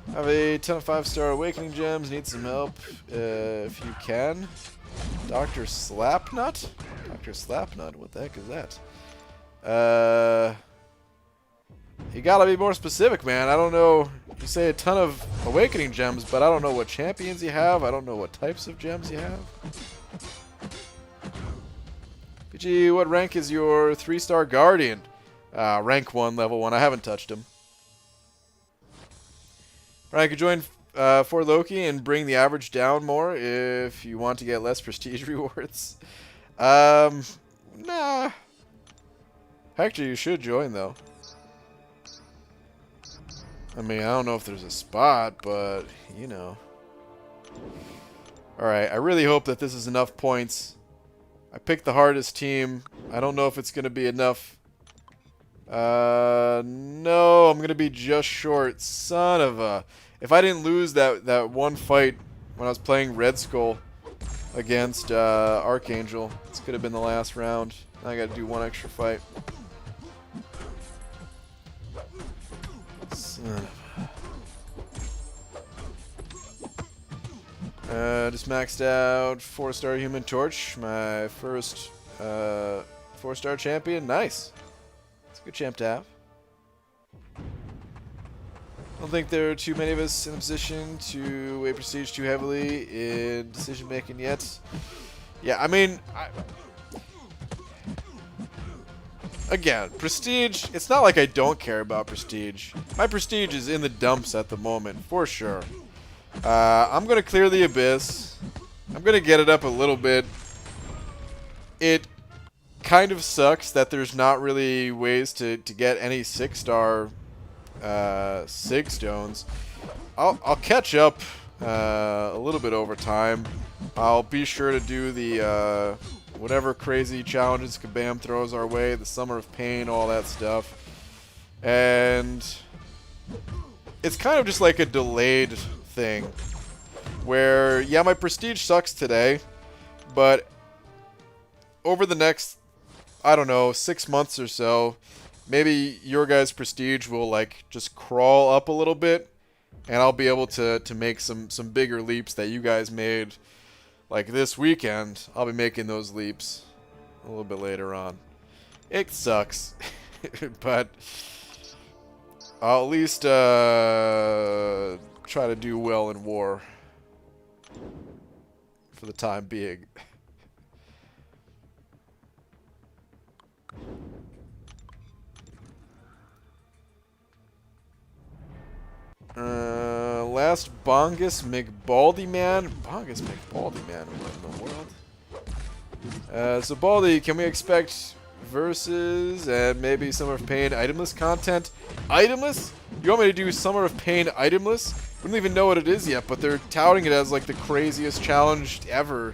I have a ton of 5-star awakening gems. Need some help if you can. Dr. Slapnut? Dr. Slapnut? What the heck is that? You gotta be more specific, man. I don't know. You say a ton of awakening gems, but I don't know what champions you have. I don't know what types of gems you have. PG, what rank is your 3-star Guardian? Rank 1, level 1. I haven't touched him. I could join for Loki and bring the average down more if you want to get less prestige rewards. Nah. Hector, you should join, though. I mean, I don't know if there's a spot, but, you know. Alright, I really hope that this is enough points. I picked the hardest team. I don't know if it's going to be enough. No, I'm going to be just short. Son of a... If I didn't lose that one fight when I was playing Red Skull against Archangel, this could have been the last round. Now I got to do one extra fight. Son of a... just maxed out 4-star Human Torch, my first 4-star champion. Nice. It's a good champ to have. I don't think there are too many of us in a position to weigh prestige too heavily in decision making yet. Yeah, I mean, again, prestige, it's not like I don't care about prestige. My prestige is in the dumps at the moment, for sure. I'm going to clear the Abyss. I'm going to get it up a little bit. It kind of sucks that there's not really ways to get any 6-star Sig Stones. I'll catch up a little bit over time. I'll be sure to do the whatever crazy challenges Kabam throws our way, the Summer of Pain, all that stuff. And it's kind of just like a delayed thing where, yeah, my prestige sucks today, but over the next, I don't know, 6 months or so, maybe your guys' prestige will like just crawl up a little bit, and I'll be able to make some bigger leaps that you guys made. Like this weekend, I'll be making those leaps a little bit later on. It sucks, but I'll at least try to do well in war for the time being. Last Bongus McBaldy Man. Bongus McBaldy Man. What in the world? So Baldy, can we expect verses and maybe Summer of Pain itemless content? Itemless? You want me to do Summer of Pain itemless? We don't even know what it is yet, but they're touting it as like the craziest challenge ever,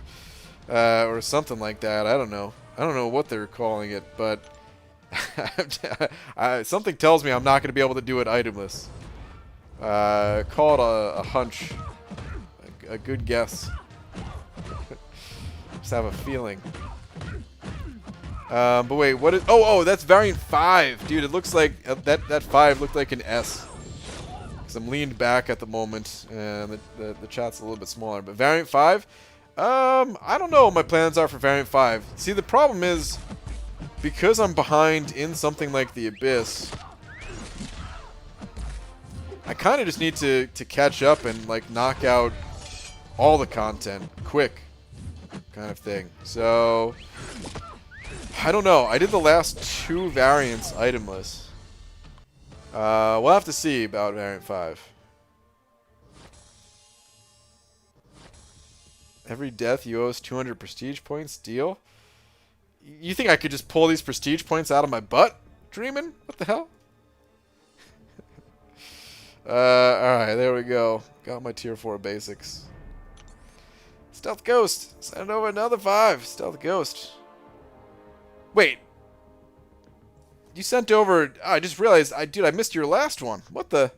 or something like that. I don't know. I don't know what they're calling it, but something tells me I'm not going to be able to do it itemless. Call it a hunch. A good guess. Just have a feeling. But wait, what is... Oh, that's variant 5. Dude, it looks like... that 5 looked like an S. Because I'm leaned back at the moment, and the chat's a little bit smaller. But variant 5? I don't know what my plans are for variant 5. See, the problem is, because I'm behind in something like the Abyss, I kind of just need to catch up and like knock out all the content quick, kind of thing. So I don't know. I did the last 2 variants itemless. We'll have to see about variant 5. Every death you owe us 200 prestige points. Deal? You think I could just pull these prestige points out of my butt? Dreaming? What the hell? Alright, there we go. Got my tier 4 basics. Stealth Ghost! Send over another 5. Stealth Ghost. Wait. You sent over... I just realized... Dude, I missed your last one. What the...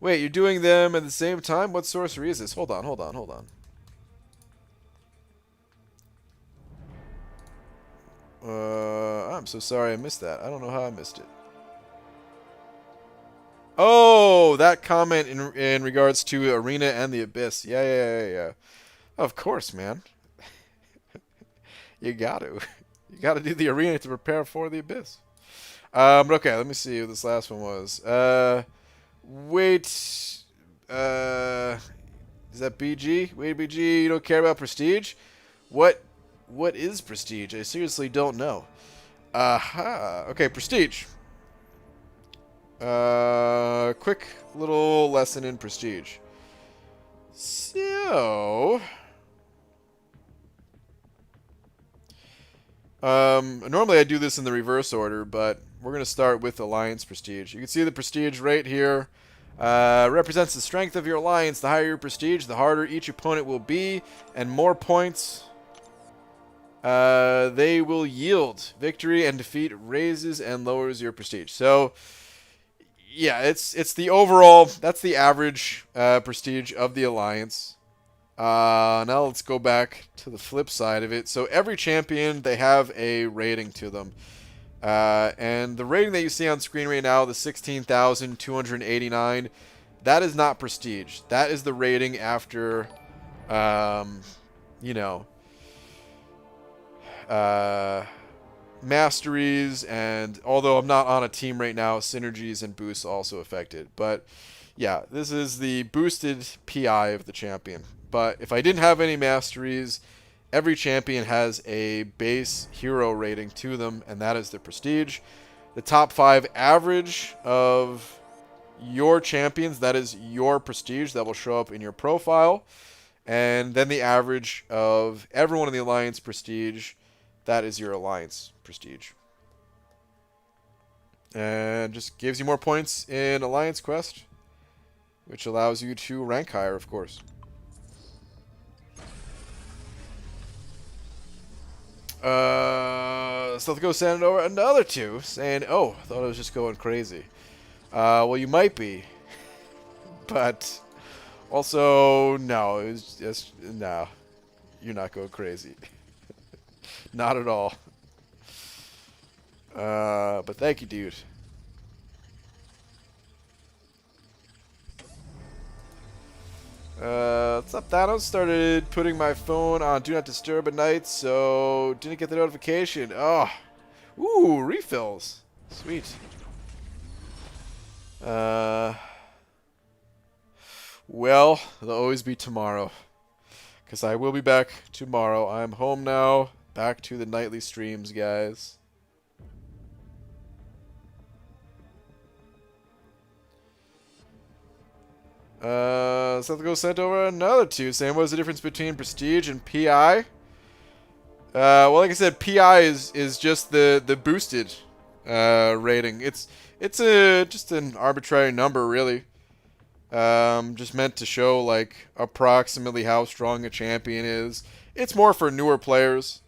Wait, you're doing them at the same time? What sorcery is this? Hold on. I'm so sorry I missed that. I don't know how I missed it. Oh, that comment in regards to Arena and the Abyss. Yeah. Of course, man. You got to. You got to do the Arena to prepare for the Abyss. But okay, let me see what this last one was. Wait. Is that BG? Wait, BG, you don't care about Prestige? What is Prestige? I seriously don't know. Aha. Okay, Prestige. Quick little lesson in Prestige. So, normally I do this in the reverse order, but we're going to start with Alliance Prestige. You can see the Prestige right here. Represents the strength of your alliance. The higher your Prestige, the harder each opponent will be, and more points they will yield. Victory and defeat raises and lowers your Prestige. So, yeah, it's the overall, that's the average prestige of the alliance. Now let's go back to the flip side of it. So every champion, they have a rating to them. And the rating that you see on screen right now, the 16,289, that is not prestige. That is the rating after, Masteries, and although I'm not on a team right now, synergies and boosts also affected. But Yeah, this is the boosted PI of the champion. But if I didn't have any masteries, every champion has a base hero rating to them, and that is the prestige. The top 5 average of your champions, that is your prestige that will show up in your profile. And then the average of everyone in the alliance prestige, that is your alliance prestige. And just gives you more points in alliance quest, which allows you to rank higher, of course. So let's go send over another 2, saying, oh, I thought I was just going crazy. Well, you might be. But also, no, it was just, no. You're not going crazy. Not at all. But thank you, dude. What's up, Thanos? Started putting my phone on Do Not Disturb at night, so didn't get the notification. Oh. Ooh, refills. Sweet. Well, there'll always be tomorrow. Because I will be back tomorrow. I'm home now. Back to the nightly streams, guys. So let's go send over another 2. Saying, what's the difference between prestige and PI? Well, like I said, PI is just the boosted rating. It's just an arbitrary number, really. Just meant to show like approximately how strong a champion is. It's more for newer players.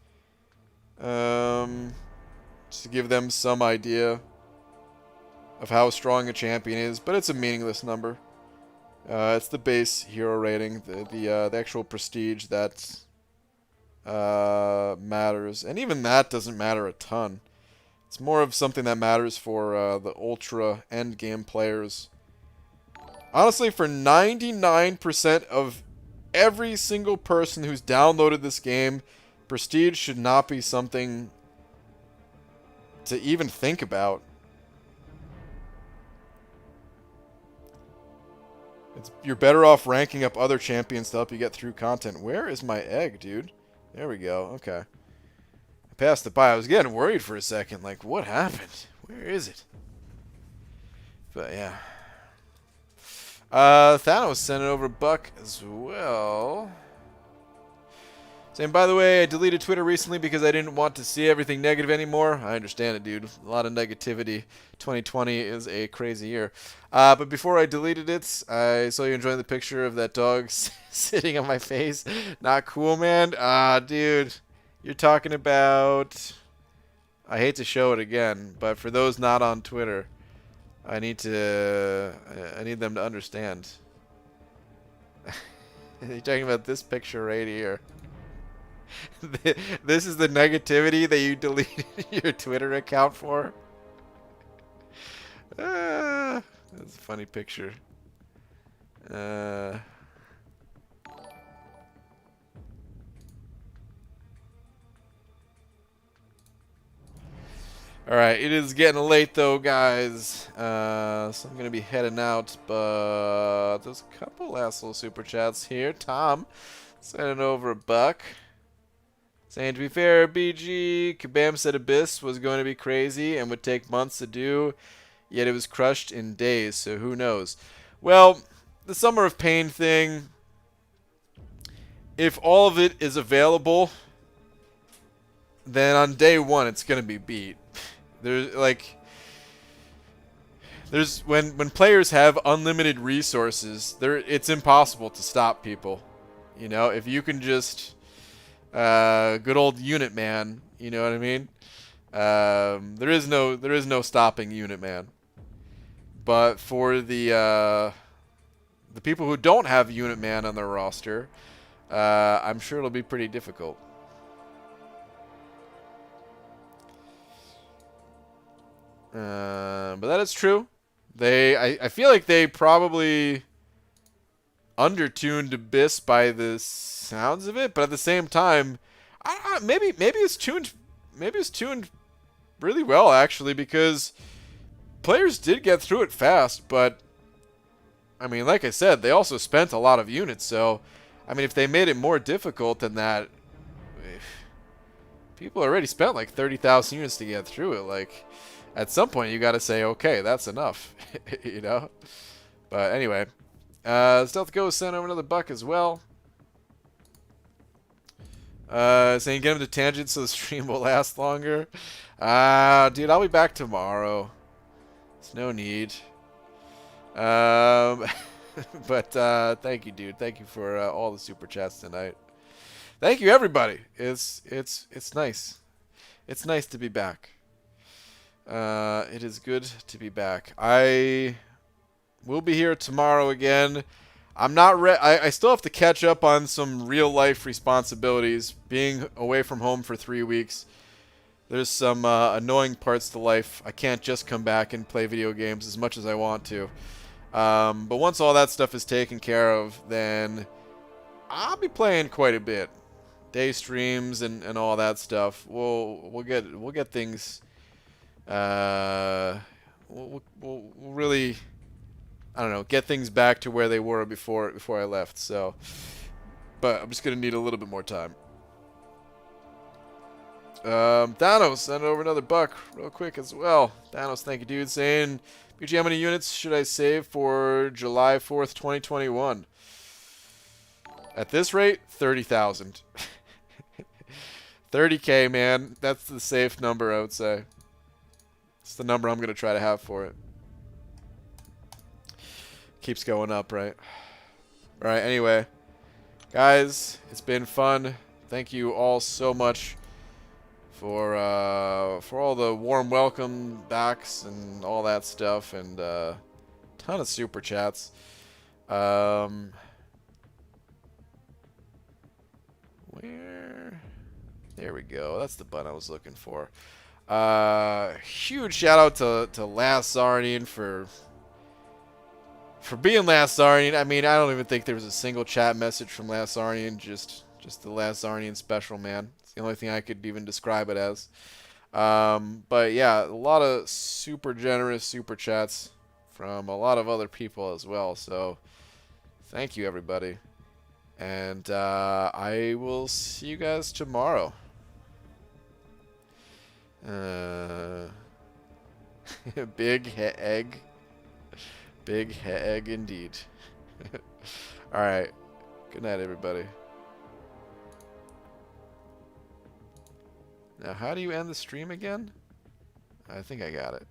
Just to give them some idea of how strong a champion is, but it's a meaningless number. It's the base hero rating, the actual prestige that matters, and even that doesn't matter a ton. It's more of something that matters for the ultra end game players. Honestly, for 99% of every single person who's downloaded this game, prestige should not be something to even think about. You're better off ranking up other champions to help you get through content. Where is my egg, dude? There we go. Okay. I passed it by. I was getting worried for a second. Like, what happened? Where is it? But, yeah. Thanos sending over a buck as well. Saying, by the way, I deleted Twitter recently because I didn't want to see everything negative anymore. I understand it, dude. A lot of negativity. 2020 is a crazy year. But before I deleted it, I saw you enjoying the picture of that dog sitting on my face. Not cool, man. Dude. You're talking about... I hate to show it again, but for those not on Twitter, I need them to understand. You're talking about this picture right here. This is the negativity that you deleted your Twitter account for? That's a funny picture. Alright, it is getting late though, guys. So I'm going to be heading out, but there's a couple last little super chats here. Tom sending over a buck. Saying, to be fair, BG, Kabam said Abyss was going to be crazy and would take months to do, yet it was crushed in days, so who knows. Well, the Summer of Pain thing, if all of it is available, then on day 1 it's going to be beat. When players have unlimited resources, it's impossible to stop people. You know, if you can just... good old unit man, you know what I mean? There is no stopping unit man. But for the people who don't have unit man on their roster, I'm sure it'll be pretty difficult. But that is true. I feel like they probably undertuned Abyss by the sounds of it, but at the same time, maybe it's tuned really well actually, because players did get through it fast, but I mean, like I said, they also spent a lot of units, so, I mean, if they made it more difficult than that, people already spent like 30,000 units to get through it. Like, at some point, you got to say, okay, that's enough, you know? But anyway, Stealth Ghost sent over another buck as well. Saying get him to tangent so the stream will last longer. Dude, I'll be back tomorrow. There's no need. But thank you, dude. Thank you for all the super chats tonight. Thank you, everybody. It's nice. It's nice to be back. It is good to be back. I will be here tomorrow again. I'm not I still have to catch up on some real life responsibilities. Being away from home for 3 weeks, there's some annoying parts to life. I can't just come back and play video games as much as I want to. But once all that stuff is taken care of, then I'll be playing quite a bit. Day streams and all that stuff. We'll get things. We'll really, I don't know, get things back to where they were before I left. So, but I'm just gonna need a little bit more time. Thanos sent over another buck real quick as well. Thanos, thank you, dude. Saying, BG, how many units should I save for July 4th, 2021? At this rate, 30,000. 30K, man. That's the safe number, I would say. It's the number I'm going to try to have for it. Keeps going up, right? Alright, anyway. Guys, it's been fun. Thank you all so much for all the warm welcome backs and all that stuff, and ton of super chats. Where? There we go. That's the button I was looking for. Huge shout out to Last Zarnian for being Last Zarnian. I mean, I don't even think there was a single chat message from Last Zarnian. Just the Last Zarnian special, man. It's the only thing I could even describe it as. But yeah, a lot of super generous super chats from a lot of other people as well. So thank you, everybody. And I will see you guys tomorrow. Big egg. Big egg indeed. Alright. Good night, everybody. Now, how do you end the stream again? I think I got it.